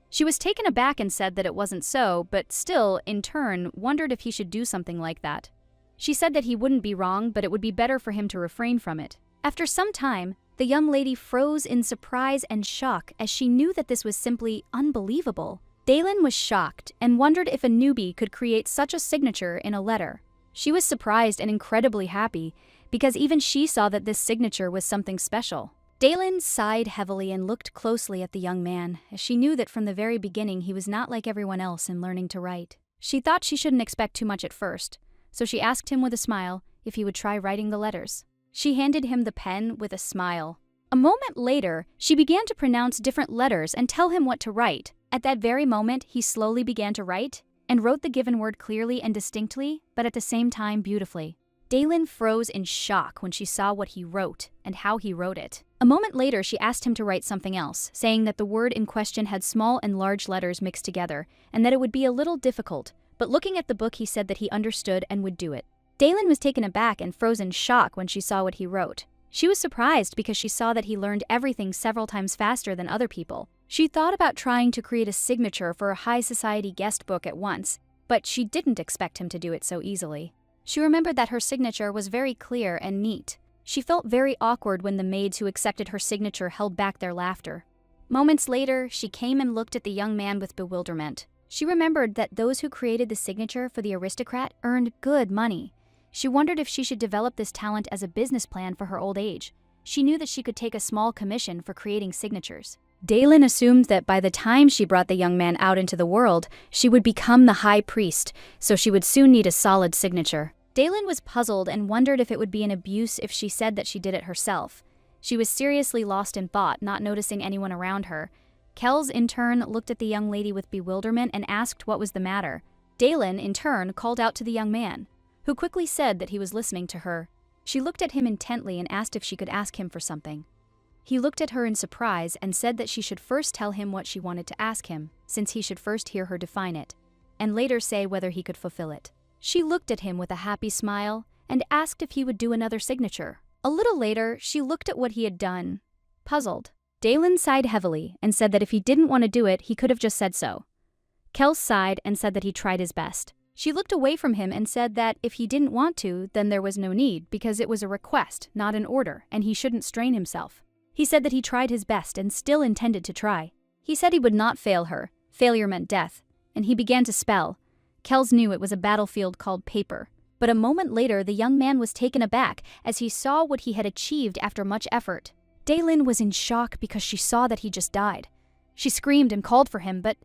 She was taken aback and said that it wasn't so, but still, in turn, wondered if he should do something like that. She said that he wouldn't be wrong, but it would be better for him to refrain from it. After some time, the young lady froze in surprise and shock as she knew that this was simply unbelievable. Daylin was shocked and wondered if a newbie could create such a signature in a letter. She was surprised and incredibly happy because even she saw that this signature was something special. Daylin sighed heavily and looked closely at the young man, as she knew that from the very beginning he was not like everyone else in learning to write. She thought she shouldn't expect too much at first, so she asked him with a smile if he would try writing the letters. She handed him the pen with a smile. A moment later, she began to pronounce different letters and tell him what to write. At that very moment, he slowly began to write and wrote the given word clearly and distinctly, but at the same time beautifully. Daylin froze in shock when she saw what he wrote and how he wrote it. A moment later, she asked him to write something else, saying that the word in question had small and large letters mixed together and that it would be a little difficult, but looking at the book, he said that he understood and would do it. Daylin was taken aback and froze in shock when she saw what he wrote. She was surprised because she saw that he learned everything several times faster than other people. She thought about trying to create a signature for a high society guest book at once, but she didn't expect him to do it so easily. She remembered that her signature was very clear and neat. She felt very awkward when the maids who accepted her signature held back their laughter. Moments later, she came and looked at the young man with bewilderment. She remembered that those who created the signature for the aristocrat earned good money. She wondered if she should develop this talent as a business plan for her old age. She knew that she could take a small commission for creating signatures. Daylin assumed that by the time she brought the young man out into the world, she would become the high priest, so she would soon need a solid signature. Daylin was puzzled and wondered if it would be an abuse if she said that she did it herself. She was seriously lost in thought, not noticing anyone around her. Kells, in turn, looked at the young lady with bewilderment and asked what was the matter. Daylin, in turn, called out to the young man, who quickly said that he was listening to her. She looked at him intently and asked if she could ask him for something. He looked at her in surprise and said that she should first tell him what she wanted to ask him, since he should first hear her define it, and later say whether he could fulfill it. She looked at him with a happy smile and asked if he would do another signature. A little later, she looked at what he had done, puzzled. Daylin sighed heavily and said that if he didn't want to do it, he could have just said so. Kells sighed and said that he tried his best. She looked away from him and said that if he didn't want to, then there was no need, because it was a request, not an order, and he shouldn't strain himself. He said that he tried his best and still intended to try. He said he would not fail her. Failure meant death, and he began to spell. Kells knew it was a battlefield called paper. But a moment later, the young man was taken aback as he saw what he had achieved after much effort. Daylin was in shock because she saw that he just died. She screamed and called for him, but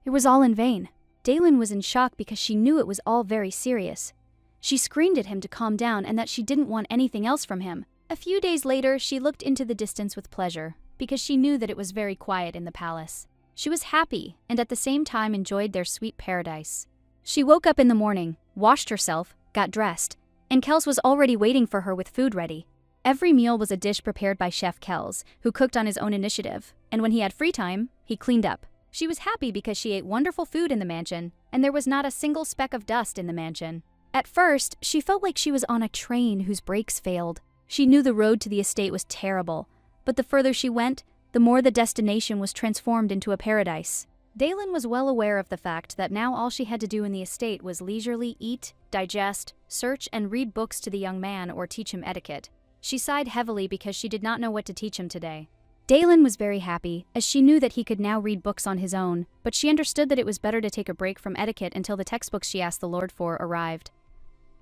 it was all in vain. Daylin was in shock because she knew it was all very serious. She screamed at him to calm down and that she didn't want anything else from him. A few days later, she looked into the distance with pleasure, because she knew that it was very quiet in the palace. She was happy and at the same time enjoyed their sweet paradise. She woke up in the morning, washed herself, got dressed, and Kells was already waiting for her with food ready. Every meal was a dish prepared by Chef Kells, who cooked on his own initiative, and when he had free time, he cleaned up. She was happy because she ate wonderful food in the mansion, and there was not a single speck of dust in the mansion. At first, she felt like she was on a train whose brakes failed. She knew the road to the estate was terrible, but the further she went, the more the destination was transformed into a paradise. Daylin was well aware of the fact that now all she had to do in the estate was leisurely eat, digest, search, and read books to the young man or teach him etiquette. She sighed heavily because she did not know what to teach him today. Daylin was very happy, as she knew that he could now read books on his own, but she understood that it was better to take a break from etiquette until the textbooks she asked the Lord for arrived.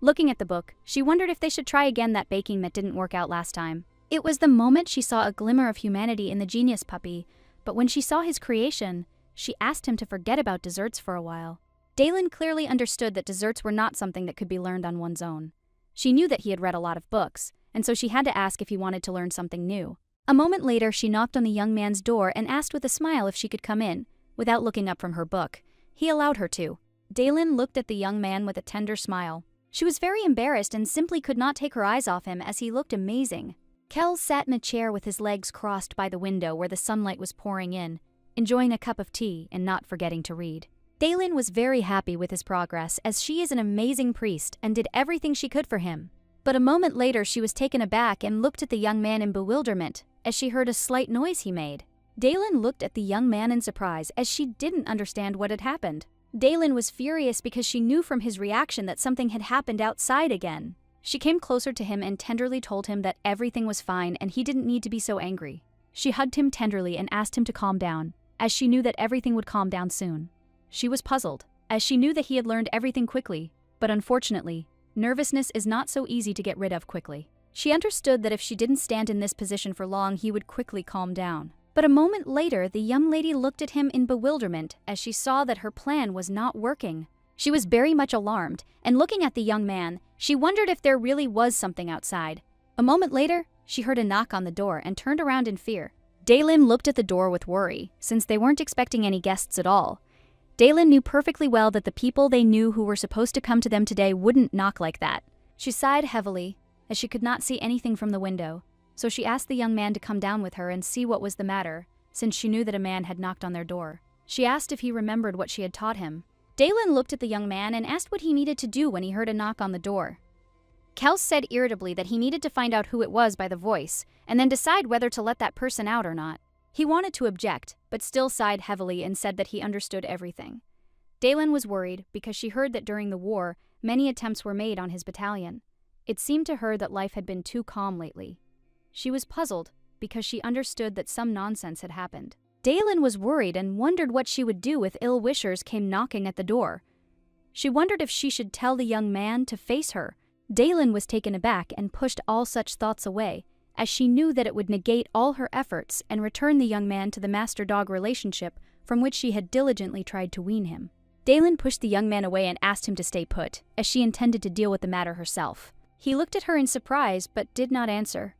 Looking at the book, she wondered if they should try again that baking that didn't work out last time. It was the moment she saw a glimmer of humanity in the genius puppy, but when she saw his creation, she asked him to forget about desserts for a while. Daylin clearly understood that desserts were not something that could be learned on one's own. She knew that he had read a lot of books, and so she had to ask if he wanted to learn something new. A moment later, she knocked on the young man's door and asked with a smile if she could come in, without looking up from her book. He allowed her to. Daylin looked at the young man with a tender smile. She was very embarrassed and simply could not take her eyes off him as he looked amazing. Kel sat in a chair with his legs crossed by the window where the sunlight was pouring in, enjoying a cup of tea and not forgetting to read. Daylin was very happy with his progress, as she is an amazing priest and did everything she could for him. But a moment later she was taken aback and looked at the young man in bewilderment as she heard a slight noise he made. Daylin looked at the young man in surprise as she didn't understand what had happened. Daylin was furious because she knew from his reaction that something had happened outside again. She came closer to him and tenderly told him that everything was fine and he didn't need to be so angry. She hugged him tenderly and asked him to calm down, as she knew that everything would calm down soon. She was puzzled, as she knew that he had learned everything quickly, but unfortunately, nervousness is not so easy to get rid of quickly. She understood that if she didn't stand in this position for long, he would quickly calm down. But a moment later, the young lady looked at him in bewilderment as she saw that her plan was not working. She was very much alarmed, and looking at the young man, she wondered if there really was something outside. A moment later, she heard a knock on the door and turned around in fear. Daylin looked at the door with worry, since they weren't expecting any guests at all. Daylin knew perfectly well that the people they knew who were supposed to come to them today wouldn't knock like that. She sighed heavily, as she could not see anything from the window, so she asked the young man to come down with her and see what was the matter, since she knew that a man had knocked on their door. She asked if he remembered what she had taught him. Daylin looked at the young man and asked what he needed to do when he heard a knock on the door. Kel said irritably that he needed to find out who it was by the voice, and then decide whether to let that person out or not. He wanted to object, but still sighed heavily and said that he understood everything. Daylin was worried because she heard that during the war, many attempts were made on his battalion. It seemed to her that life had been too calm lately. She was puzzled because she understood that some nonsense had happened. Daylin was worried and wondered what she would do if ill-wishers came knocking at the door. She wondered if she should tell the young man to face her. Daylin was taken aback and pushed all such thoughts away, as she knew that it would negate all her efforts and return the young man to the master-dog relationship from which she had diligently tried to wean him. Daylin pushed the young man away and asked him to stay put, as she intended to deal with the matter herself. He looked at her in surprise but did not answer.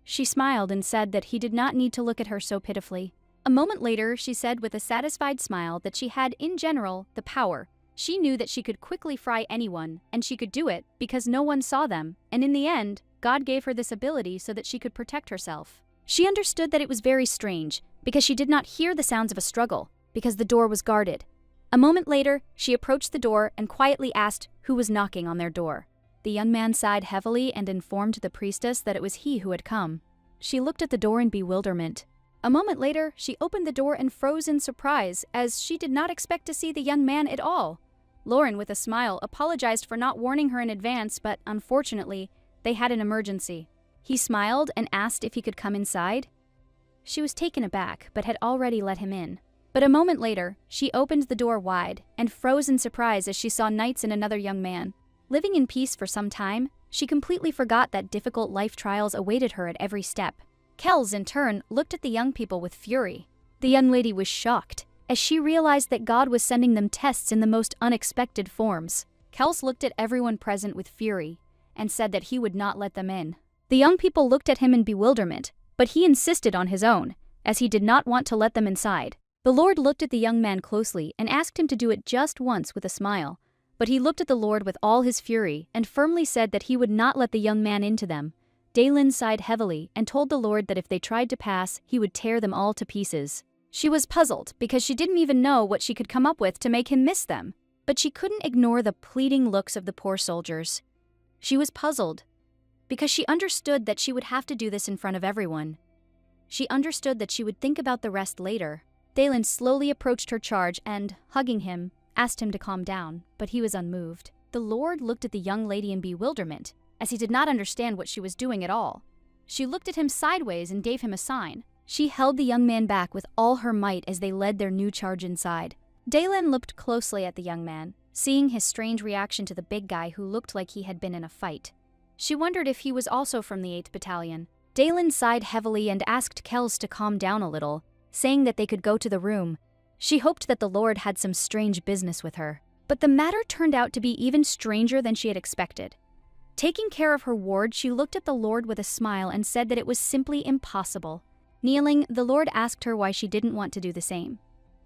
She smiled and said that he did not need to look at her so pitifully. A moment later, she said with a satisfied smile that she had, in general, the power. She knew that she could quickly fry anyone, and she could do it because no one saw them, and in the end, God gave her this ability so that she could protect herself. She understood that it was very strange, because she did not hear the sounds of a struggle, because the door was guarded. A moment later, she approached the door and quietly asked who was knocking on their door. The young man sighed heavily and informed the priestess that it was he who had come. She looked at the door in bewilderment. A moment later, she opened the door and froze in surprise, as she did not expect to see the young man at all. Lauren, with a smile, apologized for not warning her in advance, but unfortunately, they had an emergency. He smiled and asked if he could come inside. She was taken aback, but had already let him in. But a moment later, she opened the door wide and froze in surprise as she saw Knights and another young man. Living in peace for some time, she completely forgot that difficult life trials awaited her at every step. Kels, in turn, looked at the young people with fury. The young lady was shocked, as she realized that God was sending them tests in the most unexpected forms. Kels looked at everyone present with fury, and said that he would not let them in. The young people looked at him in bewilderment, but he insisted on his own, as he did not want to let them inside. The Lord looked at the young man closely and asked him to do it just once with a smile, but he looked at the Lord with all his fury and firmly said that he would not let the young man into them. Daylin sighed heavily and told the Lord that if they tried to pass, he would tear them all to pieces. She was puzzled because she didn't even know what she could come up with to make him miss them, but she couldn't ignore the pleading looks of the poor soldiers. She was puzzled because she understood that she would have to do this in front of everyone. She understood that she would think about the rest later. Daylin slowly approached her charge and, hugging him, asked him to calm down, but he was unmoved. The Lord looked at the young lady in bewilderment, as he did not understand what she was doing at all. She looked at him sideways and gave him a sign. She held the young man back with all her might as they led their new charge inside. Daylin looked closely at the young man, seeing his strange reaction to the big guy who looked like he had been in a fight. She wondered if he was also from the 8th Battalion. Daylin sighed heavily and asked Kels to calm down a little, saying that they could go to the room. She hoped that the Lord had some strange business with her. But the matter turned out to be even stranger than she had expected. Taking care of her ward, she looked at the Lord with a smile and said that it was simply impossible. Kneeling, the Lord asked her why she didn't want to do the same.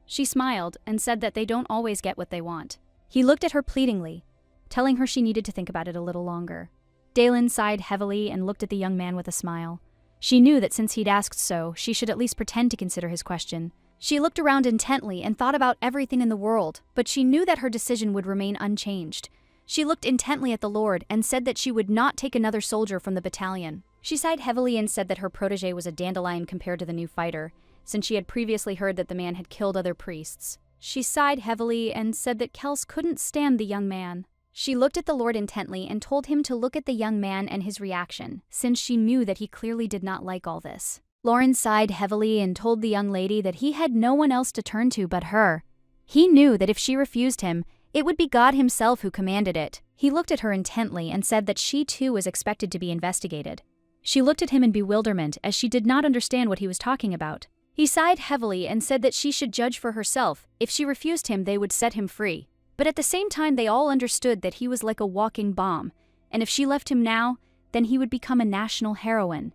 She smiled and said that they don't always get what they want. He looked at her pleadingly, telling her she needed to think about it a little longer. Daylin sighed heavily and looked at the young man with a smile. She knew that since he'd asked so, she should at least pretend to consider his question. She looked around intently and thought about everything in the world, but she knew that her decision would remain unchanged. She looked intently at the Lord and said that she would not take another soldier from the battalion. She sighed heavily and said that her protege was a dandelion compared to the new fighter, since she had previously heard that the man had killed other priests. She sighed heavily and said that Kels couldn't stand the young man. She looked at the Lord intently and told him to look at the young man and his reaction, since she knew that he clearly did not like all this. Lauren sighed heavily and told the young lady that he had no one else to turn to but her. He knew that if she refused him, it would be God himself who commanded it. He looked at her intently and said that she too was expected to be investigated. She looked at him in bewilderment as she did not understand what he was talking about. He sighed heavily and said that she should judge for herself. If she refused him, they would set him free. But at the same time, they all understood that he was like a walking bomb, and if she left him now, then he would become a national heroine.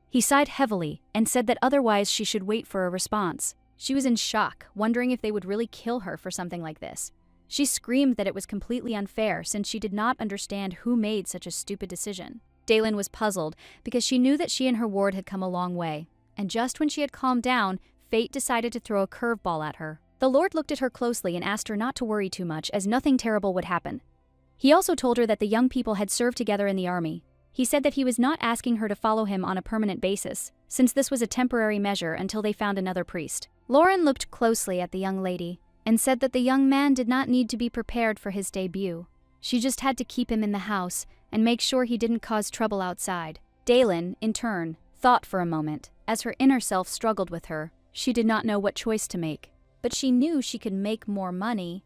He sighed heavily and said that otherwise she should wait for a response. She was in shock, wondering if they would really kill her for something like this. She screamed that it was completely unfair since she did not understand who made such a stupid decision. Daylin was puzzled because she knew that she and her ward had come a long way, and just when she had calmed down, fate decided to throw a curveball at her. The Lord looked at her closely and asked her not to worry too much as nothing terrible would happen. He also told her that the young people had served together in the army. He said that he was not asking her to follow him on a permanent basis, since this was a temporary measure until they found another priest. Lauren looked closely at the young lady and said that the young man did not need to be prepared for his debut. She just had to keep him in the house and make sure he didn't cause trouble outside. Daylin, in turn, thought for a moment. As her inner self struggled with her, she did not know what choice to make. But she knew she could make more money,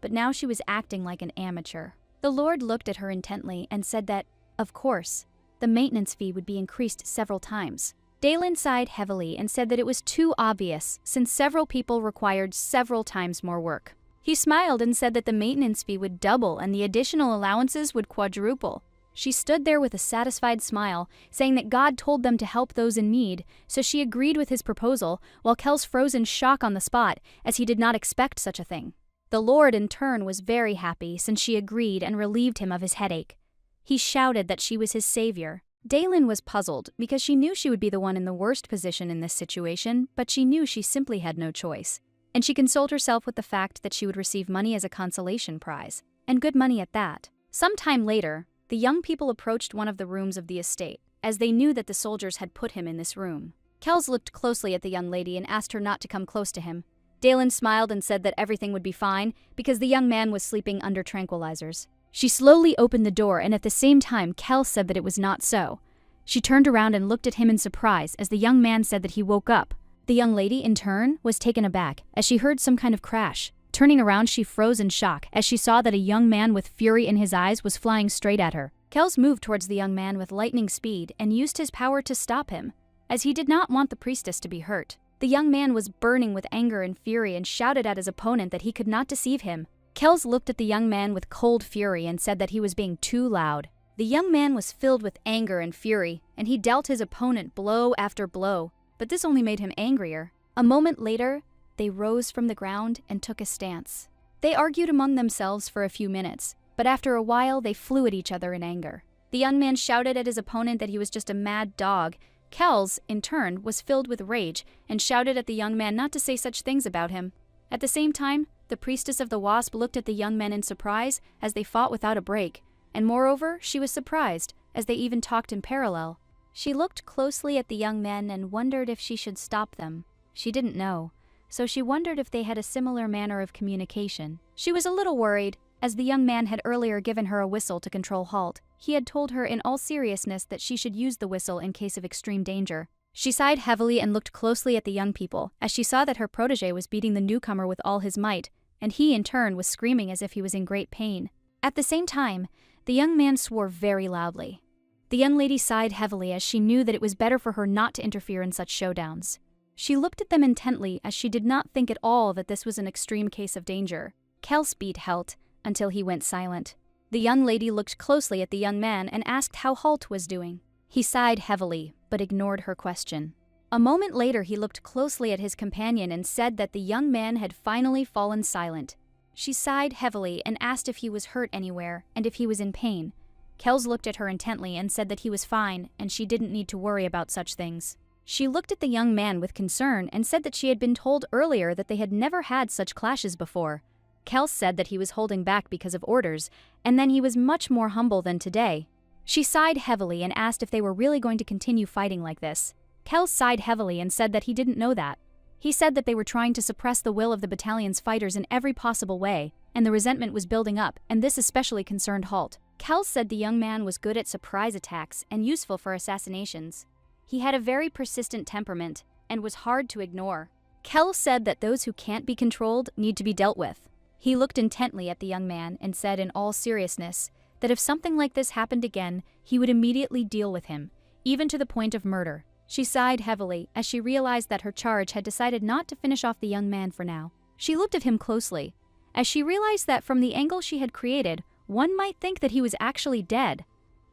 but now she was acting like an amateur. The Lord looked at her intently and said that, of course, the maintenance fee would be increased several times. Daylin sighed heavily and said that it was too obvious since several people required several times more work. He smiled and said that the maintenance fee would double and the additional allowances would quadruple. She stood there with a satisfied smile, saying that God told them to help those in need, so she agreed with his proposal, while Kels froze in shock on the spot, as he did not expect such a thing. The Lord, in turn, was very happy since she agreed and relieved him of his headache. He shouted that she was his savior. Daylin was puzzled because she knew she would be the one in the worst position in this situation, but she knew she simply had no choice. And she consoled herself with the fact that she would receive money as a consolation prize, and good money at that. Some time later, the young people approached one of the rooms of the estate, as they knew that the soldiers had put him in this room. Kels looked closely at the young lady and asked her not to come close to him. Daylin smiled and said that everything would be fine because the young man was sleeping under tranquilizers. She slowly opened the door, and at the same time, Kels said that it was not so. She turned around and looked at him in surprise as the young man said that he woke up. The young lady, in turn, was taken aback as she heard some kind of crash. Turning around, she froze in shock as she saw that a young man with fury in his eyes was flying straight at her. Kels moved towards the young man with lightning speed and used his power to stop him, as he did not want the priestess to be hurt. The young man was burning with anger and fury and shouted at his opponent that he could not deceive him. Kels looked at the young man with cold fury and said that he was being too loud. The young man was filled with anger and fury, and he dealt his opponent blow after blow, but this only made him angrier. A moment later, they rose from the ground and took a stance. They argued among themselves for a few minutes, but after a while they flew at each other in anger. The young man shouted at his opponent that he was just a mad dog. Kels, in turn, was filled with rage and shouted at the young man not to say such things about him. At the same time, the priestess of the wasp looked at the young men in surprise as they fought without a break, and moreover, she was surprised as they even talked in parallel. She looked closely at the young men and wondered if she should stop them. She didn't know, so she wondered if they had a similar manner of communication. She was a little worried, as the young man had earlier given her a whistle to control halt. He had told her in all seriousness that she should use the whistle in case of extreme danger. She sighed heavily and looked closely at the young people, as she saw that her protege was beating the newcomer with all his might, and he, in turn, was screaming as if he was in great pain. At the same time, the young man swore very loudly. The young lady sighed heavily as she knew that it was better for her not to interfere in such showdowns. She looked at them intently as she did not think at all that this was an extreme case of danger. Kels beat Halt until he went silent. The young lady looked closely at the young man and asked how Halt was doing. He sighed heavily, but ignored her question. A moment later, he looked closely at his companion and said that the young man had finally fallen silent. She sighed heavily and asked if he was hurt anywhere and if he was in pain. Kels looked at her intently and said that he was fine and she didn't need to worry about such things. She looked at the young man with concern and said that she had been told earlier that they had never had such clashes before. Kels said that he was holding back because of orders, and then he was much more humble than today. She sighed heavily and asked if they were really going to continue fighting like this. Kels sighed heavily and said that he didn't know that. He said that they were trying to suppress the will of the battalion's fighters in every possible way, and the resentment was building up, and this especially concerned Halt. Kels said the young man was good at surprise attacks and useful for assassinations. He had a very persistent temperament and was hard to ignore. Kels said that those who can't be controlled need to be dealt with. He looked intently at the young man and said in all seriousness that if something like this happened again, he would immediately deal with him, even to the point of murder. She sighed heavily as she realized that her charge had decided not to finish off the young man for now. She looked at him closely, as she realized that from the angle she had created, one might think that he was actually dead.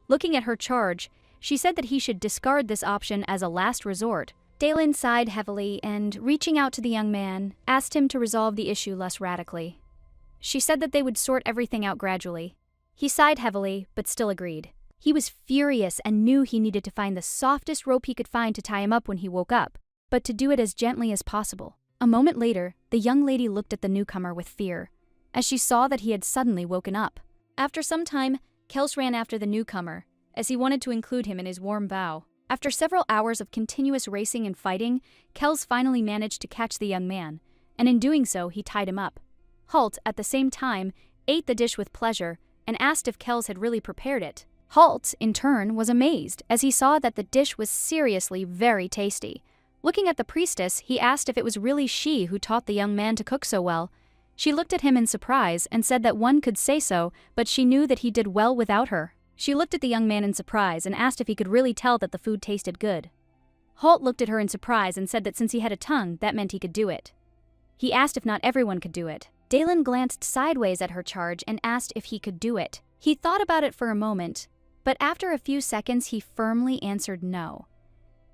Looking at her charge, she said that he should discard this option as a last resort. Daylin sighed heavily and, reaching out to the young man, asked him to resolve the issue less radically. She said that they would sort everything out gradually. He sighed heavily, but still agreed. He was furious and knew he needed to find the softest rope he could find to tie him up when he woke up, but to do it as gently as possible. A moment later, the young lady looked at the newcomer with fear, as she saw that he had suddenly woken up. After some time, Kels ran after the newcomer, as he wanted to include him in his warm vow. After several hours of continuous racing and fighting, Kels finally managed to catch the young man, and in doing so, he tied him up. Halt, at the same time, ate the dish with pleasure and asked if Kels had really prepared it. Halt, in turn, was amazed as he saw that the dish was seriously very tasty. Looking at the priestess, he asked if it was really she who taught the young man to cook so well. She looked at him in surprise and said that one could say so, but she knew that he did well without her. She looked at the young man in surprise and asked if he could really tell that the food tasted good. Halt looked at her in surprise and said that since he had a tongue, that meant he could do it. He asked if not everyone could do it. Daylin glanced sideways at her charge and asked if he could do it. He thought about it for a moment, but after a few seconds he firmly answered no.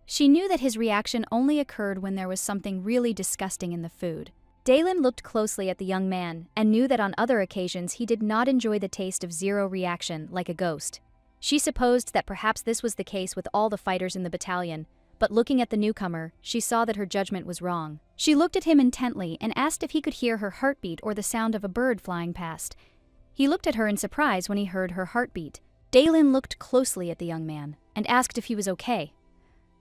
She knew that his reaction only occurred when there was something really disgusting in the food. Daylin looked closely at the young man and knew that on other occasions he did not enjoy the taste of zero reaction like a ghost. She supposed that perhaps this was the case with all the fighters in the battalion, but looking at the newcomer, she saw that her judgment was wrong. She looked at him intently and asked if he could hear her heartbeat or the sound of a bird flying past. He looked at her in surprise when he heard her heartbeat. Daylin looked closely at the young man and asked if he was okay.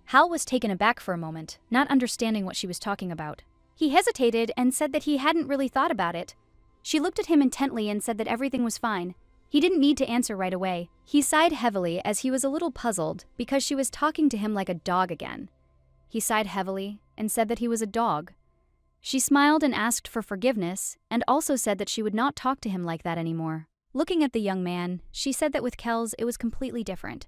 Hal was taken aback for a moment, not understanding what she was talking about. He hesitated and said that he hadn't really thought about it. She looked at him intently and said that everything was fine. He didn't need to answer right away. He sighed heavily as he was a little puzzled because she was talking to him like a dog again. He sighed heavily and said that he was a dog. She smiled and asked for forgiveness and also said that she would not talk to him like that anymore. Looking at the young man, she said that with Kels it was completely different.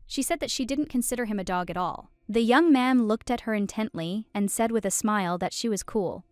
She said that she didn't consider him a dog at all. The young man looked at her intently and said with a smile that she was cool.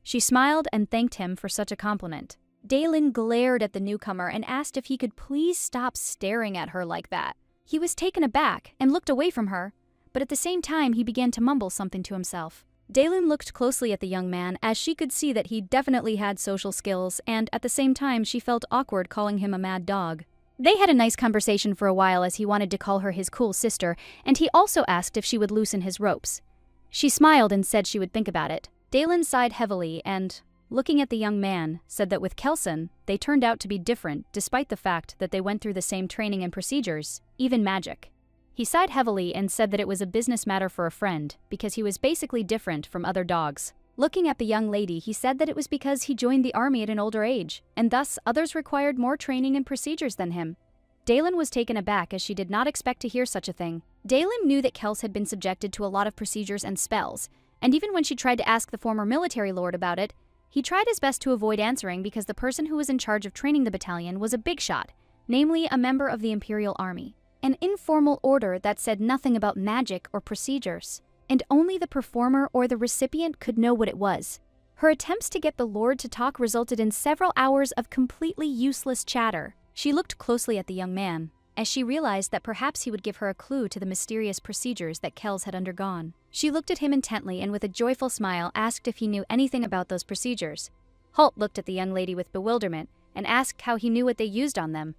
She smiled and thanked him for such a compliment. Daylin glared at the newcomer and asked if he could please stop staring at her like that. He was taken aback and looked away from her, but at the same time he began to mumble something to himself. Daylin looked closely at the young man as she could see that he definitely had social skills, and at the same time she felt awkward calling him a mad dog. They had a nice conversation for a while as he wanted to call her his cool sister, and he also asked if she would loosen his ropes. She smiled and said she would think about it. Daylin sighed heavily and, looking at the young man, said that with Kelson, they turned out to be different despite the fact that they went through the same training and procedures, even magic. He sighed heavily and said that it was a business matter for a friend because he was basically different from other dogs. Looking at the young lady, he said that it was because he joined the army at an older age, and thus others required more training and procedures than him. Daylin was taken aback as she did not expect to hear such a thing. Daylin knew that Kels had been subjected to a lot of procedures and spells, and even when she tried to ask the former military lord about it, he tried his best to avoid answering because the person who was in charge of training the battalion was a big shot, namely a member of the Imperial Army. An informal order that said nothing about magic or procedures, and only the performer or the recipient could know what it was. Her attempts to get the Lord to talk resulted in several hours of completely useless chatter. She looked closely at the young man, as she realized that perhaps he would give her a clue to the mysterious procedures that Kels had undergone. She looked at him intently and with a joyful smile asked if he knew anything about those procedures. Halt looked at the young lady with bewilderment and asked how he knew what they used on them.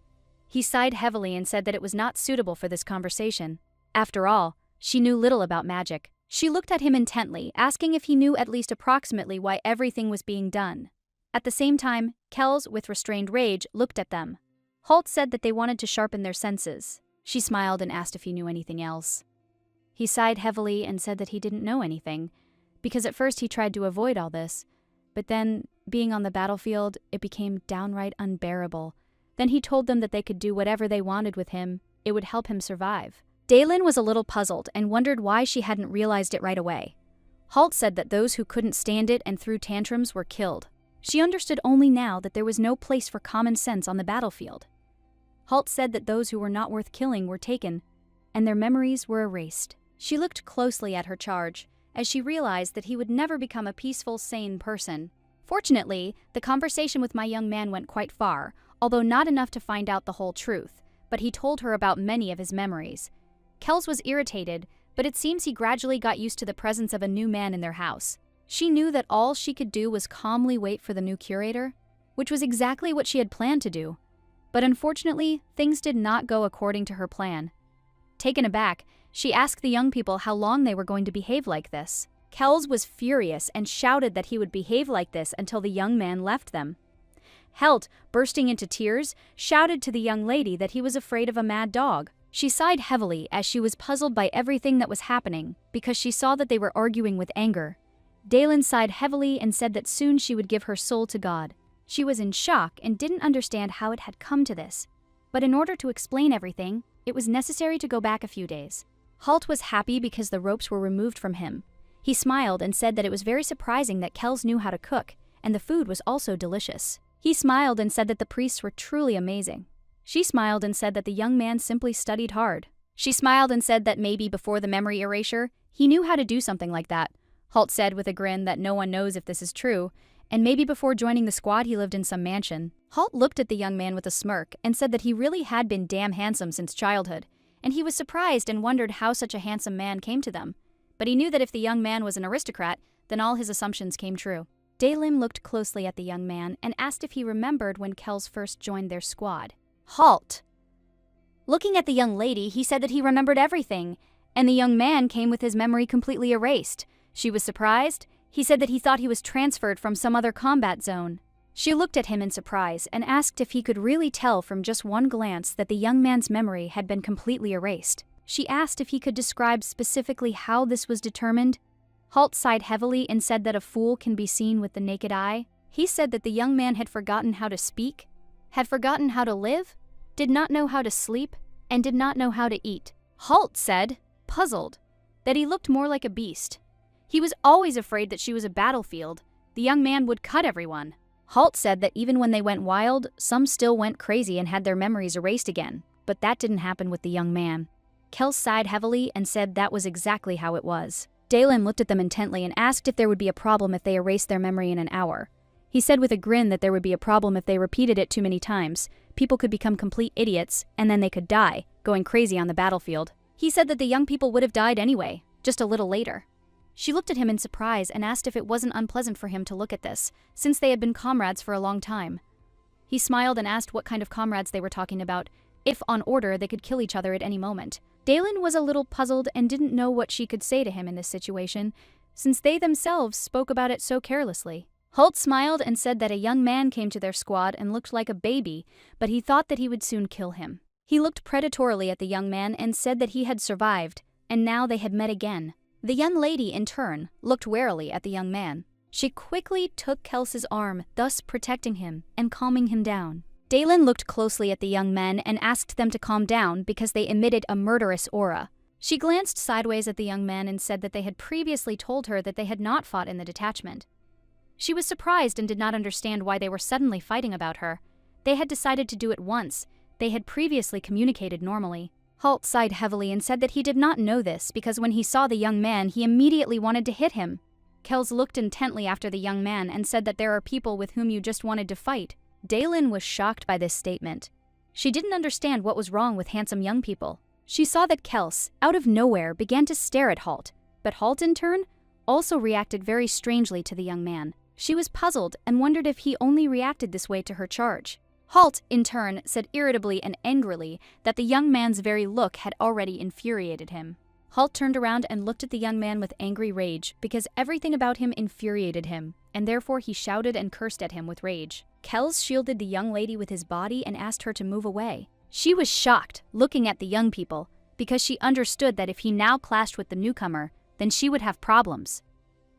He sighed heavily and said that it was not suitable for this conversation. After all, she knew little about magic. She looked at him intently, asking if he knew at least approximately why everything was being done. At the same time, Kels, with restrained rage, looked at them. Holt said that they wanted to sharpen their senses. She smiled and asked if he knew anything else. He sighed heavily and said that he didn't know anything, because at first he tried to avoid all this, but then, being on the battlefield, it became downright unbearable. Then he told them that they could do whatever they wanted with him. It would help him survive. Daylin was a little puzzled and wondered why she hadn't realized it right away. Holt said that those who couldn't stand it and threw tantrums were killed. She understood only now that there was no place for common sense on the battlefield. Holt said that those who were not worth killing were taken, and their memories were erased. She looked closely at her charge, as she realized that he would never become a peaceful, sane person. Fortunately, the conversation with my young man went quite far, although not enough to find out the whole truth, but he told her about many of his memories. Kels was irritated, but it seems he gradually got used to the presence of a new man in their house. She knew that all she could do was calmly wait for the new curator, which was exactly what she had planned to do. But unfortunately, things did not go according to her plan. Taken aback, she asked the young people how long they were going to behave like this. Kels was furious and shouted that he would behave like this until the young man left them. Helt, bursting into tears, shouted to the young lady that he was afraid of a mad dog. She sighed heavily as she was puzzled by everything that was happening because she saw that they were arguing with anger. Daylin sighed heavily and said that soon she would give her soul to God. She was in shock and didn't understand how it had come to this. But in order to explain everything, it was necessary to go back a few days. Halt was happy because the ropes were removed from him. He smiled and said that it was very surprising that Kels knew how to cook, and the food was also delicious. He smiled and said that the priests were truly amazing. She smiled and said that the young man simply studied hard. She smiled and said that maybe before the memory erasure, he knew how to do something like that. Halt said with a grin that no one knows if this is true, and maybe before joining the squad he lived in some mansion. Halt looked at the young man with a smirk and said that he really had been damn handsome since childhood, and he was surprised and wondered how such a handsome man came to them. But he knew that if the young man was an aristocrat, then all his assumptions came true. Daylin looked closely at the young man and asked if he remembered when Kels first joined their squad. Halt! Looking at the young lady, he said that he remembered everything, and the young man came with his memory completely erased. She was surprised. He said that he thought he was transferred from some other combat zone. She looked at him in surprise and asked if he could really tell from just one glance that the young man's memory had been completely erased. She asked if he could describe specifically how this was determined. Halt sighed heavily and said that a fool can be seen with the naked eye. He said that the young man had forgotten how to speak, had forgotten how to live, did not know how to sleep, and did not know how to eat. Halt said, puzzled, that he looked more like a beast. He was always afraid that she was a battlefield. The young man would cut everyone. Halt said that even when they went wild, some still went crazy and had their memories erased again, but that didn't happen with the young man. Kels sighed heavily and said that was exactly how it was. Daylin looked at them intently and asked if there would be a problem if they erased their memory in an hour. He said with a grin that there would be a problem if they repeated it too many times. People could become complete idiots, and then they could die, going crazy on the battlefield. He said that the young people would have died anyway, just a little later. She looked at him in surprise and asked if it wasn't unpleasant for him to look at this, since they had been comrades for a long time. He smiled and asked what kind of comrades they were talking about, if on order they could kill each other at any moment. Daylin was a little puzzled and didn't know what she could say to him in this situation, since they themselves spoke about it so carelessly. Holt smiled and said that a young man came to their squad and looked like a baby, but he thought that he would soon kill him. He looked predatorily at the young man and said that he had survived, and now they had met again. The young lady, in turn, looked warily at the young man. She quickly took Kels's arm, thus protecting him and calming him down. Daylin looked closely at the young men and asked them to calm down because they emitted a murderous aura. She glanced sideways at the young men and said that they had previously told her that they had not fought in the detachment. She was surprised and did not understand why they were suddenly fighting about her. They had decided to do it once. They had previously communicated normally. Halt sighed heavily and said that he did not know this because when he saw the young man, he immediately wanted to hit him. Kels looked intently after the young man and said that there are people with whom you just wanted to fight. Daylin was shocked by this statement. She didn't understand what was wrong with handsome young people. She saw that Kels, out of nowhere, began to stare at Halt, but Halt, in turn, also reacted very strangely to the young man. She was puzzled and wondered if he only reacted this way to her charge. Halt, in turn, said irritably and angrily that the young man's very look had already infuriated him. Halt turned around and looked at the young man with angry rage because everything about him infuriated him, and therefore he shouted and cursed at him with rage. Kells shielded the young lady with his body and asked her to move away. She was shocked, looking at the young people, because she understood that if he now clashed with the newcomer, then she would have problems.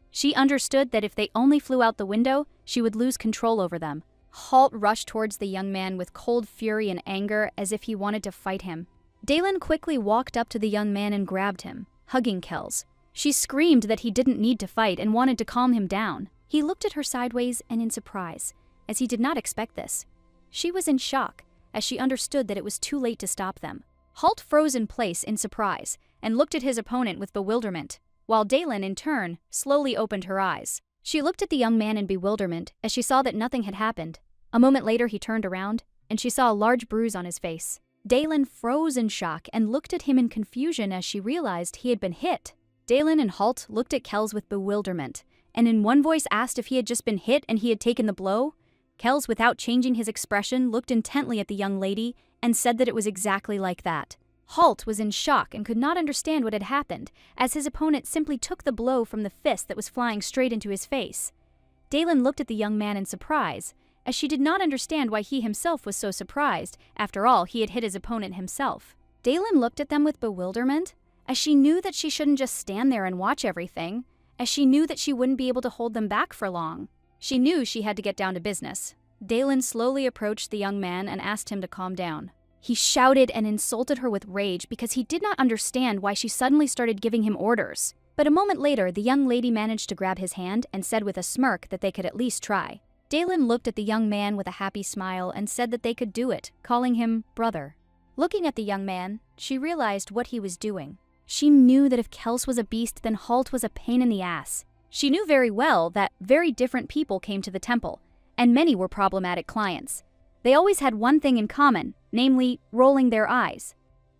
She understood that if they only flew out the window, she would lose control over them. Halt rushed towards the young man with cold fury and anger as if he wanted to fight him. Daylin quickly walked up to the young man and grabbed him, hugging Kells. She screamed that he didn't need to fight and wanted to calm him down. He looked at her sideways and in surprise, as he did not expect this. She was in shock, as she understood that it was too late to stop them. Halt froze in place in surprise and looked at his opponent with bewilderment, while Daylin, in turn, slowly opened her eyes. She looked at the young man in bewilderment as she saw that nothing had happened. A moment later he turned around, and she saw a large bruise on his face. Daylin froze in shock and looked at him in confusion as she realized he had been hit. Daylin and Halt looked at Kells with bewilderment, and in one voice asked if he had just been hit and he had taken the blow. Kells, without changing his expression, looked intently at the young lady and said that it was exactly like that. Halt was in shock and could not understand what had happened, as his opponent simply took the blow from the fist that was flying straight into his face. Daylin looked at the young man in surprise, as she did not understand why he himself was so surprised. After all, he had hit his opponent himself. Daylin looked at them with bewilderment, as she knew that she shouldn't just stand there and watch everything, as she knew that she wouldn't be able to hold them back for long. She knew she had to get down to business. Daylin slowly approached the young man and asked him to calm down. He shouted and insulted her with rage because he did not understand why she suddenly started giving him orders. But a moment later, the young lady managed to grab his hand and said with a smirk that they could at least try. Daylin looked at the young man with a happy smile and said that they could do it, calling him brother. Looking at the young man, she realized what he was doing. She knew that if Kells was a beast, then Halt was a pain in the ass. She knew very well that very different people came to the temple, and many were problematic clients. They always had one thing in common, namely, rolling their eyes.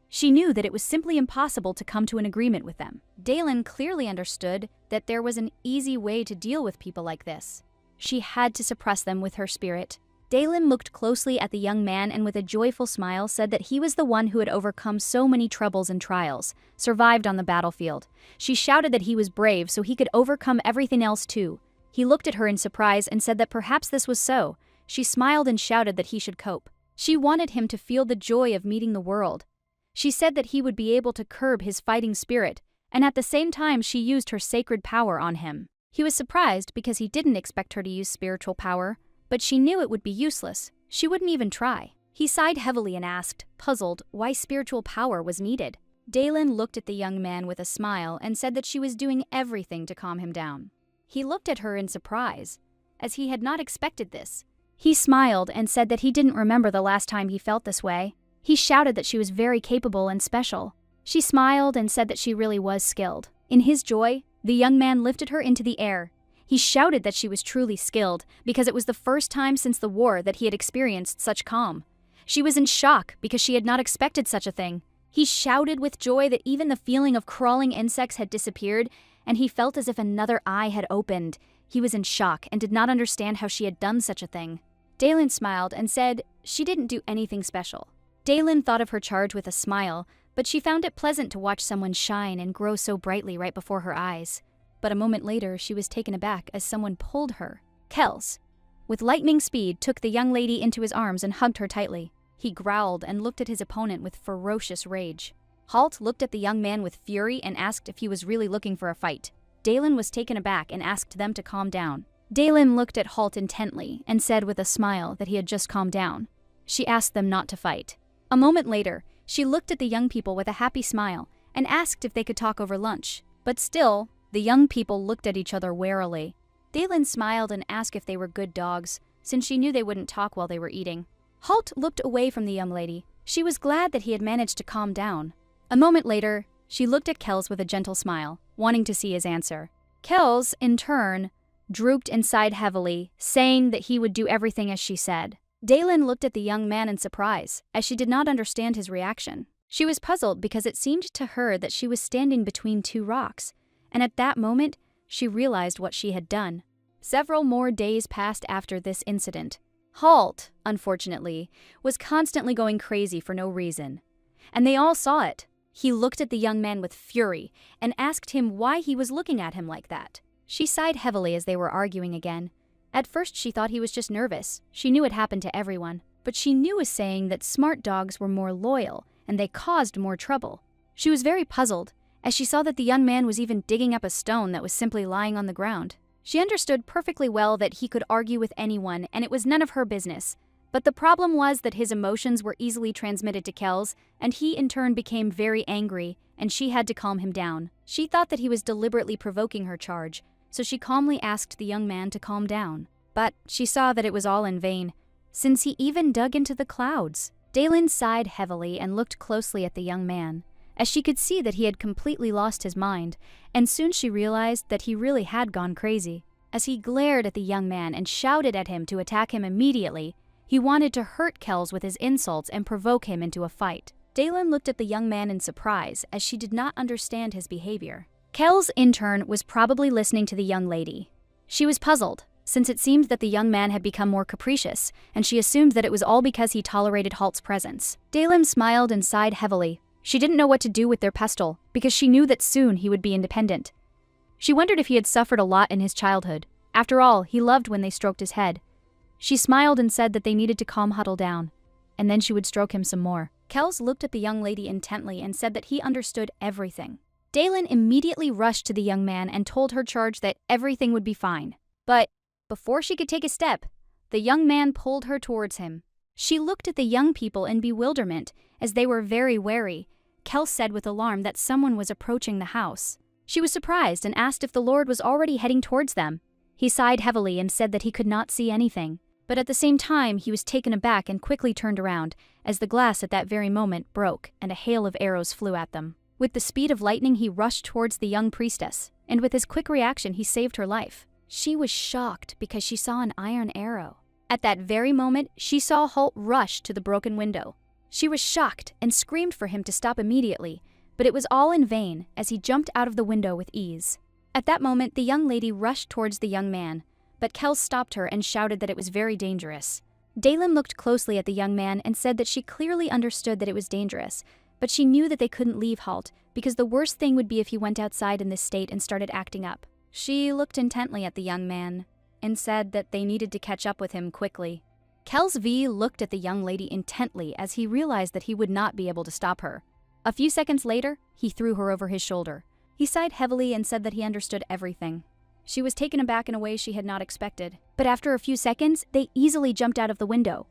She knew that it was simply impossible to come to an agreement with them. Daylin clearly understood that there was an easy way to deal with people like this. She had to suppress them with her spirit. Daylin looked closely at the young man and with a joyful smile said that he was the one who had overcome so many troubles and trials, survived on the battlefield. She shouted that he was brave so he could overcome everything else too. He looked at her in surprise and said that perhaps this was so. She smiled and shouted that he should cope. She wanted him to feel the joy of meeting the world. She said that he would be able to curb his fighting spirit, and at the same time she used her sacred power on him. He was surprised because he didn't expect her to use spiritual power, but she knew it would be useless. She wouldn't even try. He sighed heavily and asked, puzzled, why spiritual power was needed. Daylin looked at the young man with a smile and said that she was doing everything to calm him down. He looked at her in surprise, as he had not expected this. He smiled and said that he didn't remember the last time he felt this way. He shouted that she was very capable and special. She smiled and said that she really was skilled. In his joy, the young man lifted her into the air. He shouted that she was truly skilled because it was the first time since the war that he had experienced such calm. She was in shock because she had not expected such a thing. He shouted with joy that even the feeling of crawling insects had disappeared, and he felt as if another eye had opened. He was in shock and did not understand how she had done such a thing. Daylin smiled and said she didn't do anything special. Daylin thought of her charge with a smile, but she found it pleasant to watch someone shine and grow so brightly right before her eyes. But a moment later, she was taken aback as someone pulled her. Kells, with lightning speed, took the young lady into his arms and hugged her tightly. He growled and looked at his opponent with ferocious rage. Halt looked at the young man with fury and asked if he was really looking for a fight. Daylin was taken aback and asked them to calm down. Daylin looked at Halt intently and said with a smile that he had just calmed down. She asked them not to fight. A moment later, she looked at the young people with a happy smile and asked if they could talk over lunch. But still, the young people looked at each other warily. Daylin smiled and asked if they were good dogs, since she knew they wouldn't talk while they were eating. Halt looked away from the young lady. She was glad that he had managed to calm down. A moment later, she looked at Kells with a gentle smile, wanting to see his answer. Kells, in turn, drooped and sighed heavily, saying that he would do everything as she said. Daylin looked at the young man in surprise, as she did not understand his reaction. She was puzzled because it seemed to her that she was standing between two rocks, and at that moment, she realized what she had done. Several more days passed after this incident. Halt, unfortunately, was constantly going crazy for no reason. And they all saw it. He looked at the young man with fury and asked him why he was looking at him like that. She sighed heavily as they were arguing again. At first she thought he was just nervous. She knew it happened to everyone. But she knew a saying that smart dogs were more loyal and they caused more trouble. She was very puzzled as she saw that the young man was even digging up a stone that was simply lying on the ground. She understood perfectly well that he could argue with anyone and it was none of her business. But the problem was that his emotions were easily transmitted to Kells, and he in turn became very angry, and she had to calm him down. She thought that he was deliberately provoking her charge, so she calmly asked the young man to calm down. But she saw that it was all in vain, since he even dug into the clouds. Daylin sighed heavily and looked closely at the young man, as she could see that he had completely lost his mind, and soon she realized that he really had gone crazy. As he glared at the young man and shouted at him to attack him immediately, he wanted to hurt Kells with his insults and provoke him into a fight. Daylin looked at the young man in surprise, as she did not understand his behavior. Kells, in turn, was probably listening to the young lady. She was puzzled, since it seemed that the young man had become more capricious, and she assumed that it was all because he tolerated Halt's presence. Daylin smiled and sighed heavily. She didn't know what to do with their pestle, because she knew that soon he would be independent. She wondered if he had suffered a lot in his childhood. After all, he loved when they stroked his head. She smiled and said that they needed to calm Huddle down, and then she would stroke him some more. Kells looked at the young lady intently and said that he understood everything. Daylin immediately rushed to the young man and told her charge that everything would be fine. But before she could take a step, the young man pulled her towards him. She looked at the young people in bewilderment, as they were very wary. Kells said with alarm that someone was approaching the house. She was surprised and asked if the Lord was already heading towards them. He sighed heavily and said that he could not see anything. But at the same time, he was taken aback and quickly turned around, as the glass at that very moment broke and a hail of arrows flew at them. With the speed of lightning, he rushed towards the young priestess, and with his quick reaction, he saved her life. She was shocked because she saw an iron arrow. At that very moment, she saw Halt rush to the broken window. She was shocked and screamed for him to stop immediately, but it was all in vain as he jumped out of the window with ease. At that moment, the young lady rushed towards the young man, but Kells stopped her and shouted that it was very dangerous. Daylin looked closely at the young man and said that she clearly understood that it was dangerous, but she knew that they couldn't leave Halt because the worst thing would be if he went outside in this state and started acting up. She looked intently at the young man and said that they needed to catch up with him quickly. Kells V looked at the young lady intently as he realized that he would not be able to stop her. A few seconds later, he threw her over his shoulder. He sighed heavily and said that he understood everything. She was taken aback in a way she had not expected. But after a few seconds, they easily jumped out of the window.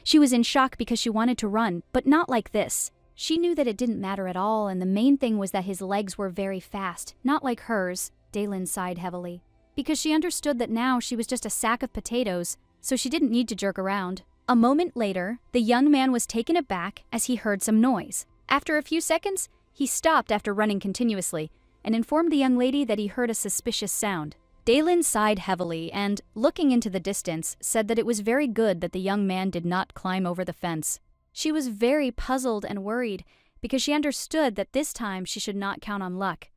She was in shock because she wanted to run, but not like this. She knew that it didn't matter at all, and the main thing was that his legs were very fast, not like hers. Daylin sighed heavily, because she understood that now she was just a sack of potatoes, so she didn't need to jerk around. A moment later, the young man was taken aback as he heard some noise. After a few seconds, he stopped after running continuously, and informed the young lady that he heard a suspicious sound. Daylin sighed heavily and, looking into the distance, said that it was very good that the young man did not climb over the fence. She was very puzzled and worried because she understood that this time she should not count on luck.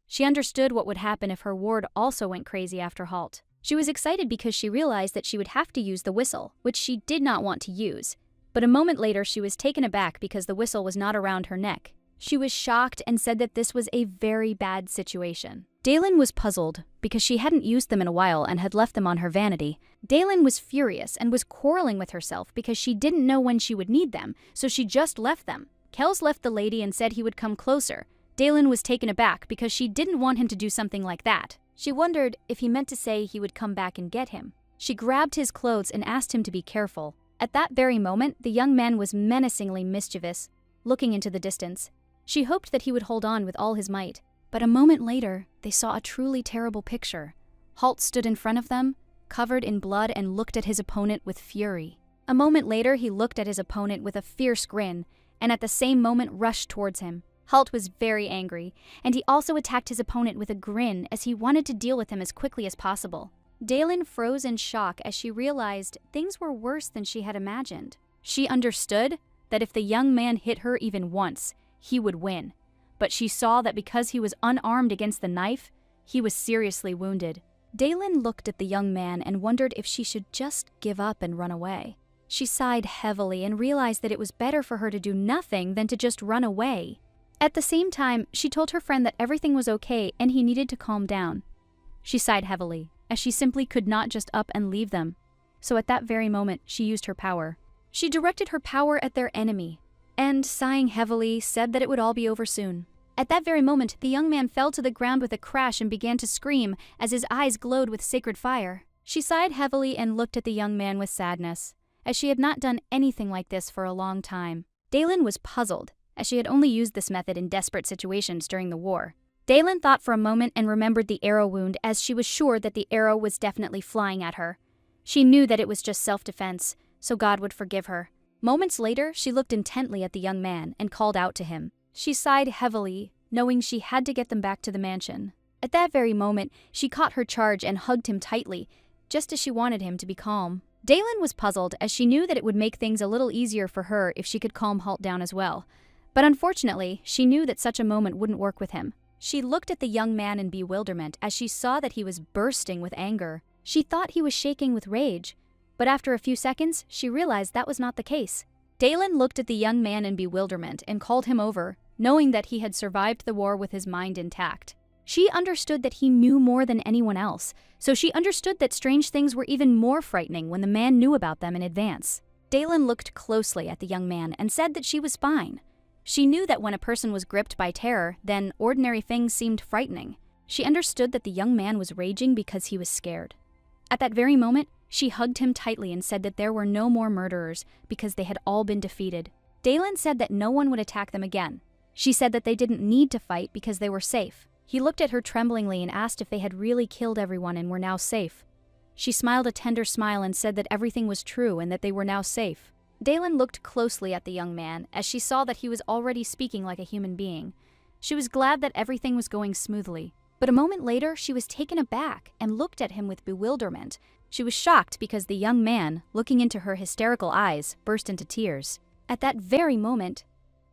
She understood what would happen if her ward also went crazy after Halt. She was excited because she realized that she would have to use the whistle, which she did not want to use. But a moment later she was taken aback because the whistle was not around her neck. She was shocked and said that this was a very bad situation. Daylin was puzzled because she hadn't used them in a while and had left them on her vanity. Daylin was furious and was quarreling with herself because she didn't know when she would need them, so she just left them. Kells left the lady and said he would come closer. Daylin was taken aback because she didn't want him to do something like that. She wondered if he meant to say he would come back and get him. She grabbed his clothes and asked him to be careful. At that very moment, the young man was menacingly mischievous, looking into the distance. She hoped that he would hold on with all his might. But a moment later, they saw a truly terrible picture. Halt stood in front of them, covered in blood, and looked at his opponent with fury. A moment later, he looked at his opponent with a fierce grin, and at the same moment rushed towards him. Halt was very angry, and he also attacked his opponent with a grin as he wanted to deal with him as quickly as possible. Daylin froze in shock as she realized things were worse than she had imagined. She understood that if the young man hit her even once, he would win. But she saw that because he was unarmed against the knife, he was seriously wounded. Daylin looked at the young man and wondered if she should just give up and run away. She sighed heavily and realized that it was better for her to do nothing than to just run away. At the same time, she told her friend that everything was okay and he needed to calm down. She sighed heavily, as she simply could not just up and leave them. So at that very moment, she used her power. She directed her power at their enemy, and, sighing heavily, said that it would all be over soon. At that very moment, the young man fell to the ground with a crash and began to scream as his eyes glowed with sacred fire. She sighed heavily and looked at the young man with sadness, as she had not done anything like this for a long time. Daylin was puzzled, as she had only used this method in desperate situations during the war. Daylin thought for a moment and remembered the arrow wound, as she was sure that the arrow was definitely flying at her. She knew that it was just self-defense, so God would forgive her. Moments later, she looked intently at the young man and called out to him. She sighed heavily, knowing she had to get them back to the mansion. At that very moment, she caught her charge and hugged him tightly, just as she wanted him to be calm. Daylin was puzzled, as she knew that it would make things a little easier for her if she could calm Halt down as well. But unfortunately, she knew that such a moment wouldn't work with him. She looked at the young man in bewilderment as she saw that he was bursting with anger. She thought he was shaking with rage, but after a few seconds, she realized that was not the case. Daylin looked at the young man in bewilderment and called him over, knowing that he had survived the war with his mind intact. She understood that he knew more than anyone else, so she understood that strange things were even more frightening when the man knew about them in advance. Daylin looked closely at the young man and said that she was fine. She knew that when a person was gripped by terror, then ordinary things seemed frightening. She understood that the young man was raging because he was scared. At that very moment, she hugged him tightly and said that there were no more murderers because they had all been defeated. Daylin said that no one would attack them again. She said that they didn't need to fight because they were safe. He looked at her tremblingly and asked if they had really killed everyone and were now safe. She smiled a tender smile and said that everything was true and that they were now safe. Daylin looked closely at the young man as she saw that he was already speaking like a human being. She was glad that everything was going smoothly. But a moment later, she was taken aback and looked at him with bewilderment. She was shocked because the young man, looking into her hysterical eyes, burst into tears. At that very moment,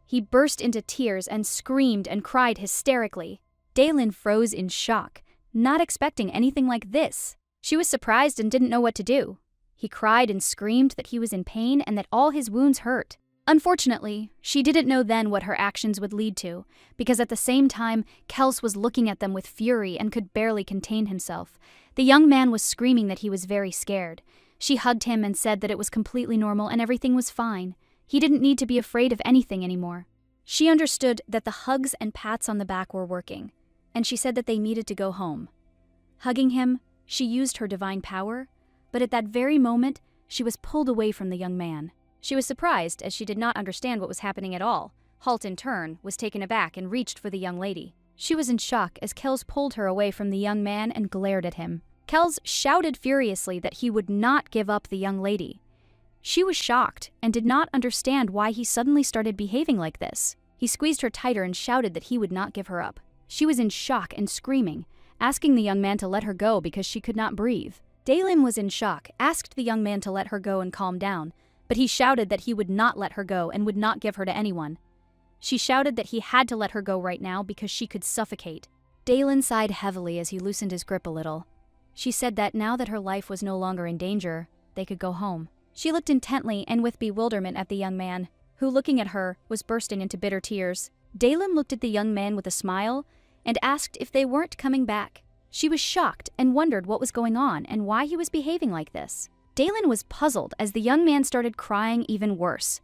he burst into tears and screamed and cried hysterically. Daylin froze in shock, not expecting anything like this. She was surprised and didn't know what to do. He cried and screamed that he was in pain and that all his wounds hurt. Unfortunately, she didn't know then what her actions would lead to, because at the same time, Kels was looking at them with fury and could barely contain himself. The young man was screaming that he was very scared. She hugged him and said that it was completely normal and everything was fine. He didn't need to be afraid of anything anymore. She understood that the hugs and pats on the back were working, and she said that they needed to go home. Hugging him, she used her divine power, but at that very moment, she was pulled away from the young man. She was surprised, as she did not understand what was happening at all. Halt, in turn, was taken aback and reached for the young lady. She was in shock as Kels pulled her away from the young man and glared at him. Kels shouted furiously that he would not give up the young lady. She was shocked and did not understand why he suddenly started behaving like this. He squeezed her tighter and shouted that he would not give her up. She was in shock and screaming, asking the young man to let her go because she could not breathe. Daylin was in shock, asked the young man to let her go and calm down, but he shouted that he would not let her go and would not give her to anyone. She shouted that he had to let her go right now because she could suffocate. Daylin sighed heavily as he loosened his grip a little. She said that now that her life was no longer in danger, they could go home. She looked intently and with bewilderment at the young man, who, looking at her, was bursting into bitter tears. Daylin looked at the young man with a smile and asked if they weren't coming back. She was shocked and wondered what was going on and why he was behaving like this. Daylin was puzzled as the young man started crying even worse.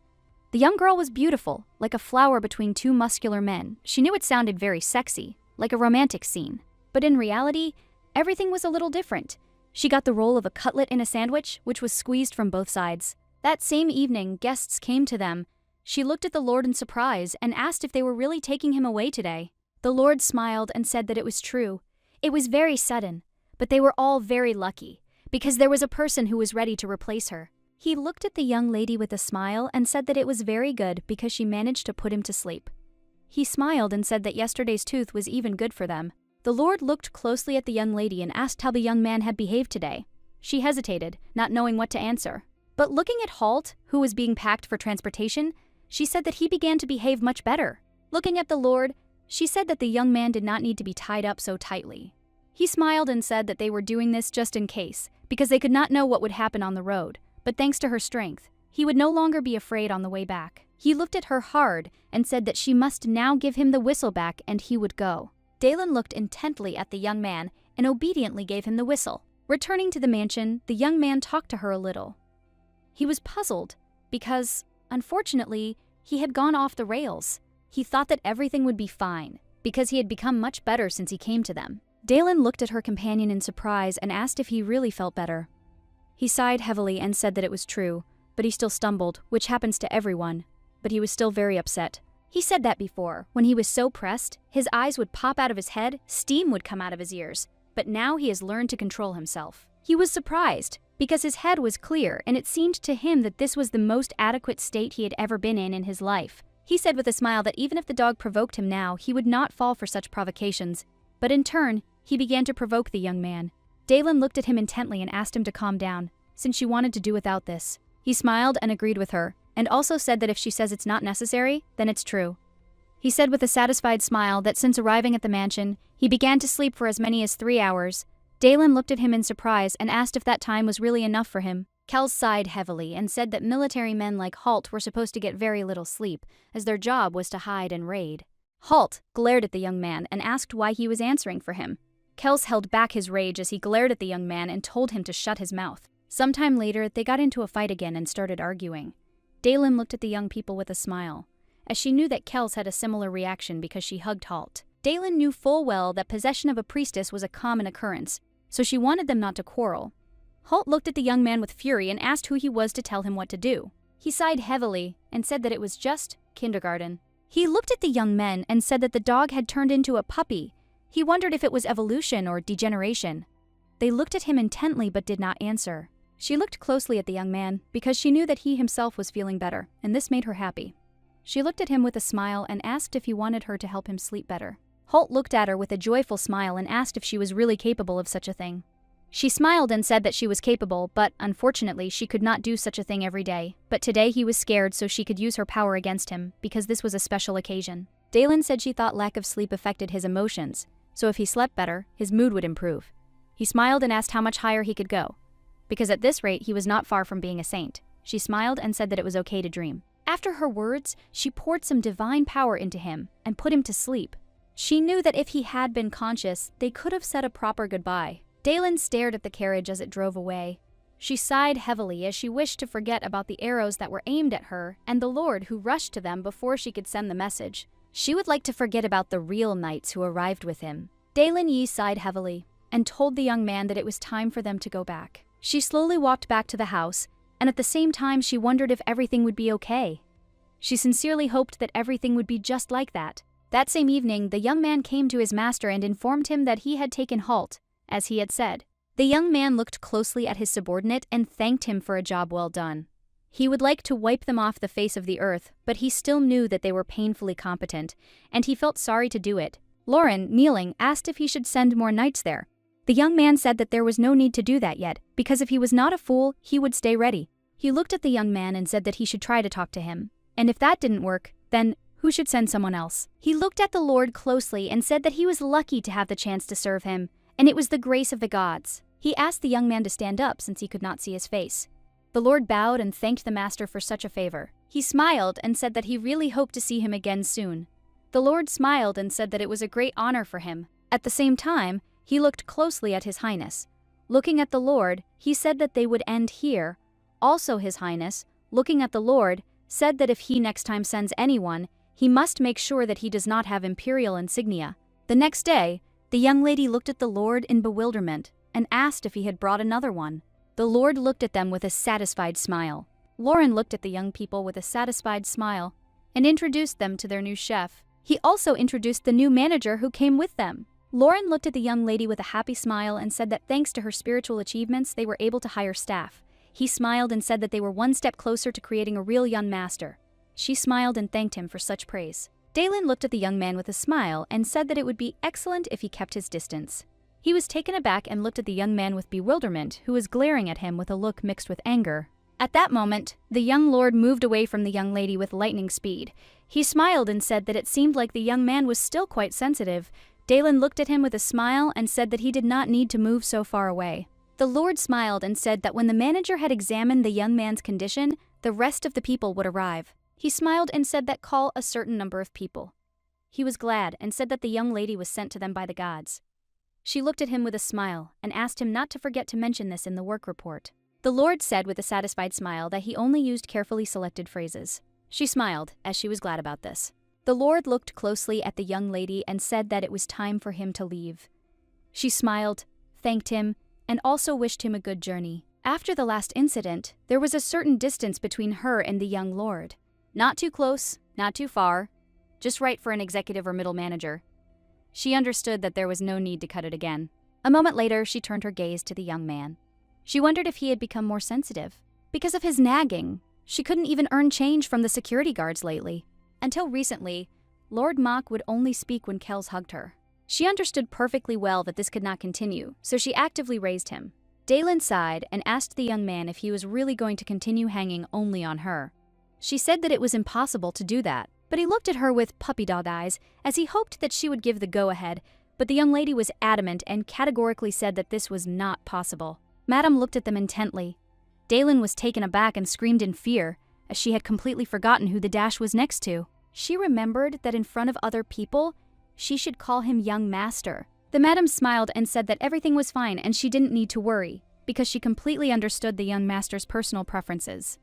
The young girl was beautiful, like a flower between two muscular men. She knew it sounded very sexy, like a romantic scene. But in reality, everything was a little different. She got the role of a cutlet in a sandwich, which was squeezed from both sides. That same evening, guests came to them. She looked at the Lord in surprise and asked if they were really taking him away today. The Lord smiled and said that it was true. It was very sudden, but they were all very lucky, because there was a person who was ready to replace her. He looked at the young lady with a smile and said that it was very good because she managed to put him to sleep. He smiled and said that yesterday's tooth was even good for them. The Lord looked closely at the young lady and asked how the young man had behaved today. She hesitated, not knowing what to answer. But looking at Halt, who was being packed for transportation, she said that he began to behave much better. Looking at the Lord, she said that the young man did not need to be tied up so tightly. He smiled and said that they were doing this just in case, because they could not know what would happen on the road, but thanks to her strength, he would no longer be afraid on the way back. He looked at her hard and said that she must now give him the whistle back and he would go. Dalen looked intently at the young man and obediently gave him the whistle. Returning to the mansion, the young man talked to her a little. He was puzzled because, unfortunately, he had gone off the rails. He thought that everything would be fine because he had become much better since he came to them. Dalen looked at her companion in surprise and asked if he really felt better. He sighed heavily and said that it was true, but he still stumbled, which happens to everyone, but he was still very upset. He said that before, when he was so pressed, his eyes would pop out of his head, steam would come out of his ears, but now he has learned to control himself. He was surprised, because his head was clear and it seemed to him that this was the most adequate state he had ever been in his life. He said with a smile that even if the dog provoked him now, he would not fall for such provocations, but in turn, he began to provoke the young man. Dalen looked at him intently and asked him to calm down, since she wanted to do without this. He smiled and agreed with her, and also said that if she says it's not necessary, then it's true. He said with a satisfied smile that since arriving at the mansion, he began to sleep for as many as 3 hours. Dalen looked at him in surprise and asked if that time was really enough for him. Kel sighed heavily and said that military men like Halt were supposed to get very little sleep, as their job was to hide and raid. Halt glared at the young man and asked why he was answering for him. Kels held back his rage as he glared at the young man and told him to shut his mouth. Sometime later, they got into a fight again and started arguing. Dalen looked at the young people with a smile, as she knew that Kels had a similar reaction because she hugged Halt. Dalen knew full well that possession of a priestess was a common occurrence, so she wanted them not to quarrel. Halt looked at the young man with fury and asked who he was to tell him what to do. He sighed heavily and said that it was just kindergarten. He looked at the young men and said that the dog had turned into a puppy. He wondered if it was evolution or degeneration. They looked at him intently but did not answer. She looked closely at the young man because she knew that he himself was feeling better, and this made her happy. She looked at him with a smile and asked if he wanted her to help him sleep better. Holt looked at her with a joyful smile and asked if she was really capable of such a thing. She smiled and said that she was capable, but unfortunately she could not do such a thing every day. But today he was scared so she could use her power against him, because this was a special occasion. Dalen said she thought lack of sleep affected his emotions, so if he slept better, his mood would improve. He smiled and asked how much higher he could go, because at this rate he was not far from being a saint. She smiled and said that it was okay to dream. After her words, she poured some divine power into him and put him to sleep. She knew that if he had been conscious, they could have said a proper goodbye. Dalen stared at the carriage as it drove away. She sighed heavily as she wished to forget about the arrows that were aimed at her and the Lord who rushed to them before she could send the message. She would like to forget about the real knights who arrived with him. Dalen Yi sighed heavily and told the young man that it was time for them to go back. She slowly walked back to the house, and at the same time she wondered if everything would be okay. She sincerely hoped that everything would be just like that. That same evening, the young man came to his master and informed him that he had taken Halt, as he had said. The young man looked closely at his subordinate and thanked him for a job well done. He would like to wipe them off the face of the earth, but he still knew that they were painfully competent, and he felt sorry to do it. Lauren, kneeling, asked if he should send more knights there. The young man said that there was no need to do that yet, because if he was not a fool, he would stay ready. He looked at the young man and said that he should try to talk to him, and if that didn't work, then who should send someone else? He looked at the Lord closely and said that he was lucky to have the chance to serve him, and it was the grace of the gods. He asked the young man to stand up since he could not see his face. The Lord bowed and thanked the master for such a favor. He smiled and said that he really hoped to see him again soon. The Lord smiled and said that it was a great honor for him. At the same time, he looked closely at His Highness. Looking at the Lord, he said that they would end here. Also His Highness, looking at the Lord, said that if he next time sends anyone, he must make sure that he does not have imperial insignia. The next day, the young lady looked at the Lord in bewilderment and asked if he had brought another one. The Lord looked at them with a satisfied smile. Lauren looked at the young people with a satisfied smile and introduced them to their new chef. He also introduced the new manager who came with them. Lauren looked at the young lady with a happy smile and said that thanks to her spiritual achievements, they were able to hire staff. He smiled and said that they were one step closer to creating a real young master. She smiled and thanked him for such praise. Dalen looked at the young man with a smile and said that it would be excellent if he kept his distance. He was taken aback and looked at the young man with bewilderment, who was glaring at him with a look mixed with anger. At that moment, the young lord moved away from the young lady with lightning speed. He smiled and said that it seemed like the young man was still quite sensitive, Dalen looked at him with a smile and said that he did not need to move so far away. The Lord smiled and said that when the manager had examined the young man's condition, the rest of the people would arrive. He smiled and said that call a certain number of people. He was glad and said that the young lady was sent to them by the gods. She looked at him with a smile and asked him not to forget to mention this in the work report. The Lord said with a satisfied smile that he only used carefully selected phrases. She smiled, as she was glad about this. The Lord looked closely at the young lady and said that it was time for him to leave. She smiled, thanked him, and also wished him a good journey. After the last incident, there was a certain distance between her and the young lord. Not too close, not too far, just right for an executive or middle manager. She understood that there was no need to cut it again. A moment later, she turned her gaze to the young man. She wondered if he had become more sensitive. Because of his nagging, she couldn't even earn change from the security guards lately. Until recently, Lord Mok would only speak when Kels hugged her. She understood perfectly well that this could not continue, so she actively raised him. Dalen sighed and asked the young man if he was really going to continue hanging only on her. She said that it was impossible to do that, but he looked at her with puppy dog eyes as he hoped that she would give the go-ahead, but the young lady was adamant and categorically said that this was not possible. Madame looked at them intently. Dalen was taken aback and screamed in fear, as she had completely forgotten who the dash was next to. She remembered that in front of other people, she should call him young master. The madam smiled and said that everything was fine and she didn't need to worry, because she completely understood the young master's personal preferences.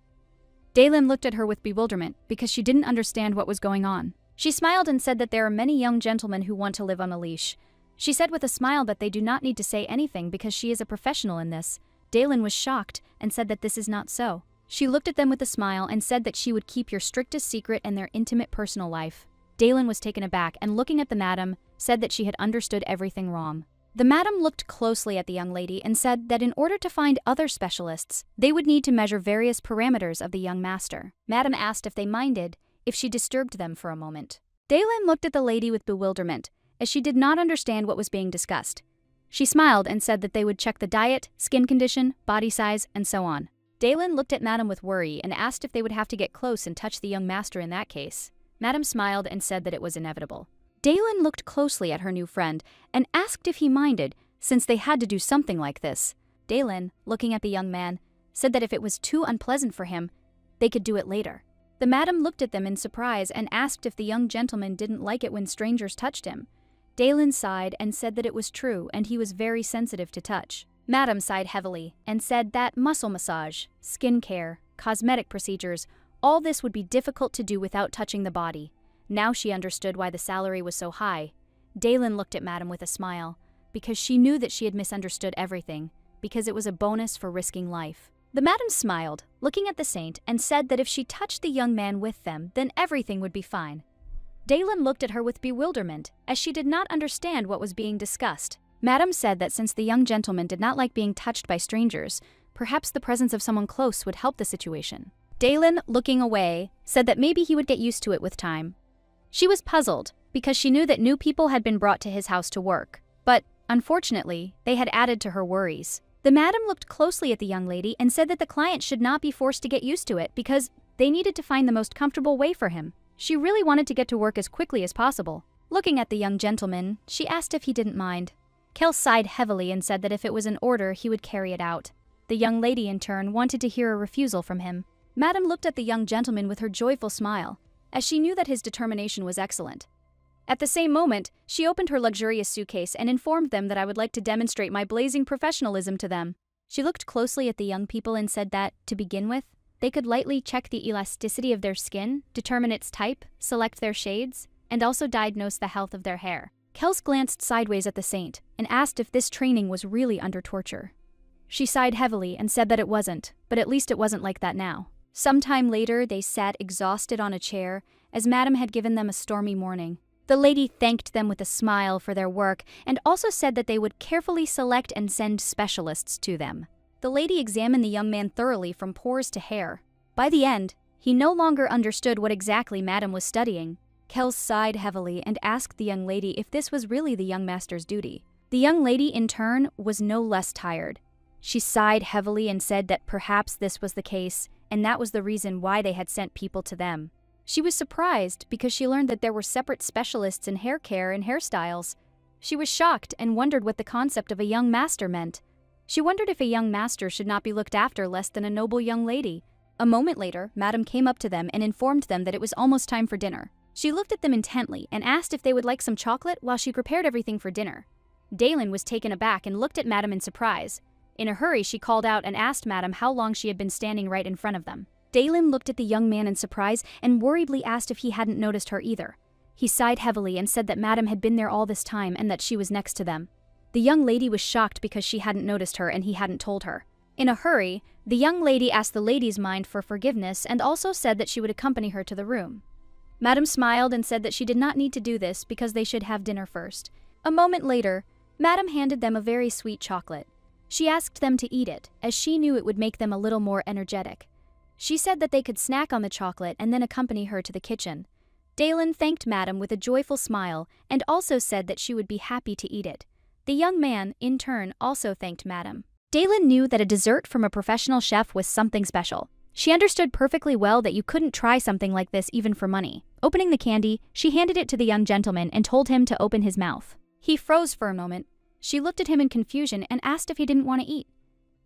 Dalen looked at her with bewilderment because she didn't understand what was going on. She smiled and said that there are many young gentlemen who want to live on a leash. She said with a smile that they do not need to say anything because she is a professional in this. Dalen was shocked and said that this is not so. She looked at them with a smile and said that she would keep your strictest secret and their intimate personal life. Dalen was taken aback and looking at the madam, said that she had understood everything wrong. The madam looked closely at the young lady and said that in order to find other specialists, they would need to measure various parameters of the young master. Madam asked if they minded if she disturbed them for a moment. Dalen looked at the lady with bewilderment, as she did not understand what was being discussed. She smiled and said that they would check the diet, skin condition, body size, and so on. Dalen looked at Madam with worry and asked if they would have to get close and touch the young master in that case. Madam smiled and said that it was inevitable. Dalen looked closely at her new friend and asked if he minded, since they had to do something like this. Dalen, looking at the young man, said that if it was too unpleasant for him, they could do it later. The madam looked at them in surprise and asked if the young gentleman didn't like it when strangers touched him. Dalen sighed and said that it was true and he was very sensitive to touch. Madam sighed heavily and said that muscle massage, skin care, cosmetic procedures, all this would be difficult to do without touching the body. Now she understood why the salary was so high. Dalen looked at Madam with a smile, because she knew that she had misunderstood everything, because it was a bonus for risking life. The madam smiled, looking at the saint, and said that if she touched the young man with them, then everything would be fine. Dalen looked at her with bewilderment, as she did not understand what was being discussed. Madam said that since the young gentleman did not like being touched by strangers, perhaps the presence of someone close would help the situation. Dalen, looking away, said that maybe he would get used to it with time. She was puzzled, because she knew that new people had been brought to his house to work, but, unfortunately, they had added to her worries. The madam looked closely at the young lady and said that the client should not be forced to get used to it because they needed to find the most comfortable way for him. She really wanted to get to work as quickly as possible. Looking at the young gentleman, she asked if he didn't mind. Kel sighed heavily and said that if it was an order, he would carry it out. The young lady, in turn, wanted to hear a refusal from him. Madam looked at the young gentleman with her joyful smile, as she knew that his determination was excellent. At the same moment, she opened her luxurious suitcase and informed them that I would like to demonstrate my blazing professionalism to them. She looked closely at the young people and said that, to begin with, they could lightly check the elasticity of their skin, determine its type, select their shades, and also diagnose the health of their hair. Kels glanced sideways at the saint and asked if this training was really under torture. She sighed heavily and said that it wasn't, but at least it wasn't like that now. Sometime later, they sat exhausted on a chair, as Madam had given them a stormy morning. The lady thanked them with a smile for their work and also said that they would carefully select and send specialists to them. The lady examined the young man thoroughly from pores to hair. By the end, he no longer understood what exactly Madam was studying. Kels sighed heavily and asked the young lady if this was really the young master's duty. The young lady, in turn, was no less tired. She sighed heavily and said that perhaps this was the case, and that was the reason why they had sent people to them. She was surprised because she learned that there were separate specialists in hair care and hairstyles. She was shocked and wondered what the concept of a young master meant. She wondered if a young master should not be looked after less than a noble young lady. A moment later, Madam came up to them and informed them that it was almost time for dinner. She looked at them intently and asked if they would like some chocolate while she prepared everything for dinner. Dalen was taken aback and looked at Madam in surprise. In a hurry, she called out and asked Madam how long she had been standing right in front of them. Dalen looked at the young man in surprise and worriedly asked if he hadn't noticed her either. He sighed heavily and said that Madam had been there all this time and that she was next to them. The young lady was shocked because she hadn't noticed her and he hadn't told her. In a hurry, the young lady asked the lady's mind for forgiveness and also said that she would accompany her to the room. Madam smiled and said that she did not need to do this because they should have dinner first. A moment later, Madam handed them a very sweet chocolate. She asked them to eat it, as she knew it would make them a little more energetic. She said that they could snack on the chocolate and then accompany her to the kitchen. Dalen thanked Madam with a joyful smile and also said that she would be happy to eat it. The young man, in turn, also thanked Madam. Dalen knew that a dessert from a professional chef was something special. She understood perfectly well that you couldn't try something like this even for money. Opening the candy, she handed it to the young gentleman and told him to open his mouth. He froze for a moment. She looked at him in confusion and asked if he didn't want to eat.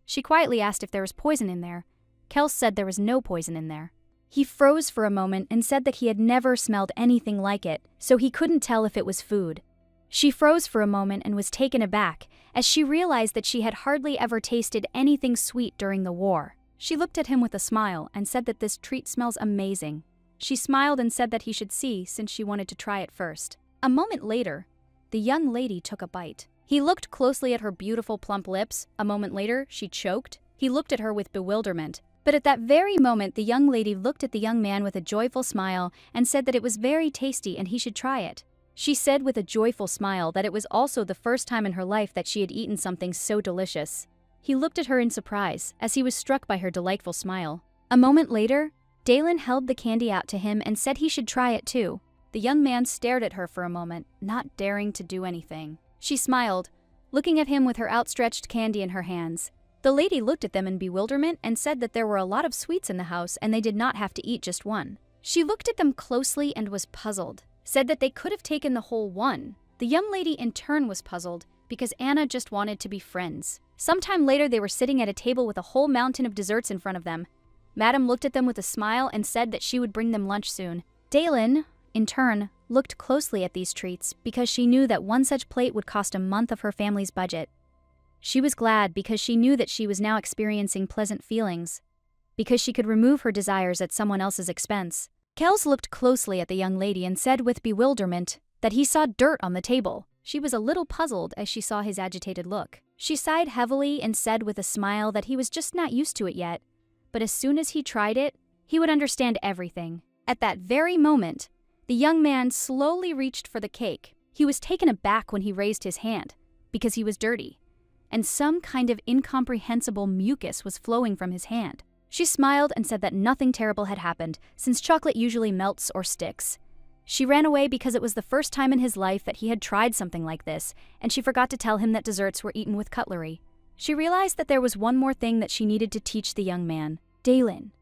She quietly asked if there was poison in there. Kels said there was no poison in there. He froze for a moment and said that he had never smelled anything like it, so he couldn't tell if it was food. She froze for a moment and was taken aback, as she realized that she had hardly ever tasted anything sweet during the war. She looked at him with a smile and said that this treat smells amazing. She smiled and said that he should see since she wanted to try it first. A moment later, the young lady took a bite. He looked closely at her beautiful plump lips. A moment later, she choked. He looked at her with bewilderment. But at that very moment, the young lady looked at the young man with a joyful smile and said that it was very tasty and he should try it. She said with a joyful smile that it was also the first time in her life that she had eaten something so delicious. He looked at her in surprise, as he was struck by her delightful smile. A moment later, Dalen held the candy out to him and said he should try it too. The young man stared at her for a moment, not daring to do anything. She smiled, looking at him with her outstretched candy in her hands. The lady looked at them in bewilderment and said that there were a lot of sweets in the house and they did not have to eat just one. She looked at them closely and was puzzled, said that they could have taken the whole one. The young lady in turn was puzzled because Anna just wanted to be friends. Sometime later, they were sitting at a table with a whole mountain of desserts in front of them. Madam looked at them with a smile and said that she would bring them lunch soon. Dalen, in turn, looked closely at these treats because she knew that one such plate would cost a month of her family's budget. She was glad because she knew that she was now experiencing pleasant feelings, because she could remove her desires at someone else's expense. Kels looked closely at the young lady and said with bewilderment that he saw dirt on the table. She was a little puzzled as she saw his agitated look. She sighed heavily and said with a smile that he was just not used to it yet, but as soon as he tried it, he would understand everything. At that very moment, the young man slowly reached for the cake. He was taken aback when he raised his hand, because he was dirty, and some kind of incomprehensible mucus was flowing from his hand. She smiled and said that nothing terrible had happened, since chocolate usually melts or sticks. She ran away because it was the first time in his life that he had tried something like this, and she forgot to tell him that desserts were eaten with cutlery. She realized that there was one more thing that she needed to teach the young man, Dalen.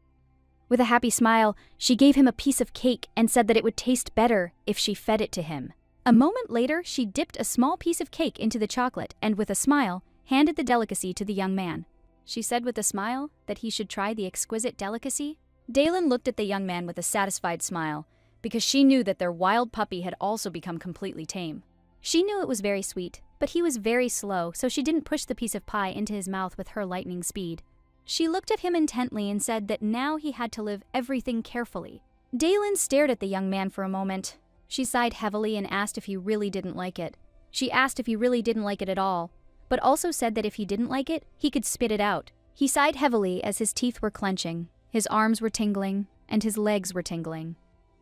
With a happy smile, she gave him a piece of cake and said that it would taste better if she fed it to him. A moment later, she dipped a small piece of cake into the chocolate and, with a smile, handed the delicacy to the young man. She said with a smile that he should try the exquisite delicacy. Dalen looked at the young man with a satisfied smile, because she knew that their wild puppy had also become completely tame. She knew it was very sweet, but he was very slow, so she didn't push the piece of pie into his mouth with her lightning speed. She looked at him intently and said that now he had to live everything carefully. Dalen stared at the young man for a moment. She sighed heavily and asked if he really didn't like it. She asked if he really didn't like it at all, but also said that if he didn't like it, he could spit it out. He sighed heavily as his teeth were clenching, his arms were tingling, and his legs were tingling.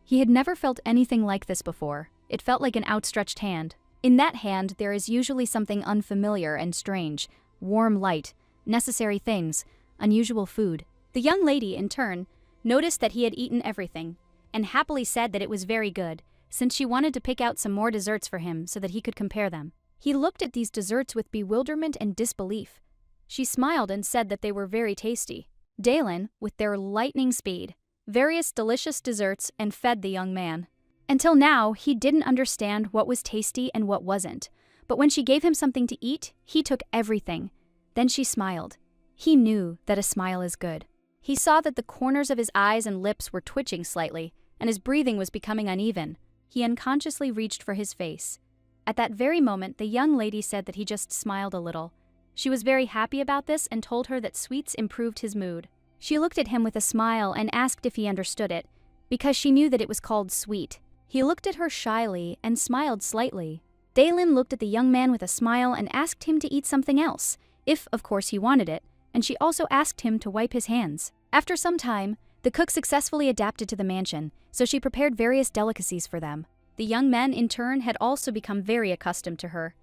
He had never felt anything like this before. It felt like an outstretched hand. In that hand, there is usually something unfamiliar and strange, warm light, necessary things, unusual food. The young lady, in turn, noticed that he had eaten everything, and happily said that it was very good, since she wanted to pick out some more desserts for him so that he could compare them. He looked at these desserts with bewilderment and disbelief. She smiled and said that they were very tasty. Dalen, with their lightning speed, various delicious desserts and fed the young man. Until now, he didn't understand what was tasty and what wasn't, but when she gave him something to eat, he took everything. Then she smiled. He knew that a smile is good. He saw that the corners of his eyes and lips were twitching slightly, and his breathing was becoming uneven. He unconsciously reached for his face. At that very moment, the young lady said that he just smiled a little. She was very happy about this and told her that sweets improved his mood. She looked at him with a smile and asked if he understood it, because she knew that it was called sweet. He looked at her shyly and smiled slightly. Daylin looked at the young man with a smile and asked him to eat something else, if of course he wanted it, and she also asked him to wipe his hands. After some time, the cook successfully adapted to the mansion, so she prepared various delicacies for them. The young men, in turn, had also become very accustomed to her.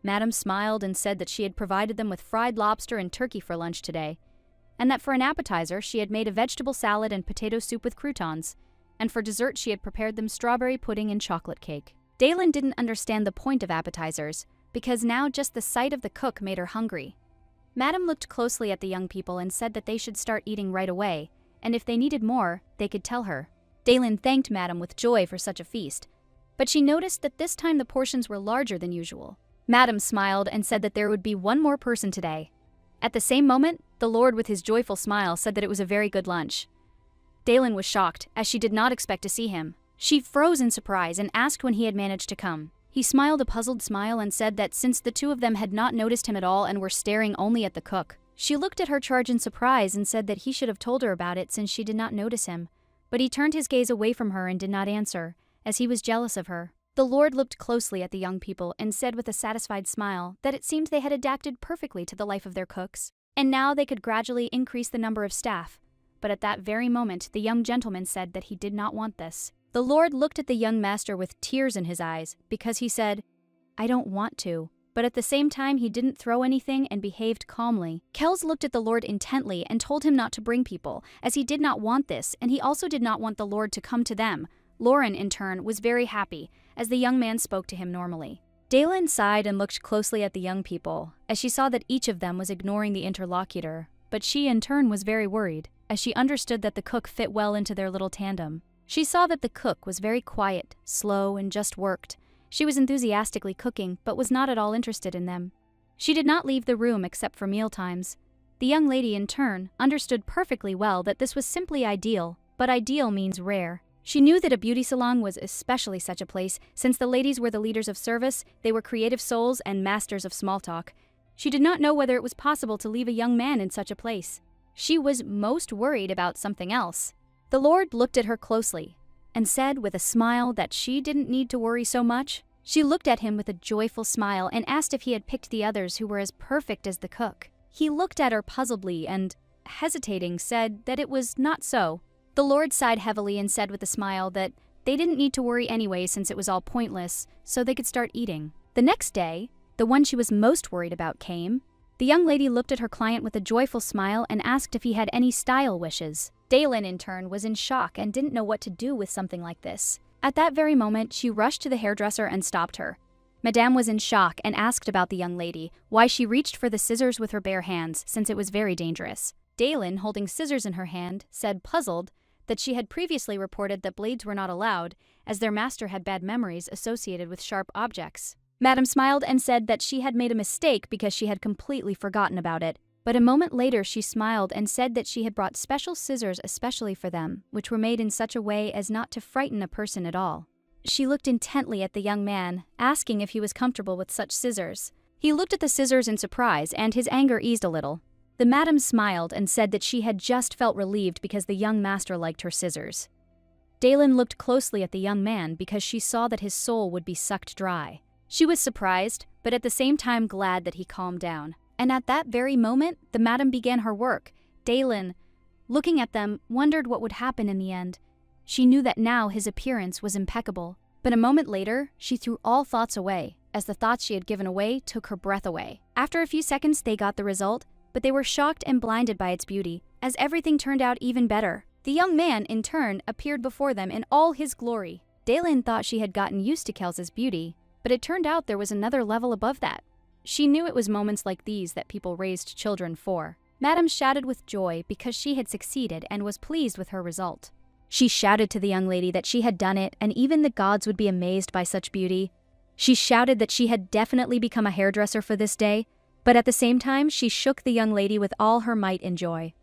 Madame smiled and said that she had provided them with fried lobster and turkey for lunch today, and that for an appetizer she had made a vegetable salad and potato soup with croutons, and for dessert she had prepared them strawberry pudding and chocolate cake. Daylin didn't understand the point of appetizers, because now just the sight of the cook made her hungry. Madame looked closely at the young people and said that they should start eating right away, and if they needed more, they could tell her. Daylin thanked Madame with joy for such a feast, but she noticed that this time the portions were larger than usual. Madame smiled and said that there would be one more person today. At the same moment, the Lord with his joyful smile said that it was a very good lunch. Daylin was shocked, as she did not expect to see him. She froze in surprise and asked when he had managed to come. He smiled a puzzled smile and said that since the two of them had not noticed him at all and were staring only at the cook, she looked at her charge in surprise and said that he should have told her about it since she did not notice him. But he turned his gaze away from her and did not answer, as he was jealous of her. The Lord looked closely at the young people and said with a satisfied smile that it seemed they had adapted perfectly to the life of their cooks, and now they could gradually increase the number of staff. But at that very moment, the young gentleman said that he did not want this. The Lord looked at the young master with tears in his eyes, because he said, "I don't want to." But at the same time, he didn't throw anything and behaved calmly. Kells looked at the Lord intently and told him not to bring people, as he did not want this, and he also did not want the Lord to come to them. Lauren, in turn, was very happy, as the young man spoke to him normally. Daylin sighed and looked closely at the young people, as she saw that each of them was ignoring the interlocutor, but she, in turn, was very worried, as she understood that the cook fit well into their little tandem. She saw that the cook was very quiet, slow, and just worked. She was enthusiastically cooking, but was not at all interested in them. She did not leave the room except for meal times. The young lady, in turn, understood perfectly well that this was simply ideal, but ideal means rare. She knew that a beauty salon was especially such a place, since the ladies were the leaders of service, they were creative souls and masters of small talk. She did not know whether it was possible to leave a young man in such a place. She was most worried about something else. The Lord looked at her closely and said with a smile that she didn't need to worry so much. She looked at him with a joyful smile and asked if he had picked the others who were as perfect as the cook. He looked at her puzzledly and, hesitating, said that it was not so. The Lord sighed heavily and said with a smile that they didn't need to worry anyway since it was all pointless, so they could start eating. The next day, the one she was most worried about came. The young lady looked at her client with a joyful smile and asked if he had any style wishes. Daylin, in turn, was in shock and didn't know what to do with something like this. At that very moment, she rushed to the hairdresser and stopped her. Madame was in shock and asked about the young lady, why she reached for the scissors with her bare hands, since it was very dangerous. Daylin, holding scissors in her hand, said, puzzled, that she had previously reported that blades were not allowed, as their master had bad memories associated with sharp objects. Madame smiled and said that she had made a mistake because she had completely forgotten about it. But a moment later she smiled and said that she had brought special scissors especially for them, which were made in such a way as not to frighten a person at all. She looked intently at the young man, asking if he was comfortable with such scissors. He looked at the scissors in surprise, and his anger eased a little. The madam smiled and said that she had just felt relieved because the young master liked her scissors. Daylin looked closely at the young man because she saw that his soul would be sucked dry. She was surprised, but at the same time glad that he calmed down. And at that very moment, the madam began her work. Daylin, looking at them, wondered what would happen in the end. She knew that now his appearance was impeccable. But a moment later, she threw all thoughts away, as the thoughts she had given away took her breath away. After a few seconds, they got the result, but they were shocked and blinded by its beauty, as everything turned out even better. The young man, in turn, appeared before them in all his glory. Daylin thought she had gotten used to Kels's beauty, but it turned out there was another level above that. She knew it was moments like these that people raised children for. Madame shouted with joy because she had succeeded and was pleased with her result. She shouted to the young lady that she had done it and even the gods would be amazed by such beauty. She shouted that she had definitely become a hairdresser for this day, but at the same time she shook the young lady with all her might in joy.